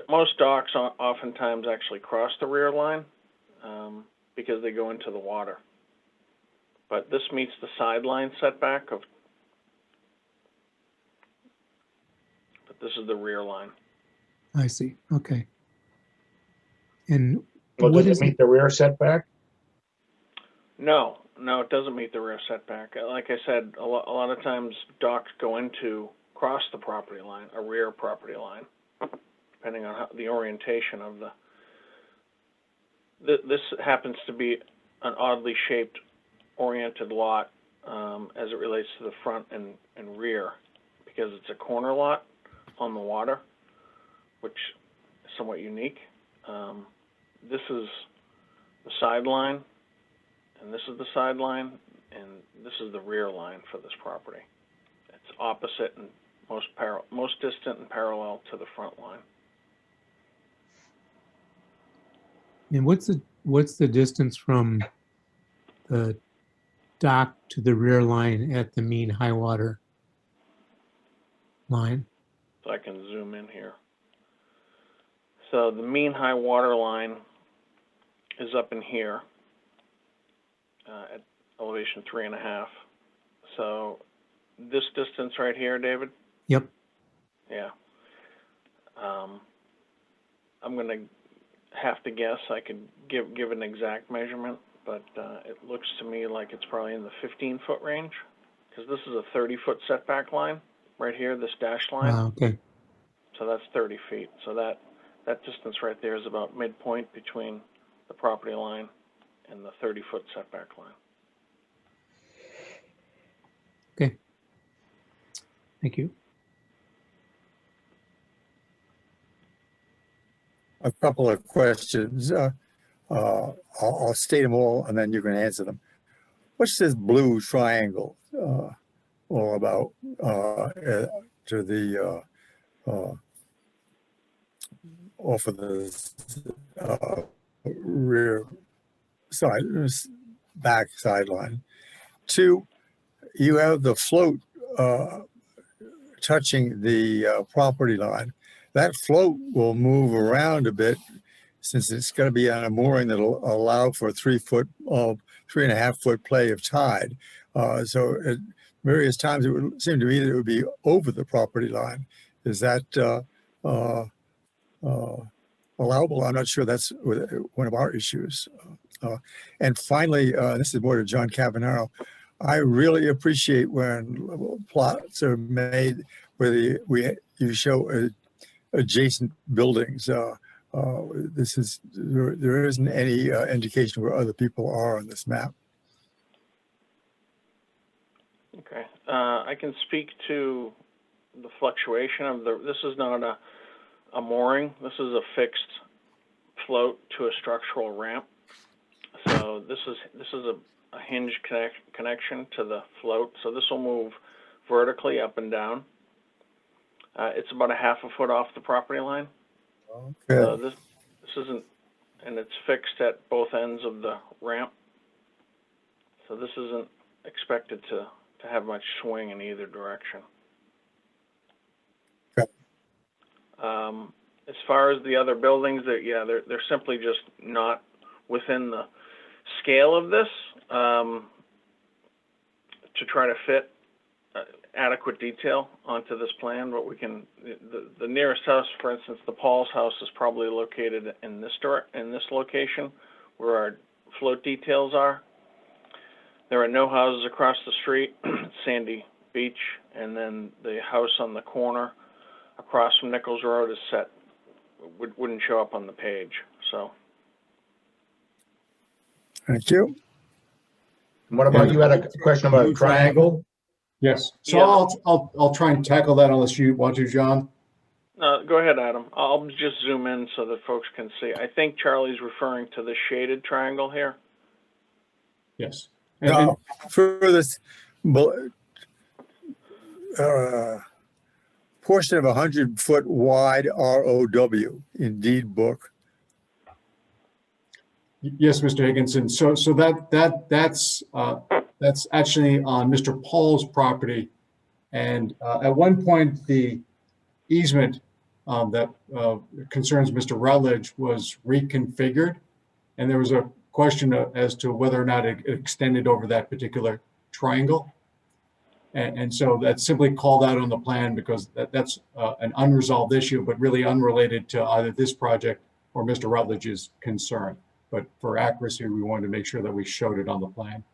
S8: most docks oftentimes actually cross the rear line because they go into the water. But this meets the sideline setback of, but this is the rear line.
S7: I see. Okay. And
S1: Well,
S7: what
S1: does
S7: is
S1: it meet the rear setback?
S8: No, it doesn't meet the rear setback. Like I said, a lot of times docks go into cross the property line, a rear property line, depending on how, the orientation of this happens to be an oddly shaped oriented lot as it relates to the front and rear because it's a corner lot on the water, which is somewhat unique. This is the sideline, and this is the sideline, and this is the rear line for this property. It's opposite and most distant and parallel to the front line.
S7: and what's the distance from the dock to the rear line at the mean high water line?
S8: So I can zoom in here. So the mean high water line is up in here at elevation 3.5. So this distance right here, David?
S7: Yep.
S8: Yeah. I'm going to have to guess. I could give an exact measurement, but it looks to me like it's probably in the 15-foot range because this is a 30-foot setback line right here, this dashed line.
S7: Okay.
S8: So that's 30 feet. So that distance right there is about midpoint between the property line and the 30-foot setback line.
S7: Okay. Thank you.
S5: A couple of questions. I'll state them all and then you can answer them. What's this blue triangle all about to the off of the rear side, back sideline? Two, you have the float touching the property line. That float will move around a bit since it's going to be on a mooring that'll allow for 3.5 foot play of tide. So at various times it would seem to me that it would be over the property line. Is that allowable? I'm not sure that's one of our issues. And finally, this is more to John Cavanaro. I really appreciate when plots are made where you show adjacent buildings. There isn't any indication where other people are on this map.
S8: Okay. I can speak to the fluctuation of this is not a mooring. This is a fixed float to a structural ramp. So this is a hinge connection to the float. So this will move vertically up and down. It's about 1/2 foot off the property line.
S5: Okay.
S8: So this isn't, and it's fixed at both ends of the ramp. So this isn't expected to have much swing in either direction.
S5: Okay.
S8: As far as the other buildings, they're simply just not within the scale of this to try to fit adequate detail onto this plan, but we can, the nearest house, for instance, the Paul's house is probably located in this location where our float details are. There are no houses across the street, Sandy Beach, and then the house on the corner across from Nichols Road is set, wouldn't show up on the page, so.
S5: Thank you.
S1: What about, you had a question about a triangle?
S9: Yes, so
S8: Yeah.
S9: I'll try and tackle that unless you want to, John.
S8: Go ahead, Adam. I'll just zoom in so that folks can see. I think Charlie's referring to the shaded triangle here.
S9: Yes.
S5: Now, for this portion of 100-foot wide ROW in deed book.
S9: Yes, Mr. Higginson. So that's actually on Mr. Paul's property. And at one point, the easement that concerns Mr. Rutledge was reconfigured. And there was a question as to whether or not it extended over that particular triangle. And so that's simply called out on the plan because that's an unresolved issue, but really unrelated to either this project or Mr. Rutledge's concern. But for accuracy, we wanted to make sure that we showed it on the plan.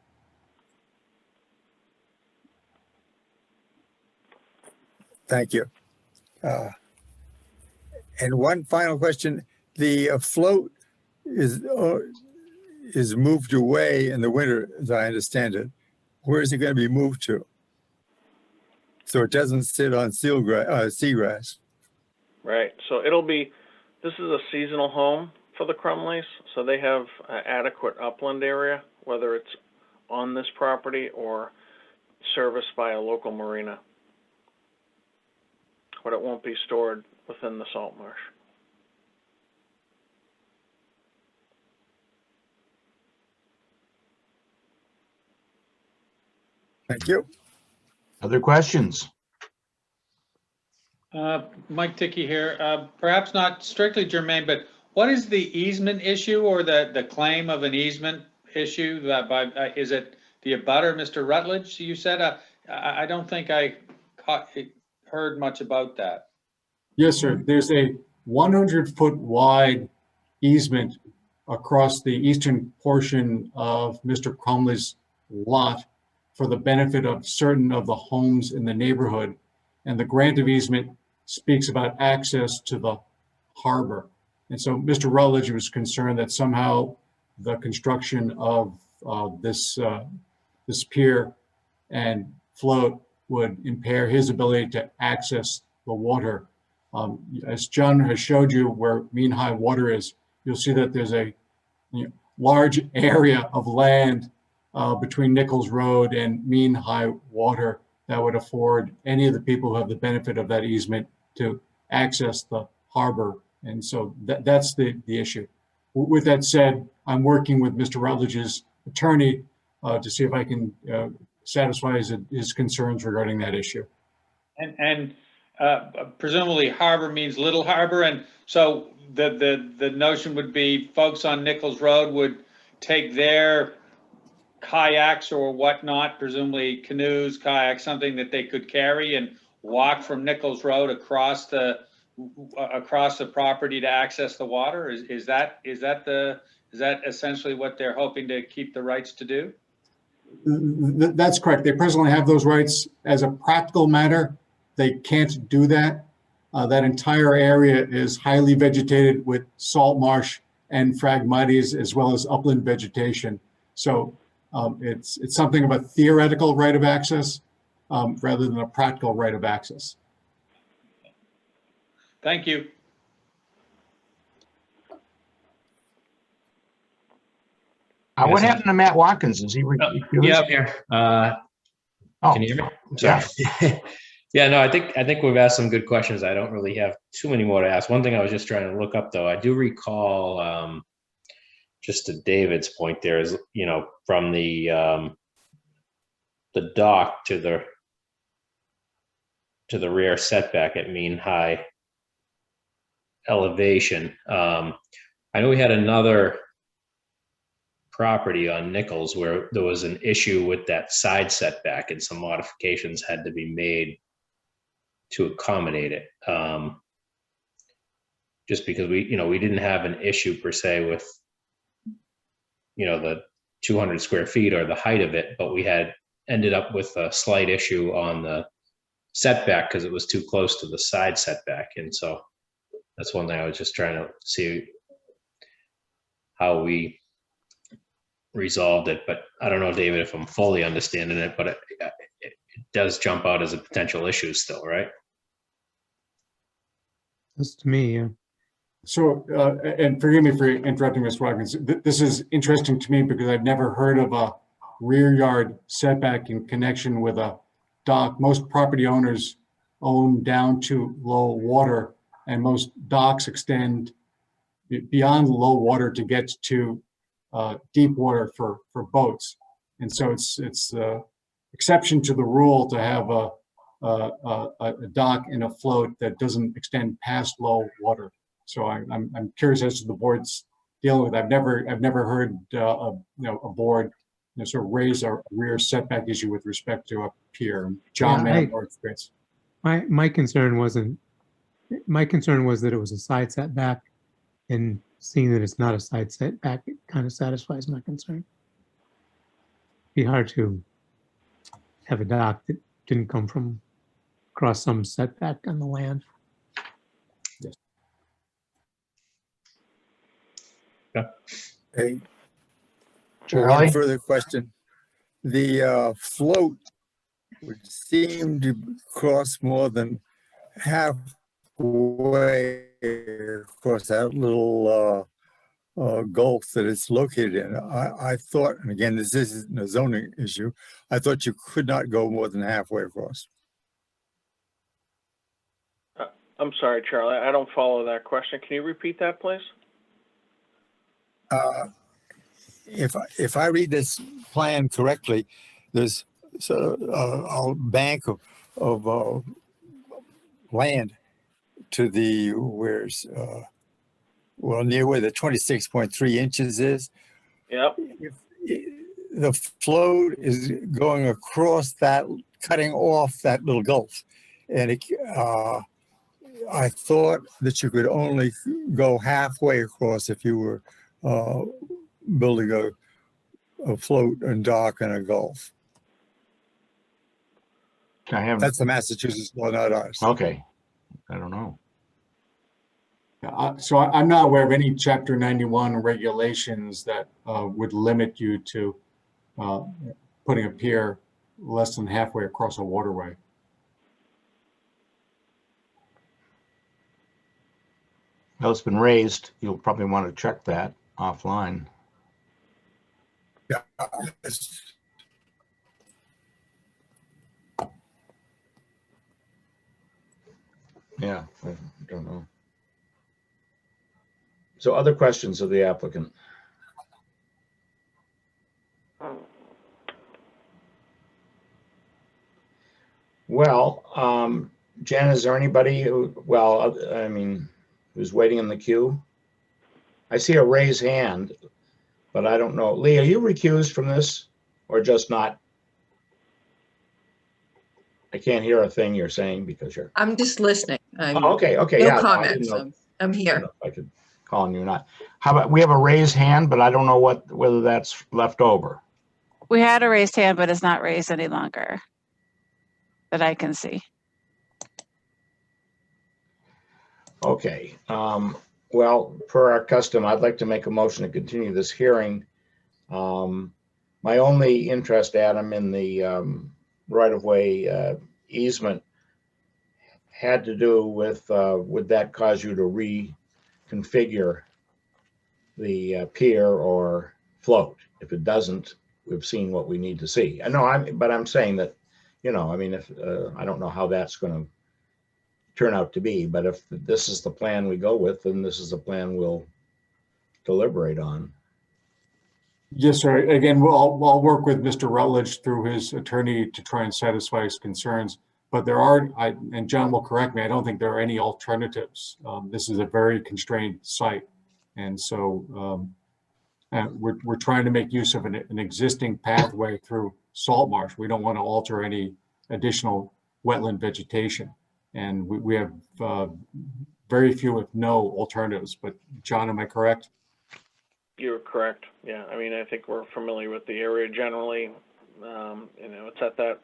S5: Thank you. And one final question, the float is moved away in the winter, as I understand it. Where is it going to be moved to? So it doesn't sit on seagrass.
S8: Right. So this is a seasonal home for the Crumleys. So they have adequate upland area, whether it's on this property or serviced by a local marina. But it won't be stored within the salt marsh.
S5: Thank you.
S1: Other questions?
S6: Mike Dickey here. Perhaps not strictly germane, but what is the easement issue or the claim of an easement issue? Is it the abutter, Mr. Rutledge, you said? I don't think I heard much about that.
S9: Yes, sir. There's a 100-foot wide easement across the eastern portion of Mr. Crumley's lot for the benefit of certain of the homes in the neighborhood. And the grant of easement speaks about access to the harbor. And so Mr. Rutledge was concerned that somehow the construction of this pier and float would impair his ability to access the water. As John has showed you where mean high water is, you'll see that there's a large area of land between Nichols Road and mean high water that would afford any of the people who have the benefit of that easement to access the harbor. And so that's the issue. With that said, I'm working with Mr. Rutledge's attorney to see if I can satisfy his concerns regarding that issue.
S6: And presumably harbor means little harbor. And so the notion would be folks on Nichols Road would take their kayaks or whatnot, presumably canoes, kayaks, something that they could carry and walk from Nichols Road across the property to access the water. Is that essentially what they're hoping to keep the rights to do?
S9: That's correct. They presently have those rights. As a practical matter, they can't do that. That entire area is highly vegetated with salt marsh and phragmites as well as upland vegetation. So it's something of a theoretical right of access rather than a practical right of access.
S6: Thank you.
S1: What happened to Matt Watkins? Is he recused?
S3: Yeah, I'm here. Can you hear me?
S1: Yeah.
S3: Yeah, no, I think we've asked some good questions. I don't really have too many more to ask. One thing I was just trying to look up, though, I do recall, just to David's point there, is, from the dock to the rear setback at mean high elevation. I know we had another property on Nichols where there was an issue with that side setback and some modifications had to be made to accommodate it. Just because we didn't have an issue per se with, the 200 square feet or the height of it, but we had ended up with a slight issue on the setback because it was too close to the side setback. And so that's one thing I was just trying to see how we resolved it. But I don't know, David, if I'm fully understanding it, but it does jump out as a potential issue still, right?
S7: That's to me, yeah.
S9: So, and forgive me for interrupting, Ms. Watkins. This is interesting to me because I've never heard of a rear yard setback in connection with a dock. Most property owners own down to low water, and most docks extend beyond low water to get to deep water for boats. And so it's exception to the rule to have a dock in a float that doesn't extend past low water. So I'm curious as to the board's dealing with. I've never heard a board sort of raise a rear setback issue with respect to a pier. John may have more experience.
S7: My concern was that it was a side setback, and seeing that it's not a side setback, it kind of satisfies my concern. It'd be hard to have a dock that didn't come from across some setback on the land.
S9: Yes.
S5: Hey,
S1: Charlie?
S5: one further question. The float would seem to cross more than halfway across that little gulf that it's located in. I thought, and again, this isn't a zoning issue, I thought you could not go more than halfway across.
S8: I'm sorry, Charlie, I don't follow that question. Can you repeat that, please?
S5: If I read this plan correctly, there's sort of a bank of land to the near where the 26.3 inches is.
S8: Yep.
S5: The float is going across that, cutting off that little gulf, and I thought that you could only go halfway across if you were building a float and dock and a gulf. That's the Massachusetts law, not ours.
S1: Okay. I don't know.
S9: So I'm not aware of any Chapter 91 regulations that would limit you to putting a pier less than halfway across a waterway.
S1: Well, it's been raised. You'll probably want to check that offline.
S5: Yeah.
S1: Yeah, I don't know. So other questions of the applicant? Well, Jen, is there anybody who's waiting in the queue? I see a raised hand, but I don't know. Lee, are you recused from this or just not? I can't hear a thing you're saying because you're.
S14: I'm just listening.
S1: Okay.
S14: No
S1: Yeah,
S14: comments. I'm
S1: I
S14: here.
S1: don't know if I could call on you or not. How about, we have a raised hand, but I don't know whether that's left over.
S2: We had a raised hand, but it's not raised any longer that I can see.
S1: Okay. Well, per our custom, I'd like to make a motion to continue this hearing. My only interest, Adam, in the right-of-way easement had to do with, would that cause you to reconfigure the pier or float? If it doesn't, we've seen what we need to see. I know, but I'm saying that, if I don't know how that's going to turn out to be, but if this is the plan we go with, then this is the plan we'll deliberate on.
S9: Yes, sir. Again, I'll work with Mr. Rutledge through his attorney to try and satisfy his concerns. But there are, and John will correct me, I don't think there are any alternatives. This is a very constrained site. And so We're trying to make use of an existing pathway through salt marsh. We don't want to alter any additional wetland vegetation. And we have very few, if no, alternatives. But John, am I correct?
S8: You're correct. Yeah, I mean, I think we're familiar with the area generally. You know, it's at that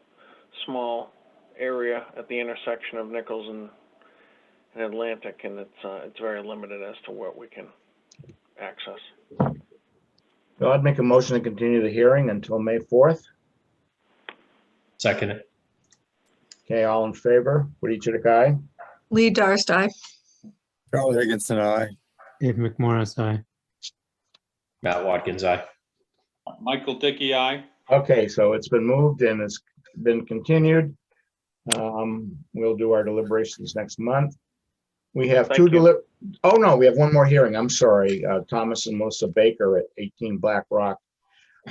S8: small area at the intersection of Nichols and Atlantic, and it's very limited as to what we can access.
S1: So I'd make a motion to continue the hearing until May 4th.
S3: Second it.
S1: Okay, all in favor? Woody Chidick, aye.
S14: Lee Darst, aye.
S5: Charlie Higginson, aye.
S7: Dave McMorris, aye.
S3: Matt Watkins, aye.
S6: Michael Dickey, aye.
S1: Okay, so it's been moved and it's been continued. We'll do our deliberations next month. We have
S8: Thank you.
S1: Oh no, we have one more hearing. I'm sorry. Thomas and Melissa Baker at 18 Black Rock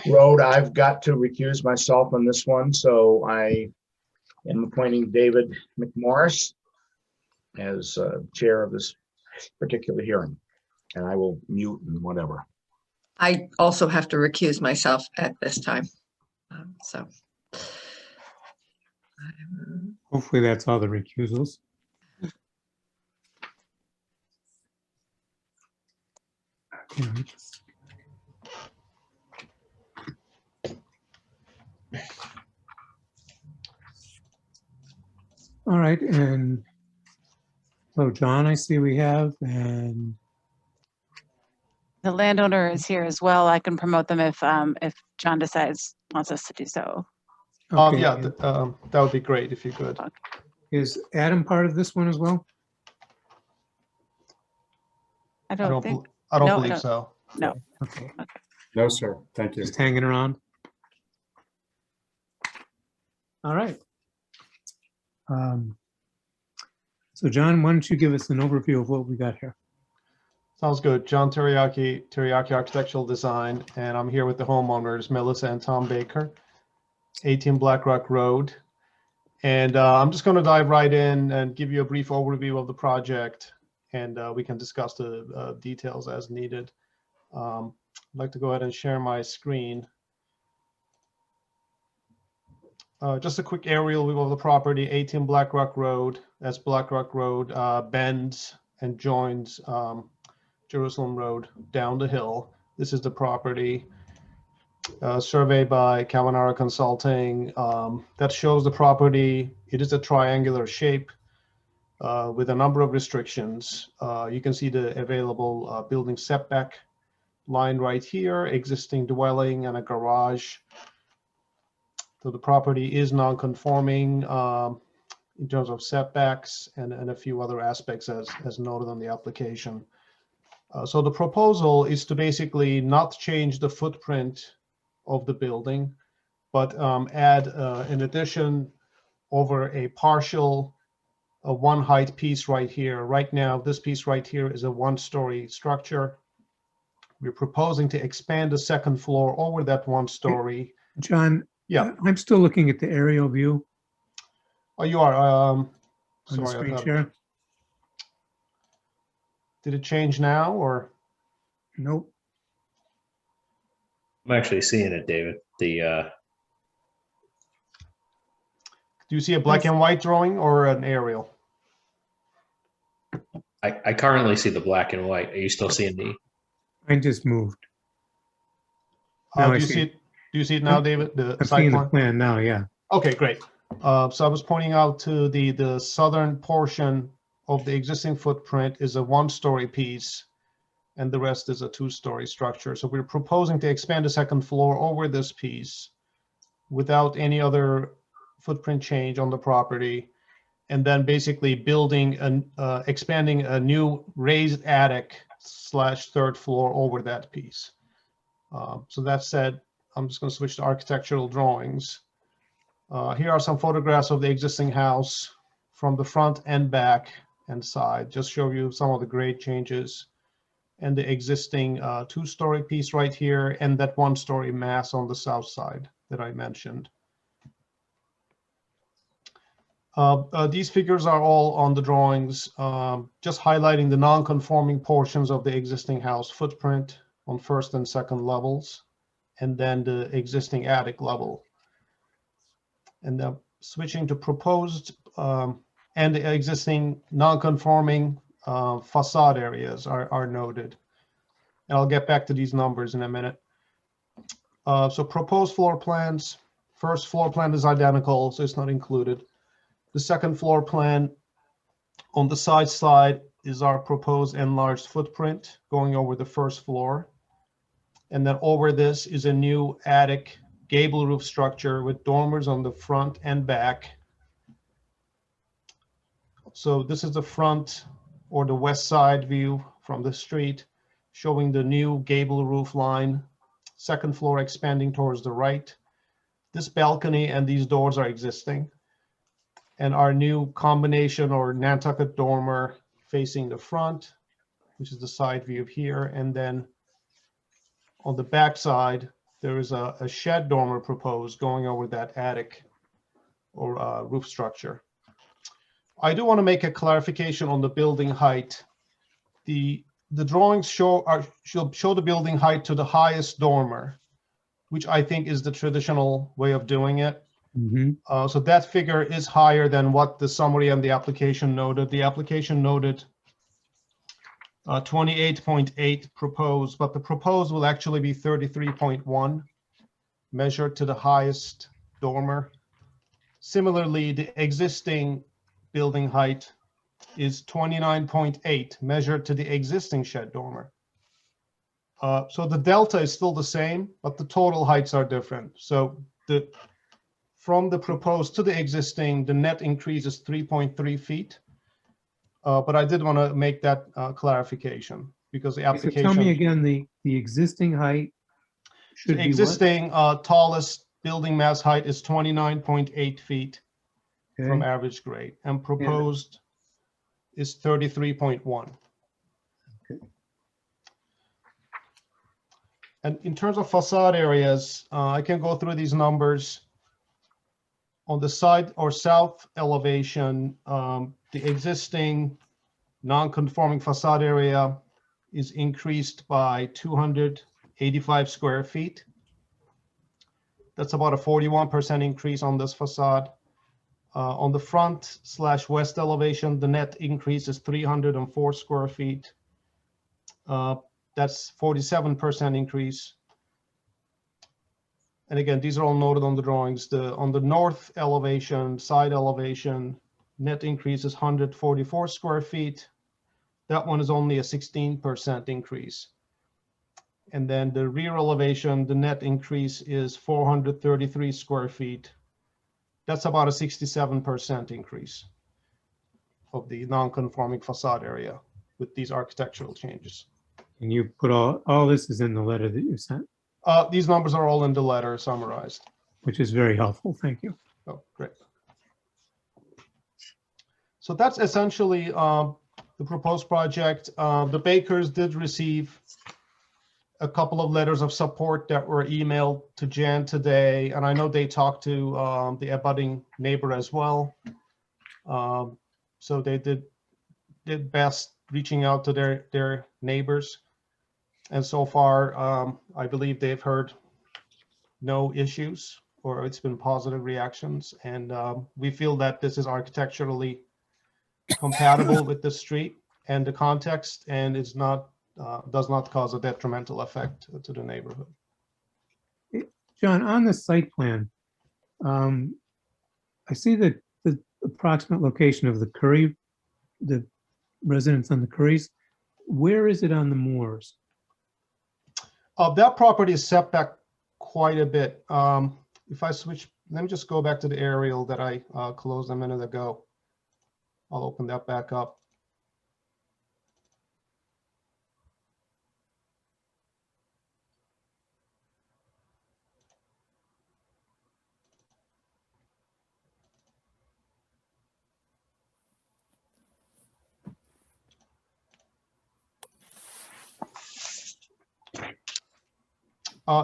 S1: Road. I've got to recuse myself on this one, so I am appointing David McMorris as chair of this particular hearing. And I will mute and whatever.
S14: I also have to recuse myself at this time. So.
S7: Hopefully that's all the recusals. All right, and so John, I see we have, and
S2: The landowner is here as well. I can promote them if John wants us to do so.
S7: okay,
S15: Yeah, that would be great if you could.
S7: is Adam part of this one as well?
S2: I don't think,
S15: I don't
S2: no,
S15: believe
S2: no.
S15: so.
S2: no.
S7: Okay,
S9: No, sir. Thank you.
S7: just hanging around. All right. So John, why don't you give us an overview of what we got here?
S15: Sounds good. John Teriyaki Architectural Design, and I'm here with the homeowners, Melissa and Tom Baker, 18 Black Rock Road. And I'm just going to dive right in and give you a brief overview of the project, and we can discuss the details as needed. I'd like to go ahead and share my screen. Just a quick aerial view of the property, 18 Black Rock Road. That's Black Rock Road bends and joins Jerusalem Road down the hill. This is the property. Survey by Cavanara Consulting that shows the property. It is a triangular shape with a number of restrictions. You can see the available building setback line right here, existing dwelling and a garage. So the property is non-conforming in terms of setbacks and a few other aspects as noted on the application. So the proposal is to basically not change the footprint of the building, but add an addition over a partial one height piece right here. Right now, this piece right here is a one-story structure. We're proposing to expand the second floor over that one story.
S7: John,
S15: Yeah.
S7: I'm still looking at the aerial view
S15: Oh, you are.
S7: on the
S15: Sorry, I
S7: screen
S15: thought-
S7: share.
S15: Did it change now or?
S7: Nope.
S3: I'm actually seeing it, David. The
S15: Do you see a black and white drawing or an aerial?
S3: I currently see the black and white. Are you still seeing the?
S7: I just moved. Now
S15: Do
S7: I
S15: you
S7: see.
S15: see it? Do you see it now, David? The
S7: I'm
S15: site
S7: seeing the
S15: plan?
S7: plan now, yeah.
S15: Okay, great. So I was pointing out to the southern portion of the existing footprint is a one-story piece, and the rest is a two-story structure. So we're proposing to expand the second floor over this piece without any other footprint change on the property, and then basically building expanding a new raised attic / third floor over that piece. So that said, I'm just going to switch to architectural drawings. Here are some photographs of the existing house from the front and back and side. Just show you some of the grade changes and the existing two-story piece right here and that one-story mass on the south side that I mentioned. These figures are all on the drawings, just highlighting the non-conforming portions of the existing house footprint on first and second levels, and then the existing attic level. And switching to proposed and the existing non-conforming facade areas are noted. And I'll get back to these numbers in a minute. So proposed floor plans, first floor plan is identical, so it's not included. The second floor plan on the side is our proposed enlarged footprint going over the first floor. And then over this is a new attic gable roof structure with dormers on the front and back. So this is the front or the west side view from the street, showing the new gable roof line, second floor expanding towards the right. This balcony and these doors are existing. And our new combination or Nantucket dormer facing the front, which is the side view here. And then on the back side, there is a shed dormer proposed going over that attic or roof structure. I do want to make a clarification on the building height. The drawings show the building height to the highest dormer, which I think is the traditional way of doing it. So that figure is higher than what the summary and the application noted. The application noted 28.8 proposed, but the proposed will actually be 33.1 measured to the highest dormer. Similarly, the existing building height is 29.8 measured to the existing shed dormer. So the delta is still the same, but the total heights are different. So from the proposed to the existing, the net increase is 3.3 feet. But I did want to make that clarification because the application.
S7: So tell me again, the existing height should
S15: The
S7: be
S15: existing tallest building mass height is 29.8 feet from average grade, and proposed is 33.1.
S7: Okay.
S15: And in terms of facade areas, I can go through these numbers. On the side or south elevation, the existing non-conforming facade area is increased by 285 square feet. That's about a 41% increase on this facade. On the front/west elevation, the net increase is 304 square feet. That's 47% increase. And again, these are all noted on the drawings. On the north elevation, side elevation, net increase is 144 square feet. That one is only a 16% increase. And then the rear elevation, the net increase is 433 square feet. That's about a 67% increase of the non-conforming facade area with these architectural changes.
S7: And you put all this is in the letter that you sent?
S15: These numbers are all in the letter summarized.
S7: Which is very helpful. Thank you.
S15: Oh, great. So that's essentially the proposed project. The Bakers did receive a couple of letters of support that were emailed to Jan today, and I know they talked to the abutting neighbor as well. So they did best reaching out to their neighbors. And so far, I believe they've heard no issues, or it's been positive reactions. And we feel that this is architecturally compatible with the street and the context, and is not does not cause a detrimental effect to the neighborhood.
S7: John, on the site plan, I see that the approximate location of the Curry, the residence on the Currys. Where is it on the moors?
S15: That property is set back quite a bit. If I switch, let me just go back to the aerial that I closed a minute ago. I'll open that back up.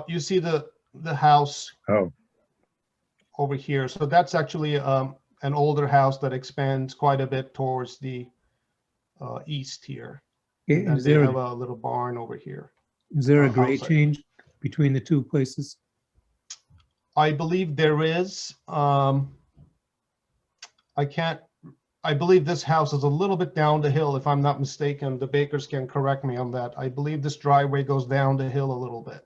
S15: You see the house over here. So that's actually an older house that expands quite a bit towards the east here. And they have a little barn over here.
S7: Is there a
S15: I'm
S7: grade
S15: sorry.
S7: change between the two places?
S15: I believe there is. I believe this house is a little bit down the hill, if I'm not mistaken. The Bakers can correct me on that. I believe this driveway goes down the hill a little bit.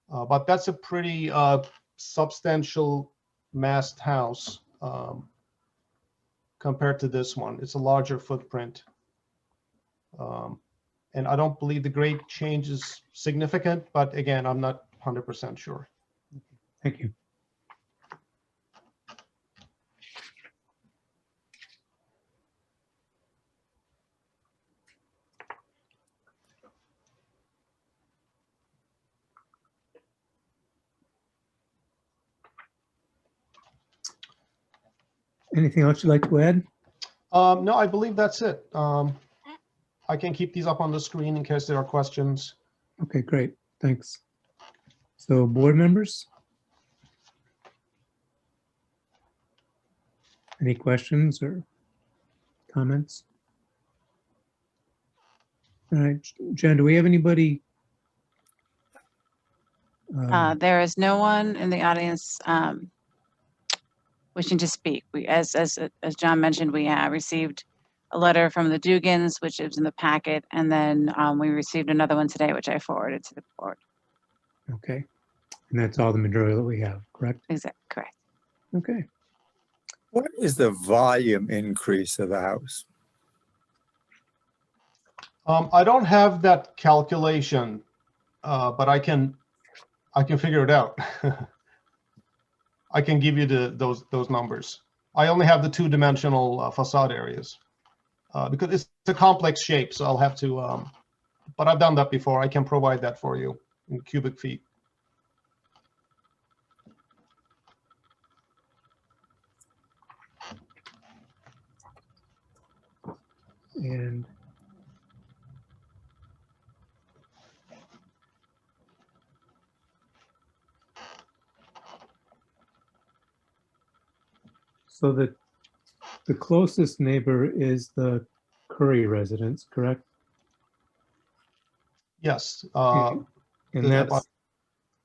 S15: But that's a pretty substantial massed house compared to this one. It's a larger footprint. And I don't believe the grade change is significant, but again, I'm not 100% sure.
S7: Thank you. Anything else you'd like to add?
S15: No, I believe that's it. I can keep these up on the screen in case there are questions.
S7: Okay, great. Thanks. So board members? Any questions or comments? All right, Jen, do we have anybody?
S2: There is no one in the audience wishing to speak. As John mentioned, we have received a letter from the Dugans, which is in the packet, and then we received another one today, which I forwarded to the board.
S7: Okay, and that's all the material that we have, correct?
S2: Exactly, correct.
S7: Okay.
S5: What is the volume increase of the house?
S15: I don't have that calculation, but I can figure it out. I can give you those numbers. I only have the two-dimensional facade areas because it's a complex shape, so I'll have to. But I've done that before. I can provide that for you in cubic feet.
S7: And so the closest neighbor is the Curry residence, correct?
S15: Yes.
S7: And that's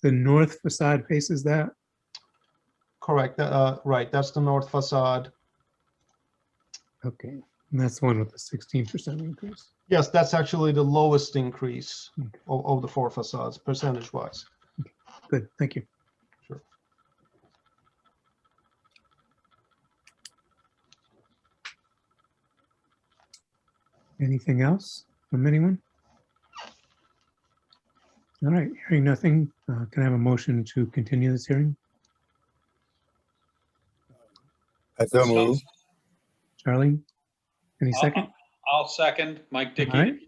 S7: the north facade faces that?
S15: Correct. Right. That's the north facade.
S7: Okay. And that's the one with the 16% increase.
S15: Yes, that's actually the lowest increase of the four facades, percentage-wise.
S7: Good, thank you.
S15: Sure.
S7: Anything else from anyone? All right, hearing nothing, can I have a motion to continue this hearing?
S5: I so move.
S7: Charlie, any second?
S6: I'll second. Mike
S7: All
S6: Dickey.
S7: right.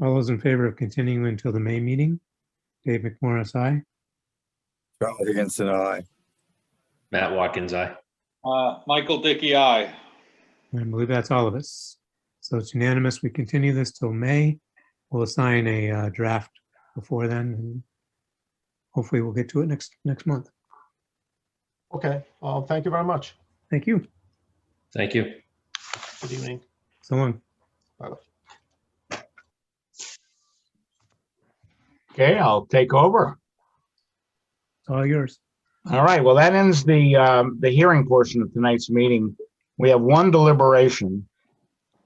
S7: All those in favor of continuing until the May meeting? Dave McMorris, aye.
S5: Charlie Higginson, aye.
S3: Matt Watkins, aye.
S6: Michael Dickey, aye.
S7: I believe that's all of us. So it's unanimous. We continue this till May. We'll assign a draft before then, and hopefully we'll get to it next month.
S15: Okay. Thank you very much.
S7: Thank you.
S3: Thank you.
S15: Good evening.
S7: So long.
S15: Bye-bye.
S1: Okay, I'll take over.
S7: It's all yours.
S1: All right, well, that ends the hearing portion of tonight's meeting. We have one deliberation.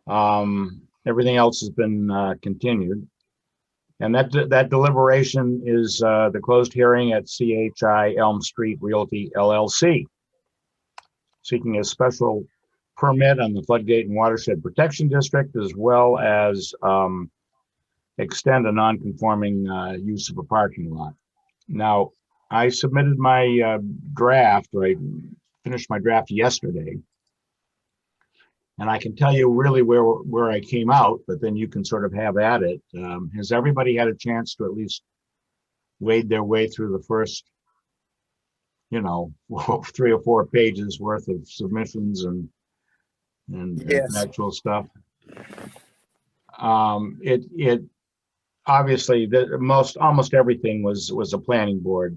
S1: Everything else has been continued. And that deliberation is the closed hearing at CHI Elm Street Realty LLC, seeking a special permit on the floodgate and watershed protection district, as well as extend a non-conforming use of a parking lot. Now, I submitted my draft, or I finished my draft yesterday. And I can tell you really where I came out, but then you can sort of have at it. Has everybody had a chance to at least wade their way through the first, 3 or 4 pages worth of submissions and
S5: Yes.
S1: actual stuff? It obviously almost everything was a planning board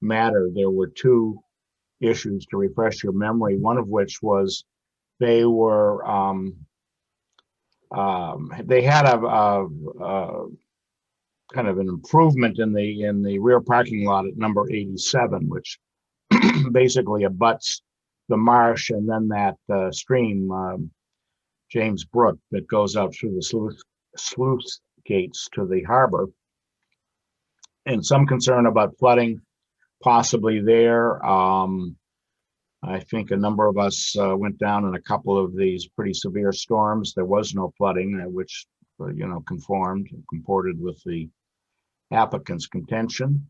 S1: matter. There were 2 issues to refresh your memory, one of which was they were they had kind of an improvement in the rear parking lot at number 87, which basically abuts the marsh and then that stream, James Brook, that goes out through the sluice gates to the harbor. And some concern about flooding possibly there. I think a number of us went down in a couple of these pretty severe storms. There was no flooding, which, comported with the applicant's contention.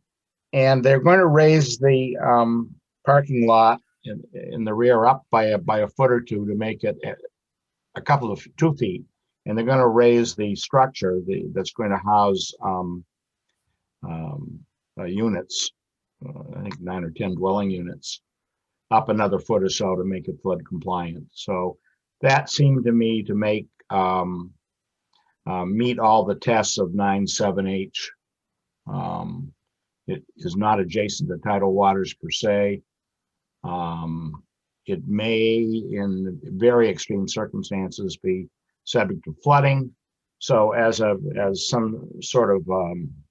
S1: And they're going to raise the parking lot in the rear up by a foot or two to make it a couple of 2 feet. And they're going to raise the structure that's going to house units, I think 9 or 10 dwelling units, up another foot or so to make it flood compliant. So that seemed to me to make meet all the tests of 9.7H. It is not adjacent to tidal waters per se. It may, in very extreme circumstances, be subject to flooding. So as some sort of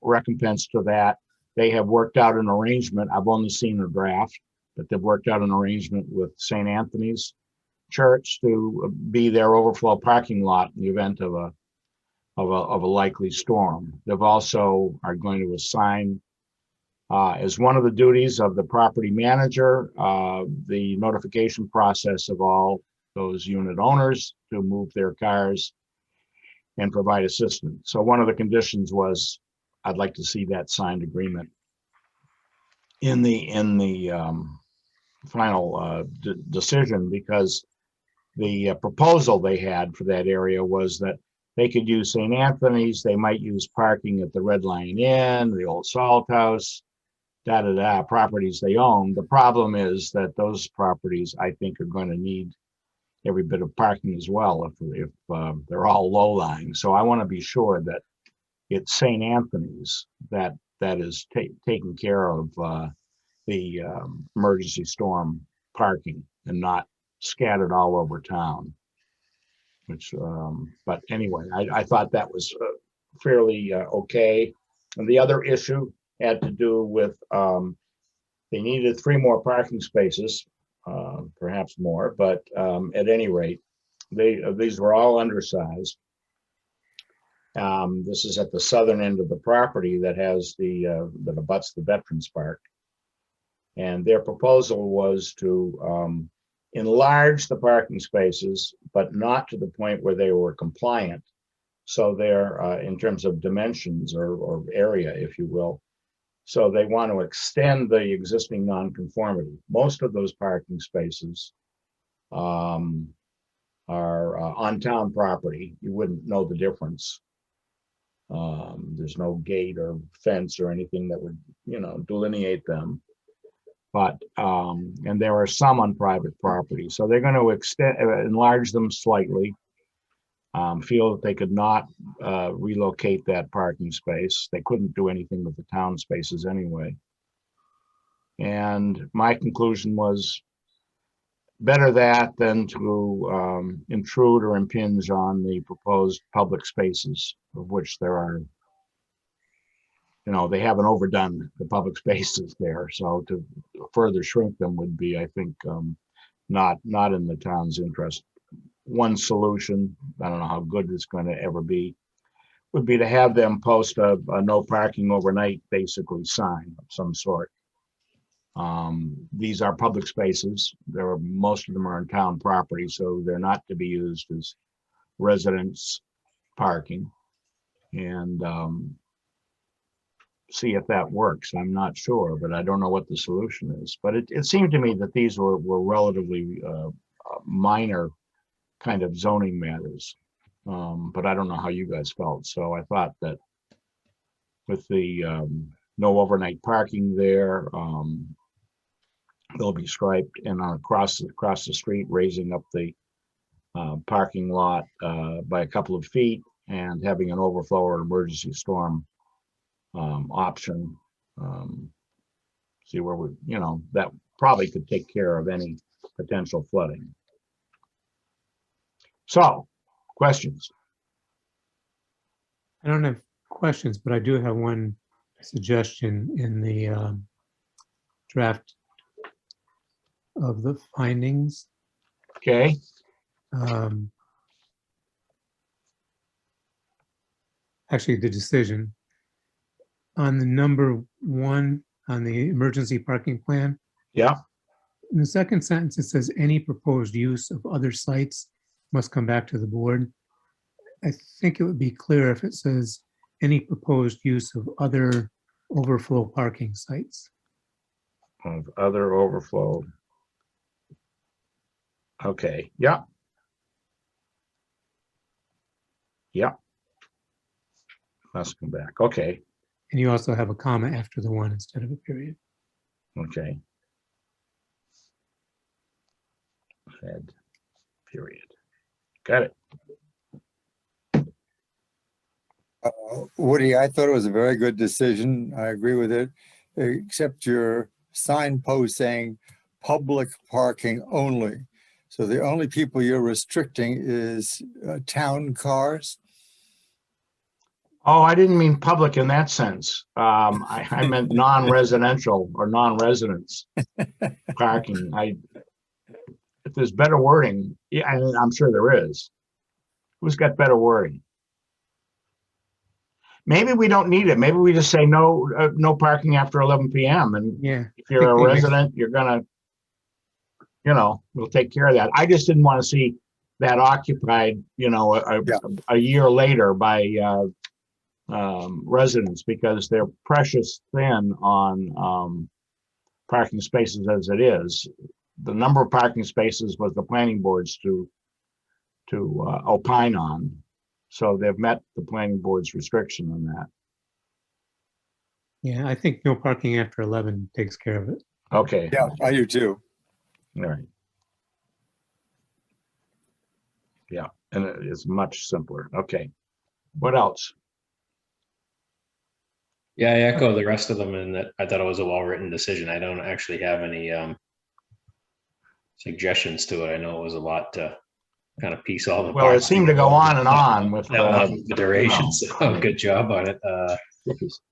S1: recompense to that, they have worked out an arrangement. I've only seen a draft, but they've worked out an arrangement with St. Anthony's Church to be their overflow parking lot in the event of a likely storm. They've also are going to assign as one of the duties of the property manager, the notification process of all those unit owners to move their cars and provide assistance. So one of the conditions was, I'd like to see that signed agreement in the final decision, because the proposal they had for that area was that they could use St. Anthony's, they might use parking at the Red Lion Inn, the Old Salt House, properties they own. The problem is that those properties, I think, are going to need every bit of parking as well if they're all low-lying. So I want to be sure that it's St. Anthony's that is taking care of the emergency storm parking and not scattered all over town. Which, but anyway, I thought that was fairly okay. And the other issue had to do with they needed 3 more parking spaces, perhaps more, but at any rate, these were all undersized. This is at the southern end of the property that has that abuts the Veterans Park. And their proposal was to enlarge the parking spaces, but not to the point where they were compliant. So they're in terms of dimensions or area, if you will. So they want to extend the existing nonconformity. Most of those parking spaces are on town property. You wouldn't know the difference. There's no gate or fence or anything that would, delineate them. But, and there are some on private property. So they're going to enlarge them slightly. Feel that they could not relocate that parking space. They couldn't do anything with the town spaces anyway. And my conclusion was better that than to intrude or impinge on the proposed public spaces, of which there are, they haven't overdone the public spaces there. So to further shrink them would be, I think, not in the town's interest. One solution, I don't know how good it's going to ever be, would be to have them post a no parking overnight, basically, sign of some sort. These are public spaces. Most of them are on town property, so they're not to be used as residence parking. And see if that works. I'm not sure, but I don't know what the solution is. But it seemed to me that these were relatively minor kind of zoning matters. But I don't know how you guys felt. So I thought that with the no overnight parking there, they'll be striped, and across the street, raising up the parking lot by a couple of feet and having an overflow or emergency storm option. See where we, that probably could take care of any potential flooding. So, questions?
S7: I don't have questions, but I do have one suggestion in the draft of the findings.
S1: Okay,
S7: Actually, the decision. On the number 1 on the emergency parking plan,
S1: yeah,
S7: in the second sentence, it says any proposed use of other sites must come back to the board. I think it would be clear if it says any proposed use of other overflow parking sites.
S1: of other overflow. Okay, yeah. Yeah. Must come back, okay,
S7: And you also have a comma after the 1 instead of a period.
S1: okay. Head, period. Got it.
S5: Woody, I thought it was a very good decision. I agree with it, except your signpost saying public parking only. So the only people you're restricting is town cars.
S1: Oh, I didn't mean public in that sense. I meant non-residential or non-residents parking. If there's better wording, yeah, and I'm sure there is. Who's got better wording? Maybe we don't need it. Maybe we just say no, no parking after 11 p.m. And
S7: Yeah.
S1: if you're a resident, you're gonna, we'll take care of that. I just didn't want to see that occupied, a year later by residents, because they're precious thin on parking spaces as it is. The number of parking spaces was the planning board's to opine on. So they've met the planning board's restriction on that.
S7: Yeah, I think no parking after 11 takes care of it.
S1: Okay.
S5: Yeah, I do too.
S1: All right. Yeah, and it is much simpler. Okay. What else?
S3: Yeah, I echo the rest of them in that I thought it was a well-written decision. I don't actually have any suggestions to it. I know it was a lot to kind of piece all the
S1: Well, it seemed to go on and on with
S3: the duration. So good job on it.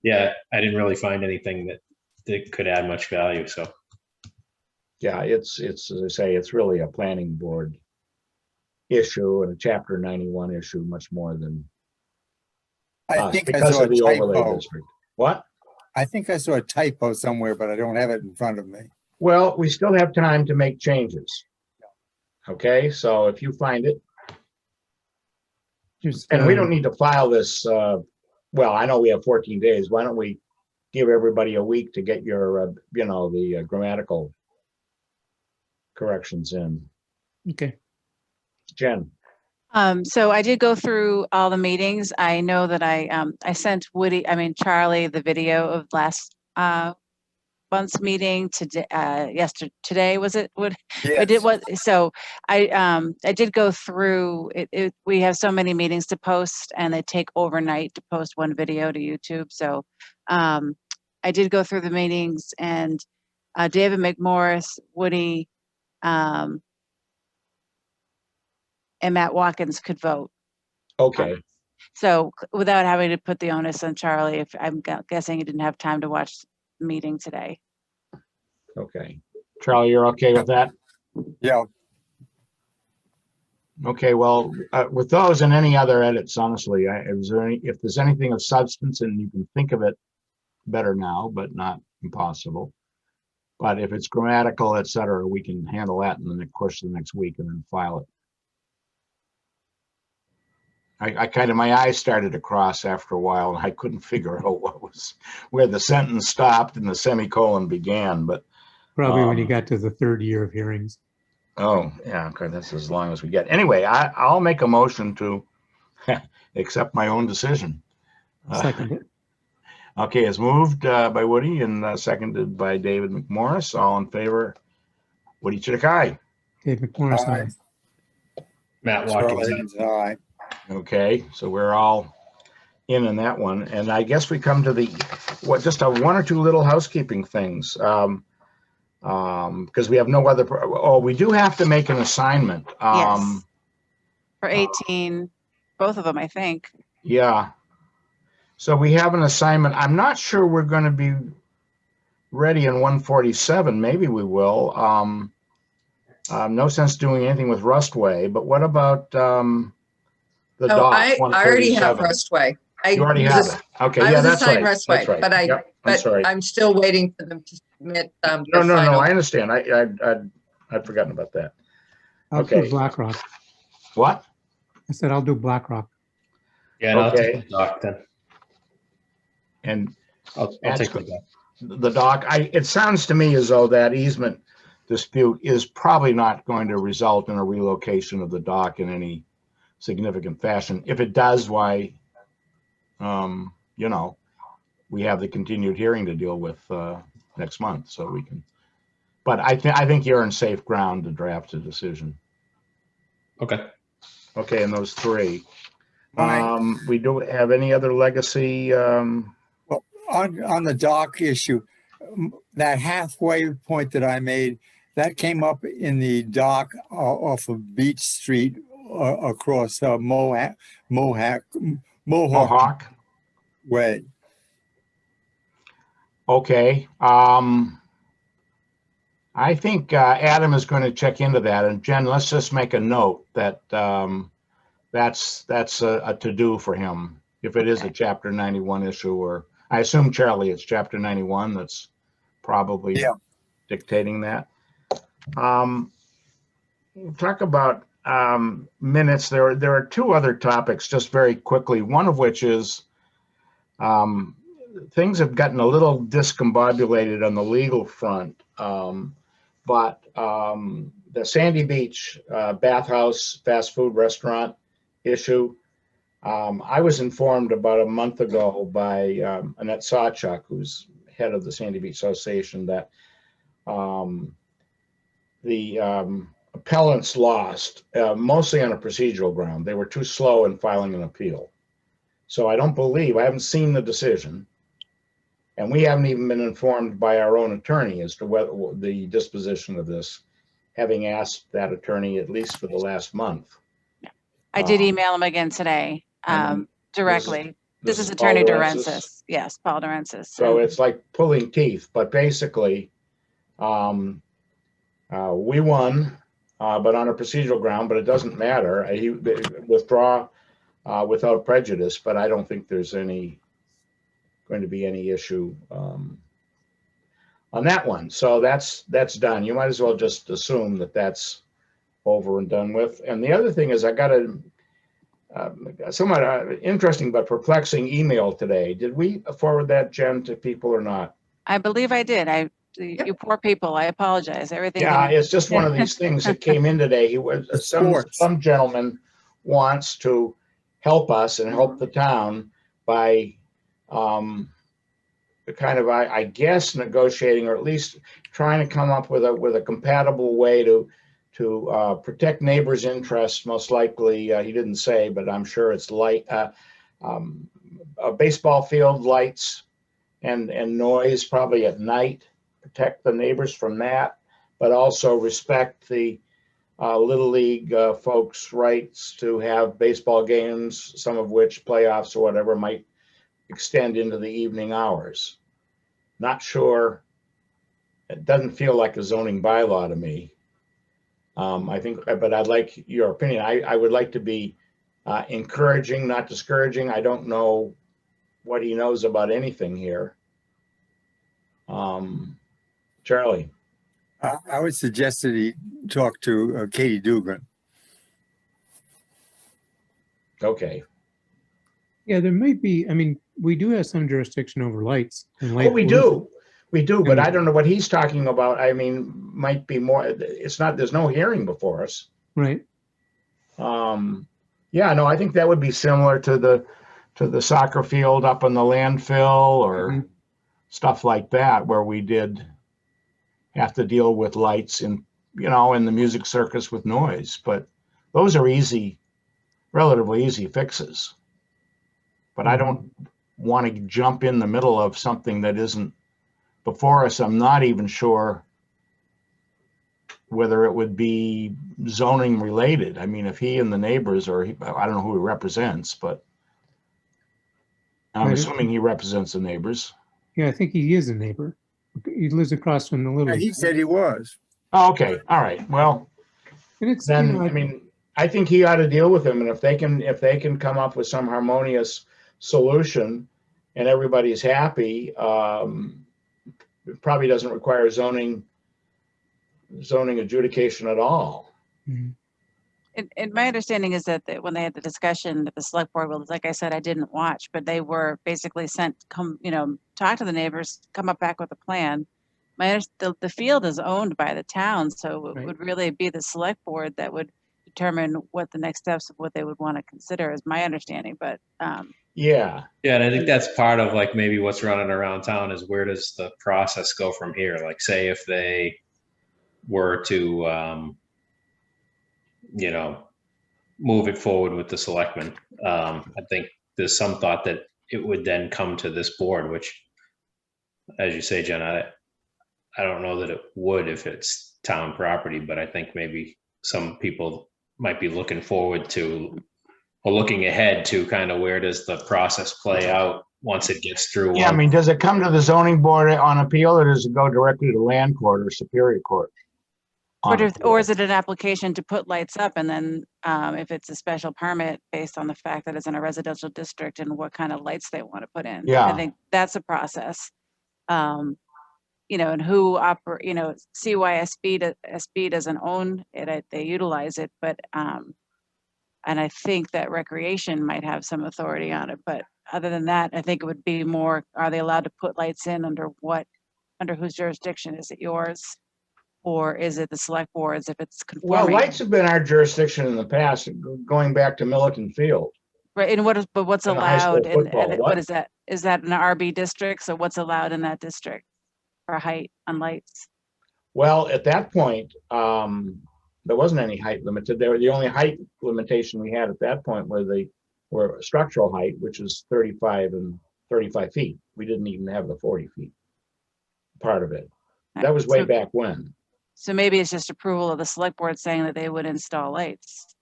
S3: Yeah, I didn't really find anything that could add much value. So
S1: yeah, it's as I say, it's really a planning board issue and a Chapter 91 issue, much more than
S5: I think I
S1: because
S5: saw
S1: of
S5: a
S1: the overlay
S5: typo.
S1: district. What?
S5: I think I saw a typo somewhere, but I don't have it in front of me.
S1: Well, we still have time to make changes. Okay, so if you find it, and we don't need to file this, well, I know we have 14 days. Why don't we give everybody a week to get your, the grammatical corrections in?
S7: Okay.
S1: Jen.
S2: So I did go through all the meetings. I know that I sent Charlie, the video of last month's meeting today, was it?
S5: Yes.
S2: I did what? So I did go through it. We have so many meetings to post, and they take overnight to post one video to YouTube. So I did go through the meetings, and David McMorris, Woody, and Matt Watkins could vote.
S1: Okay.
S2: So without having to put the onus on Charlie, if I'm guessing he didn't have time to watch the meeting today.
S1: Okay. Charlie, you're okay with that?
S5: Yeah.
S1: Okay, well, with those and any other edits, honestly, if there's anything of substance and you can think of it, better now, but not impossible. But if it's grammatical, et cetera, we can handle that in the course of the next week and then file it. My eyes started to cross after a while, and I couldn't figure out where the sentence stopped and the semicolon began, but.
S7: Probably when you got to the 3rd year of hearings.
S1: Oh, yeah, okay, that's as long as we get. Anyway, I'll make a motion to accept my own decision.
S7: Second it.
S1: Okay, it's moved by Woody and seconded by David McMorris. All in favor? Woody Chidick, aye.
S7: Dave McMorris, aye.
S3: Matt Watkins,
S5: aye.
S1: Okay, so we're all in that one. And I guess we come to just one or two little housekeeping things. Because we have no other, we do have to make an assignment.
S2: Yes. For 18, both of them, I think.
S1: Yeah. So we have an assignment. I'm not sure we're going to be ready in 147. Maybe we will. No sense doing anything with Rustway, but what about the
S14: Oh,
S1: dock?
S14: I already have
S1: 137?
S14: Rustway.
S1: You already have it. Okay,
S14: I
S1: yeah,
S14: was
S1: that's
S14: assigned
S1: right.
S14: Rustway,
S1: That's right.
S14: but
S1: Yep, I'm sorry.
S14: I'm still waiting for them to submit
S1: No,
S14: the
S1: no,
S14: final.
S1: I understand. I'd forgotten about that.
S7: I'll
S1: Okay.
S7: do BlackRock.
S1: What?
S7: I said I'll do BlackRock.
S3: Yeah, and I'll
S1: Okay.
S3: take the dock then.
S1: And
S3: I'll take the dock.
S1: the dock, it sounds to me as though that easement dispute is probably not going to result in a relocation of the dock in any significant fashion. If it does, why, you know, we have the continued hearing to deal with next month, so we can. But I think you're in safe ground to draft a decision.
S3: Okay.
S1: Okay, and those three.
S5: All right.
S1: We don't have any other legacy.
S5: Well, on the dock issue, that halfway point that I made, that came up in the dock off of Beach Street across Mohawk Way.
S1: Okay. I think Adam is going to check into that. And Jen, let's just make a note that that's a to-do for him. If it is a Chapter 91 issue, or I assume, Charlie, it's Chapter 91 that's probably dictating that. We'll talk about minutes. There are two other topics just very quickly, one of which is things have gotten a little discombobulated on the legal front. But the Sandy Beach bathhouse fast food restaurant issue, I was informed about a month ago by Annette Sawchuk, who's head of the Sandy Beach Association, that the appellants lost, mostly on a procedural ground. They were too slow in filing an appeal. So I haven't seen the decision. And we haven't even been informed by our own attorney as to whether the disposition of this, having asked that attorney at least for the last month.
S2: I did email him again today, directly. This is Attorney
S1: Paul
S2: Durensis. Yes, Paul Durensis.
S1: So it's like pulling teeth, but basically, we won, but on a procedural ground, but it doesn't matter. He withdraw without prejudice, but I don't think there's going to be any issue on that one. So that's done. You might as well just assume that that's over and done with. And the other thing is, I got a somewhat interesting but perplexing email today. Did we forward that, Jen, to people or not?
S2: I believe I did. You poor people, I apologize. Everything.
S1: Yeah, it's just one of these things that came in today. He was some gentleman wants to help us and help the town by kind of, I guess, negotiating, or at least trying to come up with a compatible way to protect neighbors' interests. Most likely, he didn't say, but I'm sure it's a baseball field lights and noise, probably at night, protect the neighbors from that, but also respect the Little League folks' rights to have baseball games, some of which playoffs or whatever might extend into the evening hours. Not sure. It doesn't feel like a zoning bylaw to me. I think, but I'd like your opinion. I would like to be encouraging, not discouraging. I don't know what he knows about anything here. Charlie.
S5: I would suggest that he talk to Katie Dugan.
S1: Okay.
S7: Yeah, there might be, I mean, we do have some jurisdiction over lights. And
S1: Oh, we do, but
S7: And-
S1: I don't know what he's talking about. I mean, might be more, it's not, there's no hearing before us.
S7: Right.
S1: Yeah, no, I think that would be similar to the soccer field up in the landfill or stuff like that, where we did have to deal with lights in the music circus with noise, but those are relatively easy fixes. But I don't want to jump in the middle of something that isn't before us. I'm not even sure whether it would be zoning related. I mean, if he and the neighbors, or I don't know who he represents, but I'm
S7: Right.
S1: assuming he represents the neighbors.
S7: Yeah, I think he is a neighbor. He lives across from the
S5: Yeah,
S7: Little.
S5: he said he was.
S1: Oh, okay, all right, well,
S7: And it's, you
S1: then,
S7: know,
S1: I mean, I think he ought to deal with him, and if they can come up with some harmonious solution and everybody's happy, it probably doesn't require zoning adjudication at all.
S2: And my understanding is that when they had the discussion at the select board, well, like I said, I didn't watch, but they were basically sent, talk to the neighbors, come up back with a plan. The field is owned by the town, so it
S7: Right.
S2: would really be the select board that would determine what the next steps of what they would want to consider, is my understanding, but,
S1: Yeah,
S3: Yeah, and I think that's part of like maybe what's running around town is where does the process go from here? Like, say if they were to, move it forward with the selectmen, I think there's some thought that it would then come to this board, which, as you say, Jen, I don't know that it would if it's town property, but I think maybe some people might be looking forward to, or looking ahead to kind of where does the process play out once it gets through.
S1: yeah, I mean, does it come to the zoning board on appeal, or does it go directly to land court or superior court?
S2: or is it an application to put lights up, and then, if it's a special permit based on the fact that it's in a residential district and what kind of lights they want to put in?
S1: Yeah.
S2: I think that's a process. And who CYSB doesn't own it, they utilize it, but, and I think that recreation might have some authority on it, but other than that, I think it would be more, are they allowed to put lights in under whose jurisdiction? Is it yours? Or is it the select boards if it's
S1: Well,
S2: conforming?
S1: lights have been our jurisdiction in the past, going back to Milliken Field.
S2: Right, and what's
S1: And the high school
S2: allowed, and
S1: football,
S2: what
S1: what?
S2: is that? Is that an RB district? So what's allowed in that district for height on lights?
S1: Well, at that point, there wasn't any height limited. The only height limitation we had at that point were structural height, which is 35 feet. We didn't even have the 40 feet part of it. That was way back when.
S2: So maybe it's just approval of the select board saying that they would install lights.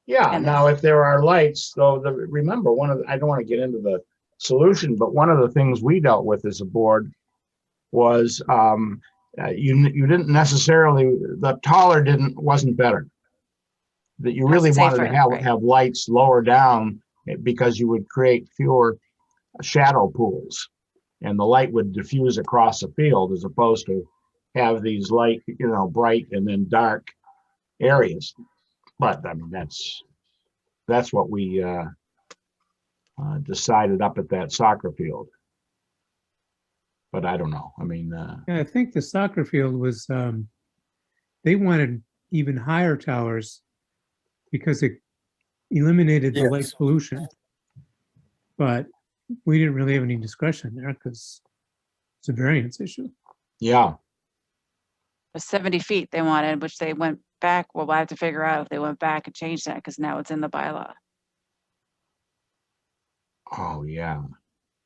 S1: Yeah,
S2: And
S1: now if there are lights, though, remember, I don't want to get into the solution, but one of the things we dealt with as a board was you didn't necessarily, the taller wasn't better. That you really wanted to have lights lower down because you would create fewer shadow pools and the light would diffuse across the field as opposed to have these light, bright and then dark areas. But I mean, that's what we decided up at that soccer field. But I don't know. I mean,
S7: Yeah, I think the soccer field was, they wanted even higher towers because it eliminated the light
S5: Yes.
S7: pollution. But we didn't really have any discretion there because it's a variance issue.
S1: yeah.
S2: 70 feet they wanted, which they went back. Well, we'll have to figure out if they went back and changed that because now it's in the bylaw.
S1: Oh, yeah.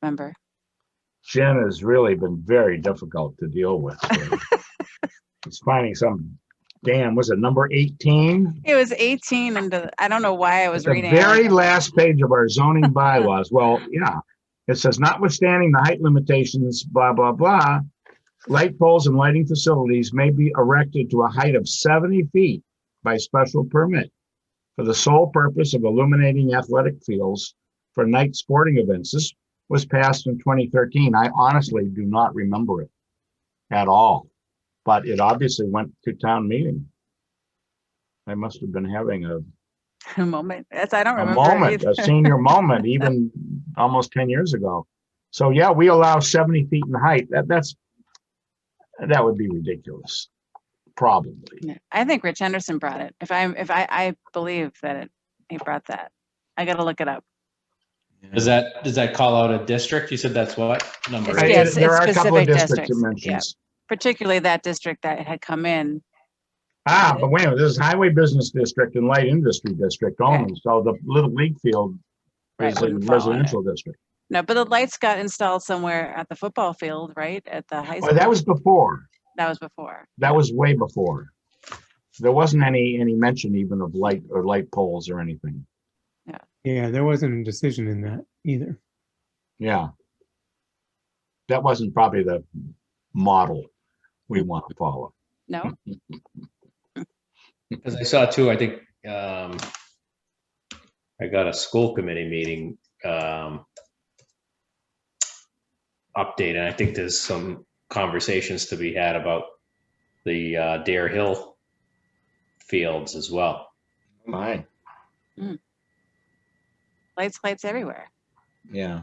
S2: Remember?
S1: Jen has really been very difficult to deal with. It's finding some was it number 18?
S2: It was 18, and I don't know why I was
S1: The
S2: reading.
S1: very last page of our zoning bylaws. Well, yeah, it says notwithstanding the height limitations, blah, blah, blah, light poles and lighting facilities may be erected to a height of 70 feet by special permit for the sole purpose of illuminating athletic fields for night sporting events. This was passed in 2013. I honestly do not remember it at all, but it obviously went to town meeting. I must have been having
S2: A moment. I don't
S1: a
S2: remember.
S1: moment,
S2: either.
S1: a senior moment, even almost 10 years ago. So yeah, we allow 70 feet in height. That would be ridiculous, probably.
S2: Yeah, I think Rich Henderson brought it. I believe that he brought that. I got to look it up.
S3: Does that call out a district? You said that's what number?
S2: It's-
S3: eight?
S2: yes,
S1: There
S2: it's
S1: are a couple of
S2: specific
S1: districts it
S2: districts, yeah.
S1: mentions.
S2: Particularly that district that had come in.
S1: But wait a minute, this is Highway Business District and Light Industry District only. So the Little League Field
S2: Right,
S1: is in
S2: wouldn't fall under
S1: residential district.
S2: No, but the lights got installed somewhere at the football field, right? At the high
S1: Oh,
S2: school.
S1: that was before.
S2: That was before.
S1: That was way before. There wasn't any mention even of light or light poles or anything.
S7: Yeah, there wasn't a decision in that either.
S1: Yeah. That wasn't probably the model we want to follow.
S2: No?
S3: Because I saw too, I think, I got a school committee meeting, update, and I think there's some conversations to be had about the, Dare Hill fields as well.
S1: My,
S2: Lights everywhere.
S1: yeah.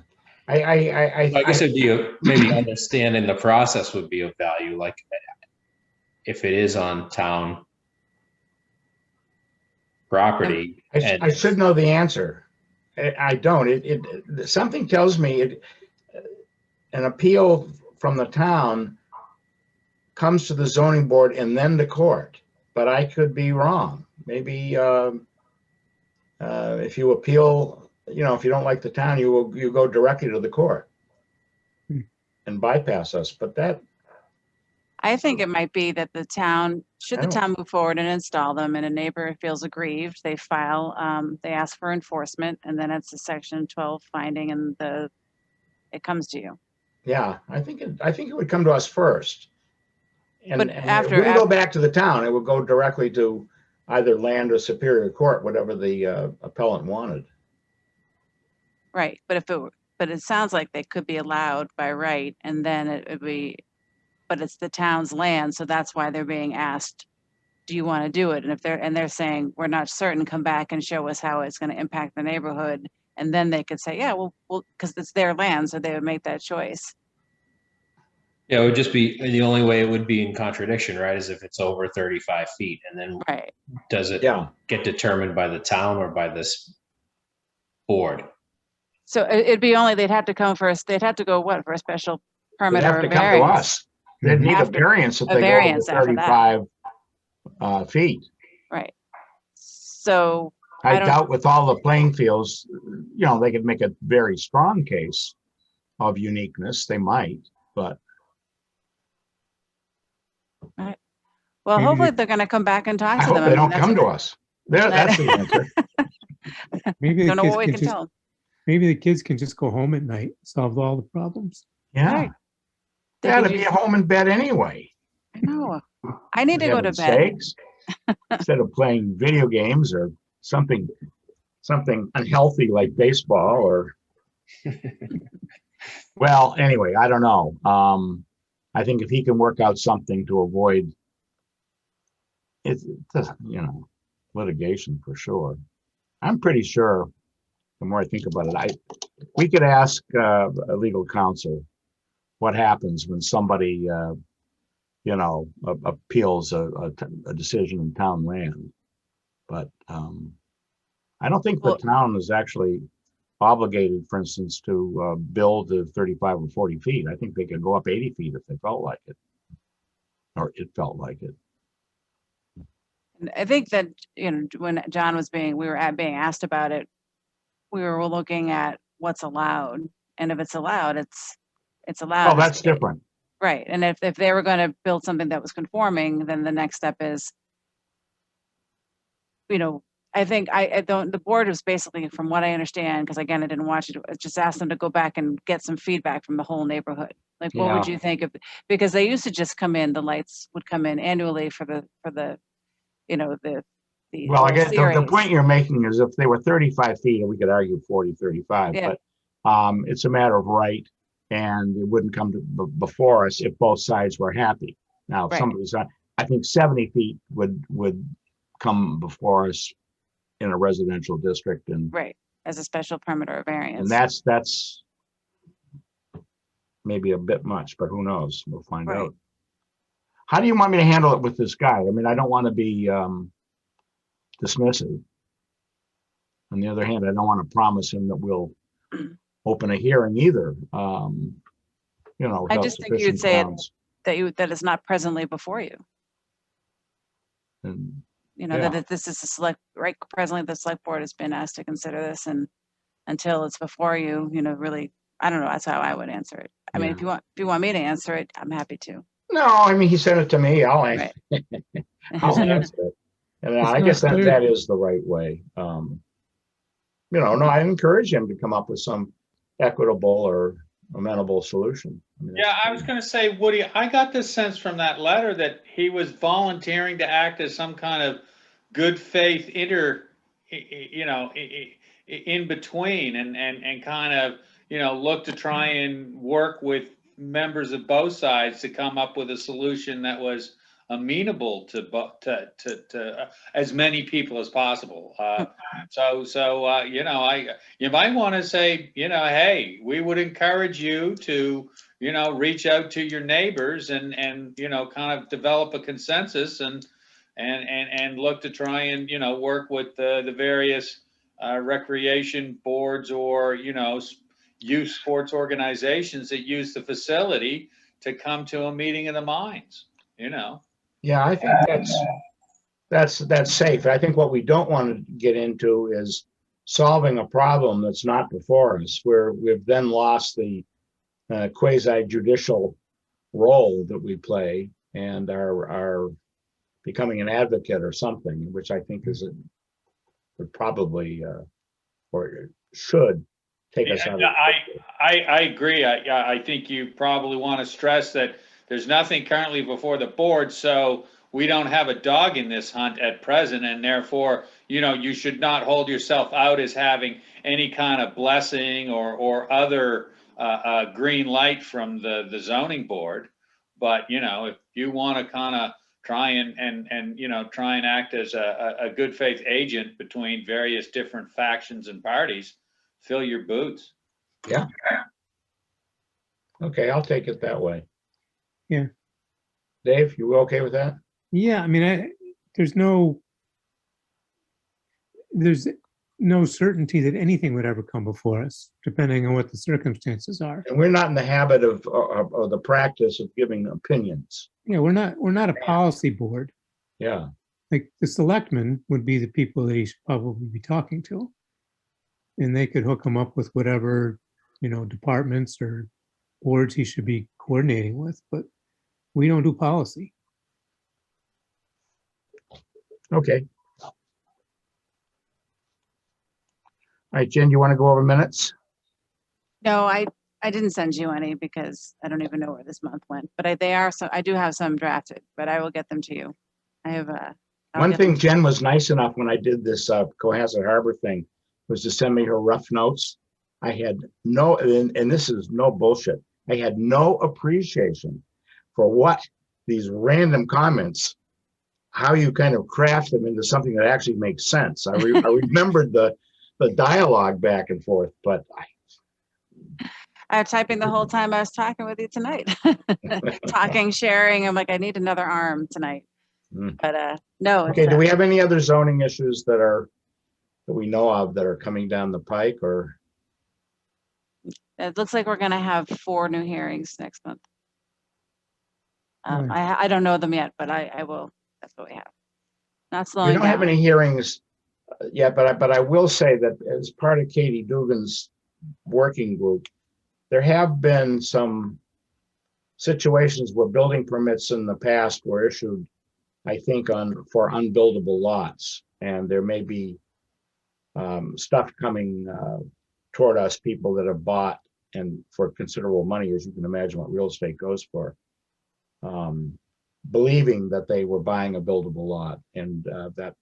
S3: I guess it'd be maybe understanding the process would be of value, like if it is on town property.
S1: I should know the answer. I don't. Something tells me an appeal from the town comes to the zoning board and then to court, but I could be wrong. Maybe if you appeal, if you don't like the town, you go directly to the court and bypass us. But that,
S2: I think it might be that the town, should the town move forward and install them and a neighbor feels aggrieved, they file, they ask for enforcement, and then it's a section 12 finding and it comes to you.
S1: yeah, I think it would come to us first.
S2: But
S1: If we go back to the town, it would go directly to either land or Superior Court, whatever the appellant wanted.
S2: Right, but it sounds like they could be allowed by right, and then it would be, but it's the town's land, so that's why they're being asked, do you want to do it? And they're saying, we're not certain, come back and show us how it's going to impact the neighborhood. And then they could say, yeah, well, because it's their land, so they would make that choice.
S3: Yeah, it would just be, the only way it would be in contradiction, right, is if it's over 35 feet, and then does it get determined by the town or by this board?
S2: So it'd be only, they'd have to come first, they'd have to go what, for a special permit or a variance?
S1: They'd have to come to us. They'd need a variance if they go over 35 feet.
S2: Right. So
S1: I doubt with all the playing fields, they could make a very strong case of uniqueness. They might, but.
S2: Right. Well, hopefully they're going to come back and talk
S1: I
S2: to them.
S1: hope they don't come to us. That's the answer.
S7: Maybe
S2: Don't know what we can tell them.
S7: Maybe the kids can just go home at night, solve all the problems.
S1: Yeah.
S2: Right.
S1: They ought to be home in bed anyway.
S2: I know. I need to go to bed.
S1: Sakes. Instead of playing video games or something unhealthy like baseball or. Well, anyway, I don't know. I think if he can work out something to avoid litigation for sure. I'm pretty sure, the more I think about it, we could ask a legal counsel what happens when somebody, appeals a decision in town land. But I don't think the town is actually obligated, for instance, to build to 35 or 40 feet. I think they could go up 80 feet if they felt like it, or it felt like it.
S2: I think that, when John was being asked about it, we were looking at what's allowed. And if it's allowed, it's allowed.
S1: Oh, that's different.
S2: Right. And if they were going to build something that was conforming, then the next step is, I think the board was basically, from what I understand, because again, I didn't watch it, just asked them to go back and get some feedback from the whole neighborhood. Like, what would you think of, because they used to just come in, the lights would come in annually for the
S1: well, I guess the point you're making is if they were 35 feet, and we could argue 40, 35, but it's a matter of right, and it wouldn't come before us if both sides were happy. Now, if somebody's on, I think 70 feet would come before us in a residential district, and
S2: as a special permit or a variance.
S1: And that's maybe a bit much, but who knows? We'll find out. How do you want me to handle it with this guy? I mean, I don't want to be dismissive. On the other hand, I don't want to promise him that we'll open a hearing either.
S2: I just think you'd say that it's not presently before you.
S1: And,
S2: that this is presently the select board has been asked to consider this, and until it's before you, really, I don't know, that's how I would answer it. I mean, if you want me to answer it, I'm happy to.
S1: No, I mean, he sent it to me. I'll answer it. And I guess that is the right way. No, I encourage him to come up with some equitable or amenable solution. I mean,
S6: Yeah, I was going to say, Woody, I got the sense from that letter that he was volunteering to act as some kind of good faith in between and kind of, look to try and work with members of both sides to come up with a solution that was amenable to as many people as possible. You might want to say, hey, we would encourage you to, reach out to your neighbors and kind of develop a consensus and look to try and, work with the various recreation boards or, youth sports organizations that use the facility to come to a meeting of the minds,
S1: Yeah, I think that's safe. I think what we don't want to get into is solving a problem that's not before us, where we've then lost the quasi judicial role that we play and are becoming an advocate or something, which I think would probably or should take us out.
S6: I agree. I think you probably want to stress that there's nothing currently before the board, so we don't have a dog in this hunt at present, and therefore, you should not hold yourself out as having any kind of blessing or other green light from the zoning board. But if you want to kind of try and act as a good faith agent between various different factions and parties, fill your boots.
S1: Yeah. Okay, I'll take it that way.
S7: Yeah.
S1: Dave, you okay with that?
S7: Yeah, I mean, there's no certainty that anything would ever come before us, depending on what the circumstances are.
S1: And we're not in the habit of the practice of giving opinions.
S7: Yeah, we're not a policy board.
S1: Yeah.
S7: Like the selectmen would be the people that he should probably be talking to. And they could hook him up with whatever, departments or boards he should be coordinating with, but we don't do policy.
S1: Okay. All right, Jen, you want to go over minutes?
S2: No, I didn't send you any because I don't even know where this month went, but I do have some drafted, but I will get them to you. I have
S1: one thing. Jen was nice enough when I did this Cohasset Harbor thing was to send me her rough notes. I had no, and this is no bullshit, I had no appreciation for what these random comments, how you kind of craft them into something that actually makes sense. I remembered the dialogue back and forth, but
S2: I was typing the whole time I was talking with you tonight. Talking, sharing. I'm like, I need another arm tonight. But no.
S1: Okay, do we have any other zoning issues that we know of that are coming down the pike, or?
S2: It looks like we're gonna have 4 new hearings next month. I don't know them yet, but I will. That's what we have. Not slowing down.
S1: We don't have any hearings yet, but I will say that as part of Katie Dugan's working group, there have been some situations where building permits in the past were issued, I think, for unbuildable lots, and there may be stuff coming toward us, people that have bought and for considerable money, as you can imagine what real estate goes for, believing that they were buying a buildable lot, and that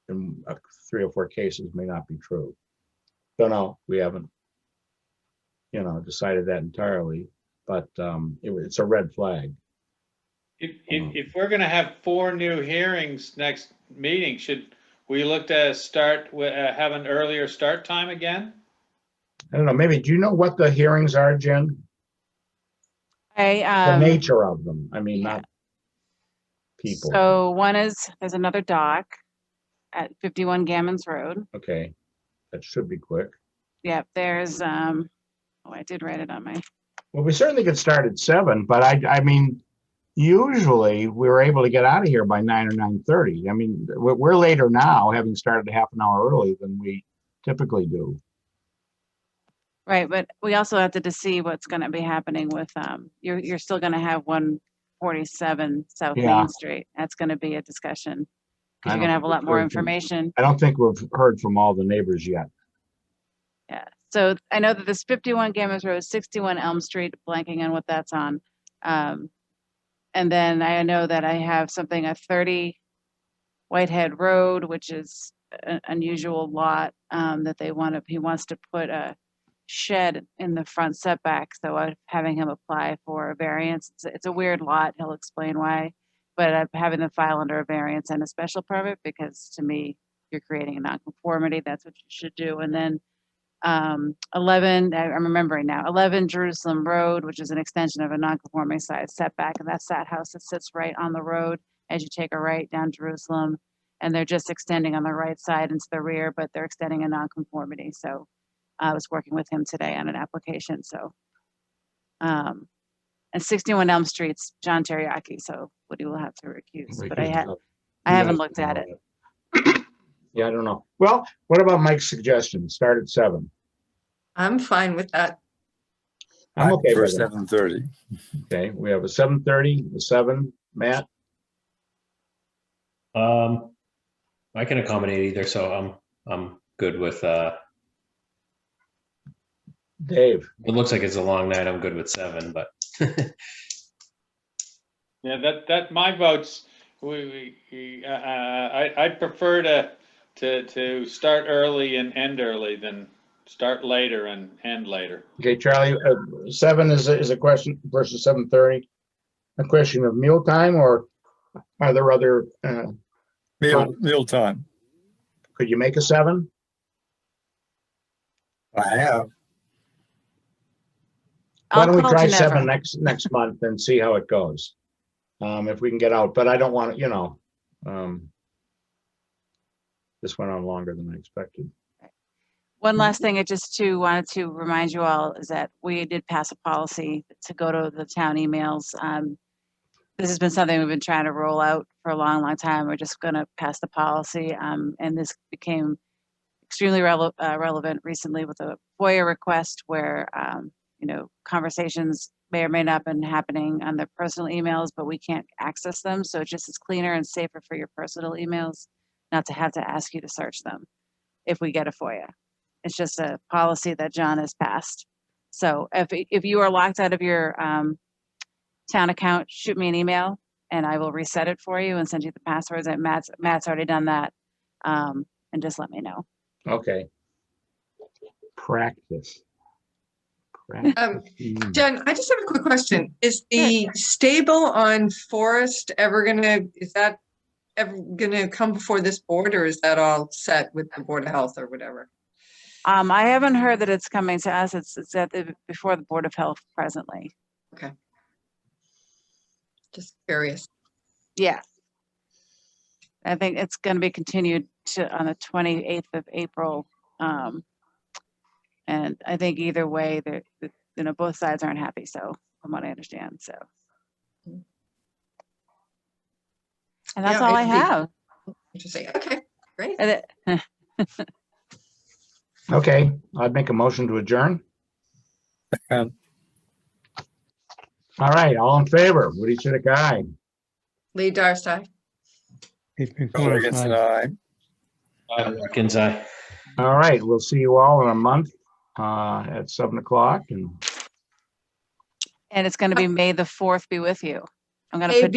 S1: in 3 or 4 cases may not be true. Don't know, we haven't decided that entirely, but it's a red flag.
S6: If we're going to have 4 new hearings next meeting, should we look to have an earlier start time again?
S1: I don't know, maybe, do you know what the hearings are, Jen? The nature of them, I mean, not people.
S2: So there's another dock at 51 Gammons Road.
S1: Okay, that should be quick.
S2: Yep, there's, I did write it on my.
S1: Well, we certainly could start at 7, but I mean, usually we're able to get out of here by 9 or 9:30. I mean, we're later now, having started half an hour early than we typically do.
S2: Right, but we also have to see what's going to be happening with, you're still going to have 147 South Main Street. That's going to be a discussion because you're going to have a lot more information.
S1: I don't think we've heard from all the neighbors yet.
S2: Yeah, So I know that this 51 Gammas Road, 61 Elm Street, blanking on what that's on. And then I know that I have something at 30 Whitehead Road, which is an unusual lot that he wants to put a shed in the front setback. So I'm having him apply for a variance. It's a weird lot. He'll explain why, but I'm having them file under a variance and a special permit because to me, you're creating a nonconformity. That's what you should do. And then 11, I'm remembering now, 11 Jerusalem Road, which is an extension of a non-conforming side setback. And that's that house that sits right on the road as you take a right down Jerusalem. And they're just extending on the right side into the rear, but they're extending a non-conformity. So I was working with him today on an application. So, and 61 Elm Street's John Teriyaki. So Woody will have to recuse, but I haven't looked at it.
S1: Yeah, I don't know. Well, what about Mike's suggestion? Start at 7.
S14: I'm fine with that.
S1: I'm okay
S5: For
S1: with that.
S5: 7:30.
S1: Okay, we have a 7:30, a 7, Matt?
S3: I can accommodate either, so I'm good with,
S1: Dave?
S3: it looks like it's a long night. I'm good with 7, but
S6: Yeah, that my votes, I'd prefer to start early and end early than start later and end later.
S1: Okay, Charlie, 7 is a question versus 7:30. A question of meal time, or are there other,
S5: Meal time.
S1: could you make a 7?
S5: I have.
S1: Why
S2: I'll
S1: don't we
S2: call
S1: try
S2: Ginevra.
S1: 7 next month and see how it goes? If we can get out, but I don't want to, this went on longer than I expected.
S2: One last thing, I just wanted to remind you all is that we did pass a policy to go to the town emails. This has been something we've been trying to roll out for a long, long time. We're just going to pass the policy. And this became extremely relevant recently with a FOIA request where, conversations may or may not have been happening on their personal emails, but we can't access them. So it just is cleaner and safer for your personal emails not to have to ask you to search them if we get a FOIA. It's just a policy that John has passed. So if you are locked out of your town account, shoot me an email and I will reset it for you and send you the passwords. And Matt's already done that. And just let me know.
S1: Okay. Practice.
S14: Jen, I just have a quick question. Is the stable on Forest is that ever gonna come before this board, or is that all set with the Board of Health or whatever?
S2: I haven't heard that it's coming to us. It's before the Board of Health presently.
S14: Okay. Just curious.
S2: Yeah. I think it's going to be continued on the 28th of April. And I think either way, both sides aren't happy. So from what I understand, so. And that's all I have.
S14: Interesting. Okay, great.
S1: Okay, I'd make a motion to adjourn. All right, all in favor? Woody Chidick, aye.
S14: Lee Darcey.
S5: Jorgensen, aye.
S3: Atkins, aye.
S1: All right, we'll see you all in a month at 7 o'clock.
S2: And it's going to be May the 4th be with you. I'm going to put.